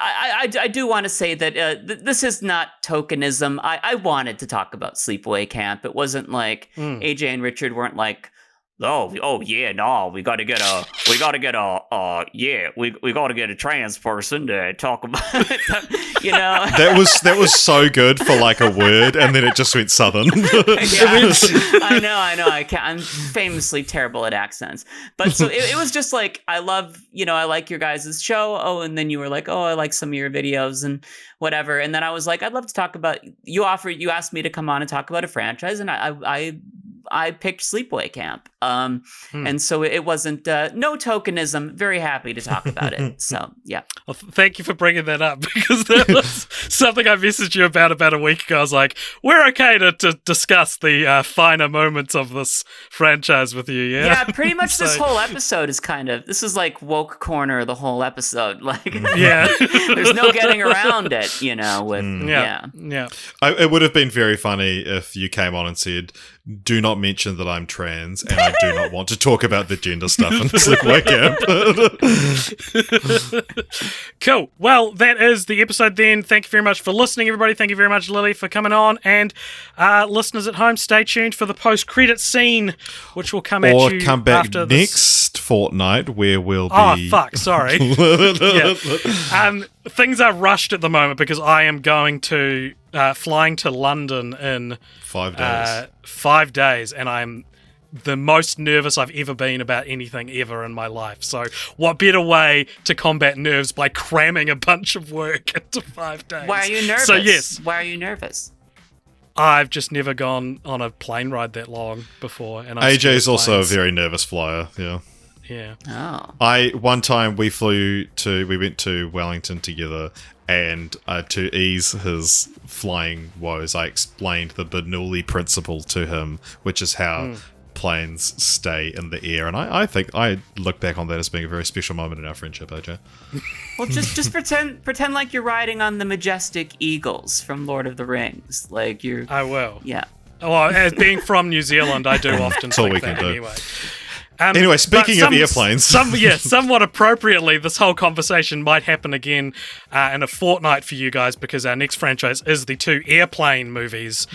I do want to say that this is not tokenism. I wanted to talk about Sleepaway Camp. It wasn't like AJ and Richard weren't like, oh yeah, no, we got to get a trans person to talk about it. That was so good for like a word, and then it just went southern. I know. I'm famously terrible at accents, but so it was just like, I like your guys' show. Oh, and then you were like, oh, I like some of your videos and whatever. And then I was like, I'd love to talk about. You asked me to come on and talk about a franchise, and I I picked Sleepaway Camp. And so it wasn't no tokenism. Very happy to talk about it. So yeah. Well, thank you for bringing that up, because that was something I messaged you about a week ago. I was like, we're okay to discuss the finer moments of this franchise with you. Yeah. Yeah, pretty much. This whole episode is this is like woke corner the whole episode. Like, yeah, there's no getting around it. With yeah. It would have been very funny if you came on and said, do not mention that I'm trans and I do not want to talk about the gender stuff in the Sleepaway Camp. Cool. Well, that is the episode then. Thank you very much for listening, everybody. Thank you very much, Lily, for coming on. And listeners at home, stay tuned for the post-credit scene, which will come at you or come back after next fortnight, where we'll be... Oh, fuck, sorry. Things are rushed at the moment because I am going to... flying to London in 5 days. 5 days, and I'm the most nervous I've ever been about anything ever in my life. So what better way to combat nerves by cramming a bunch of work into 5 days? Why are you nervous? So yes. Why are you nervous? I've just never gone on a plane ride that long before. And AJ's also a very nervous flyer, yeah. Yeah. Oh. One time we went to Wellington together, and to ease his flying woes, I explained the Bernoulli principle to him, which is how planes stay in the air. And I think I look back on that as being a very special moment in our friendship, AJ. Well, just pretend like you're riding on the majestic eagles from Lord of the Rings. Like you're... I will. Yeah. Well, as being from New Zealand, I do often think we that can do. anyway. Anyway, speaking of airplanes. Somewhat appropriately, this whole conversation might happen again in a fortnight for you guys, because our next franchise is the 2 airplane movies,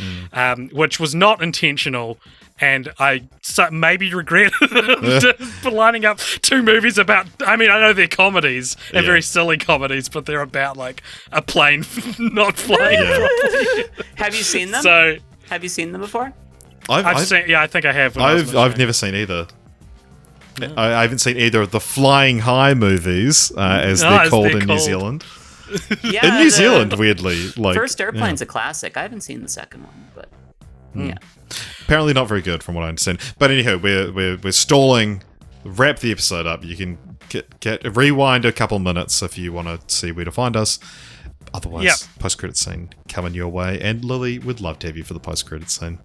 which was not intentional, and I maybe regret for lining up 2 movies about... I mean, I know they're comedies, and very silly comedies, but they're about, like, a plane not flying properly. Have you seen them? Have you seen them before? I've seen... Yeah, I think I have. I've never seen either. I haven't seen either of the Flying High movies, as they're called in New Zealand. Yeah, in New Zealand, weirdly. Like, First Airplane's a classic. I haven't seen the second one, but yeah. Apparently not very good, from what I understand. But anyhow, we're stalling. Wrap the episode up. You can rewind a couple minutes if you want to see where to find us. Otherwise, post-credit scene coming your way. And Lily would love to have you for the post-credit scene.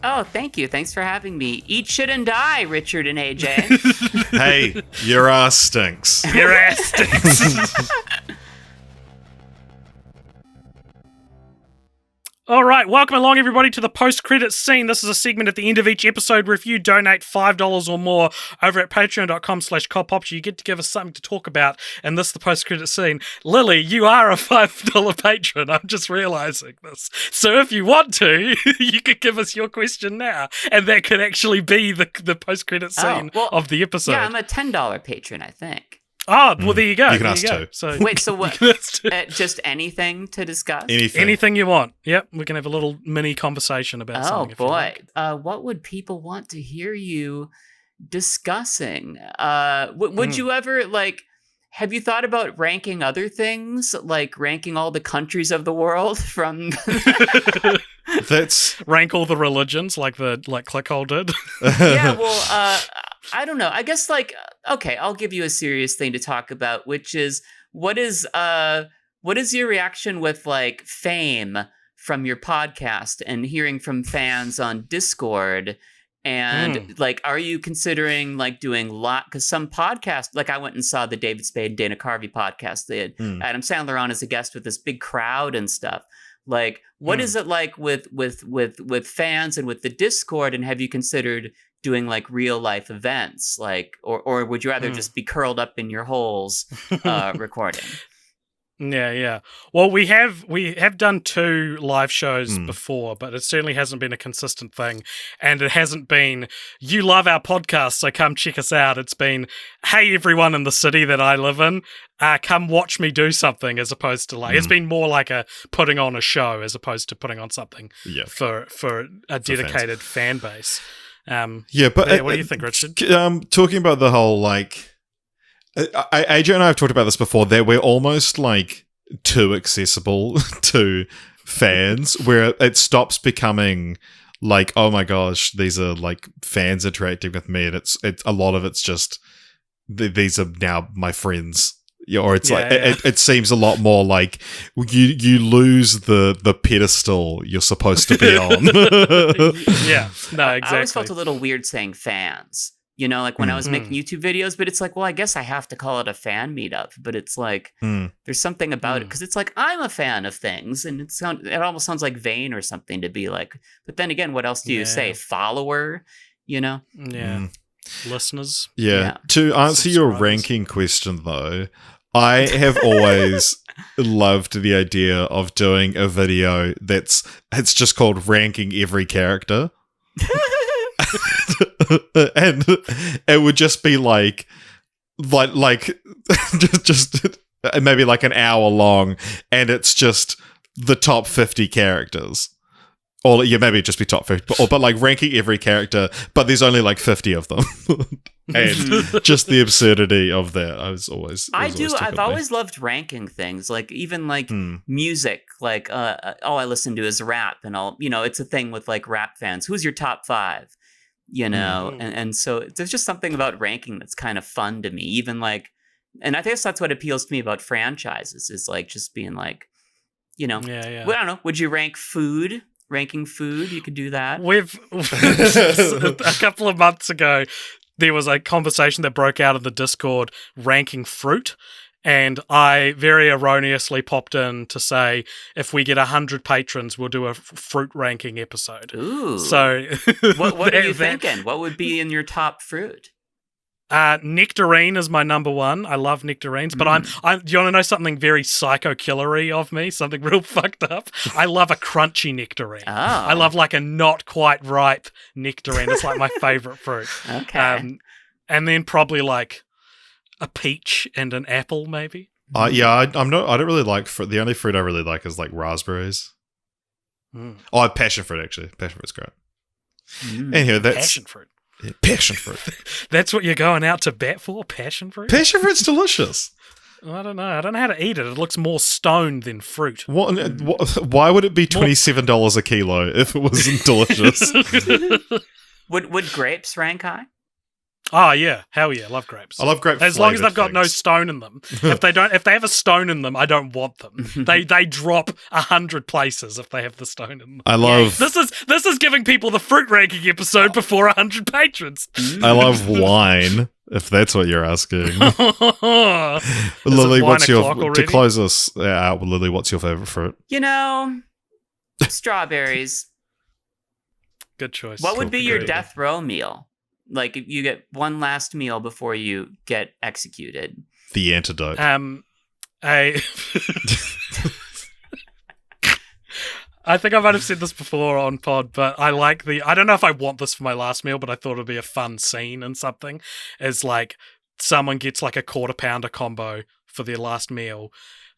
Oh, thank you. Thanks for having me. Eat shit and die, Richard and AJ. Hey, your ass stinks. Your ass stinks. All right, welcome along, everybody, to the post-credits scene. This is a segment at the end of each episode where if you donate $5 or more over at patreon.com/coppops, you get to give us something to talk about, and this is the post-credits scene. Lily, you are a $5 patron. I'm just realizing this. So if you want to, you could give us your question now, and that could actually be the post-credits scene of the episode. Yeah, I'm a $10 patron, I think. Oh, well, there you go. You can ask too. So, wait, so what? Just anything to discuss? Anything you want. Yep, we can have a little mini conversation about something. Oh, boy. What would people want to hear you discussing? Would you ever, like... Have you thought about ranking other things, like ranking all the countries of the world from... That's... Rank all the religions, like Clickhole did? Yeah, well, I don't know. I guess, like, okay, I'll give you a serious thing to talk about, which is, what is your reaction with, like, fame from your podcast and hearing from fans on Discord? And like, are you considering like doing because some podcasts, like I went and saw the David Spade and Dana Carvey podcast. They had Adam Sandler on as a guest with this big crowd and stuff. Like, what is it like with fans and with the Discord? And have you considered doing like real life events, like, or would you rather just be curled up in your holes recording? Yeah. Well, we have done 2 live shows before, but it certainly hasn't been a consistent thing. And it hasn't been, you love our podcast, so come check us out. It's been, hey, everyone in the city that I live in, come watch me do something, as opposed to like, it's been more like a putting on a show as opposed to putting on something for a dedicated fan base. But what do you think, Richard? Talking about the whole, like, AJ and I have talked about this before, that we're almost like too accessible to fans, where it stops becoming like, oh my gosh, these are like fans interacting with me, and it's a lot of it's just these are now my friends. Yeah, or it's It seems a lot more like you lose the pedestal you're supposed to be on. Yeah, no, exactly. I always felt a little weird saying fans. Like when I was making YouTube videos, but it's like, well, I guess I have to call it a fan meetup. But it's like there's something about it because it's like I'm a fan of things, and it almost sounds like vain or something to be like. But then again, what else do you say? Follower, Yeah. Listeners. Yeah. To answer your ranking question, though, I have always loved the idea of doing a video it's just called ranking every character. And it would just be like just maybe like an hour long, and it's just the top 50 characters. Or maybe it'd just be top 50, but like ranking every character, but there's only like 50 of them. And just the absurdity of that. I've always loved ranking things, like even like music, like all I listen to is rap, and it's a thing with like rap fans. Who's your top 5? And so there's just something about ranking that's kind of fun to me, even like, and I guess that's what appeals to me about franchises is like just being like, well, I don't know, would you rank food? Ranking food, you could do that. A couple of months ago, there was a conversation that broke out of the Discord ranking fruit, and I very erroneously popped in to say, if we get 100 patrons, we'll do a fruit ranking episode. Ooh. So, what are you thinking? What would be in your top fruit? Nectarine is my number one. I love nectarines, but do you want to know something very psycho-killery of me? Something real fucked up? I love a crunchy nectarine. Oh. I love like a not quite ripe nectarine. It's like my favorite fruit. Okay. And then probably like a peach and an apple, maybe. I don't really like fruit. The only fruit I really like is like raspberries. Oh, passion fruit, actually. Passion fruit's great. Anyway, that's passion fruit. Yeah, passion fruit. That's what you're going out to bat for? Passion fruit? Passion fruit's delicious. I don't know. I don't know how to eat it. It looks more stoned than fruit. Why would it be $27 a kilo if it wasn't delicious? Would grapes rank high? Oh yeah, hell yeah, love grapes. I love grapes as long as they've got no stone in them. If they have a stone in them, I don't want them. They drop 100 places if they have the stone in them. I love this is giving people the fruit ranking episode before 100 patrons. I love wine, if that's what you're asking. Lily, to close us out? Lily, what's your favorite fruit? Strawberries. Good choice. What would be your death row meal? Like, you get one last meal before you get executed. The antidote. I think I might have said this before on pod, but I like I don't know if I want this for my last meal, but I thought it'd be a fun scene and something. Is like someone gets like a quarter pounder combo for their last meal,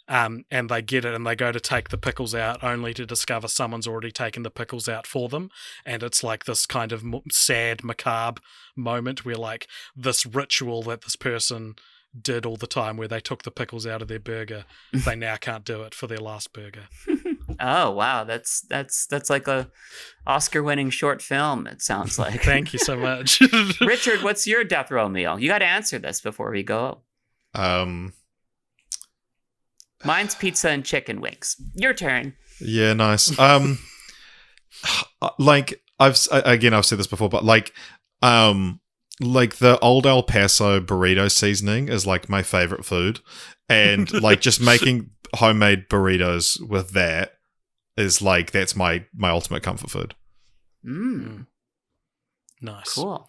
and they get it and they go to take the pickles out only to discover someone's already taken the pickles out for them. And it's like this kind of sad, macabre moment where like this ritual that this person did all the time where they took the pickles out of their burger, they now can't do it for their last burger. Oh, wow. That's like a Oscar-winning short film, it sounds like. Thank you so much. Richard, what's your death row meal? You got to answer this before we go. Mine's pizza and chicken wings. Your turn. Yeah, nice. Like I've said this before, but like the old El Paso burrito seasoning is like my favorite food, and like just making homemade burritos with that is like that's my ultimate comfort food. Nice. Cool.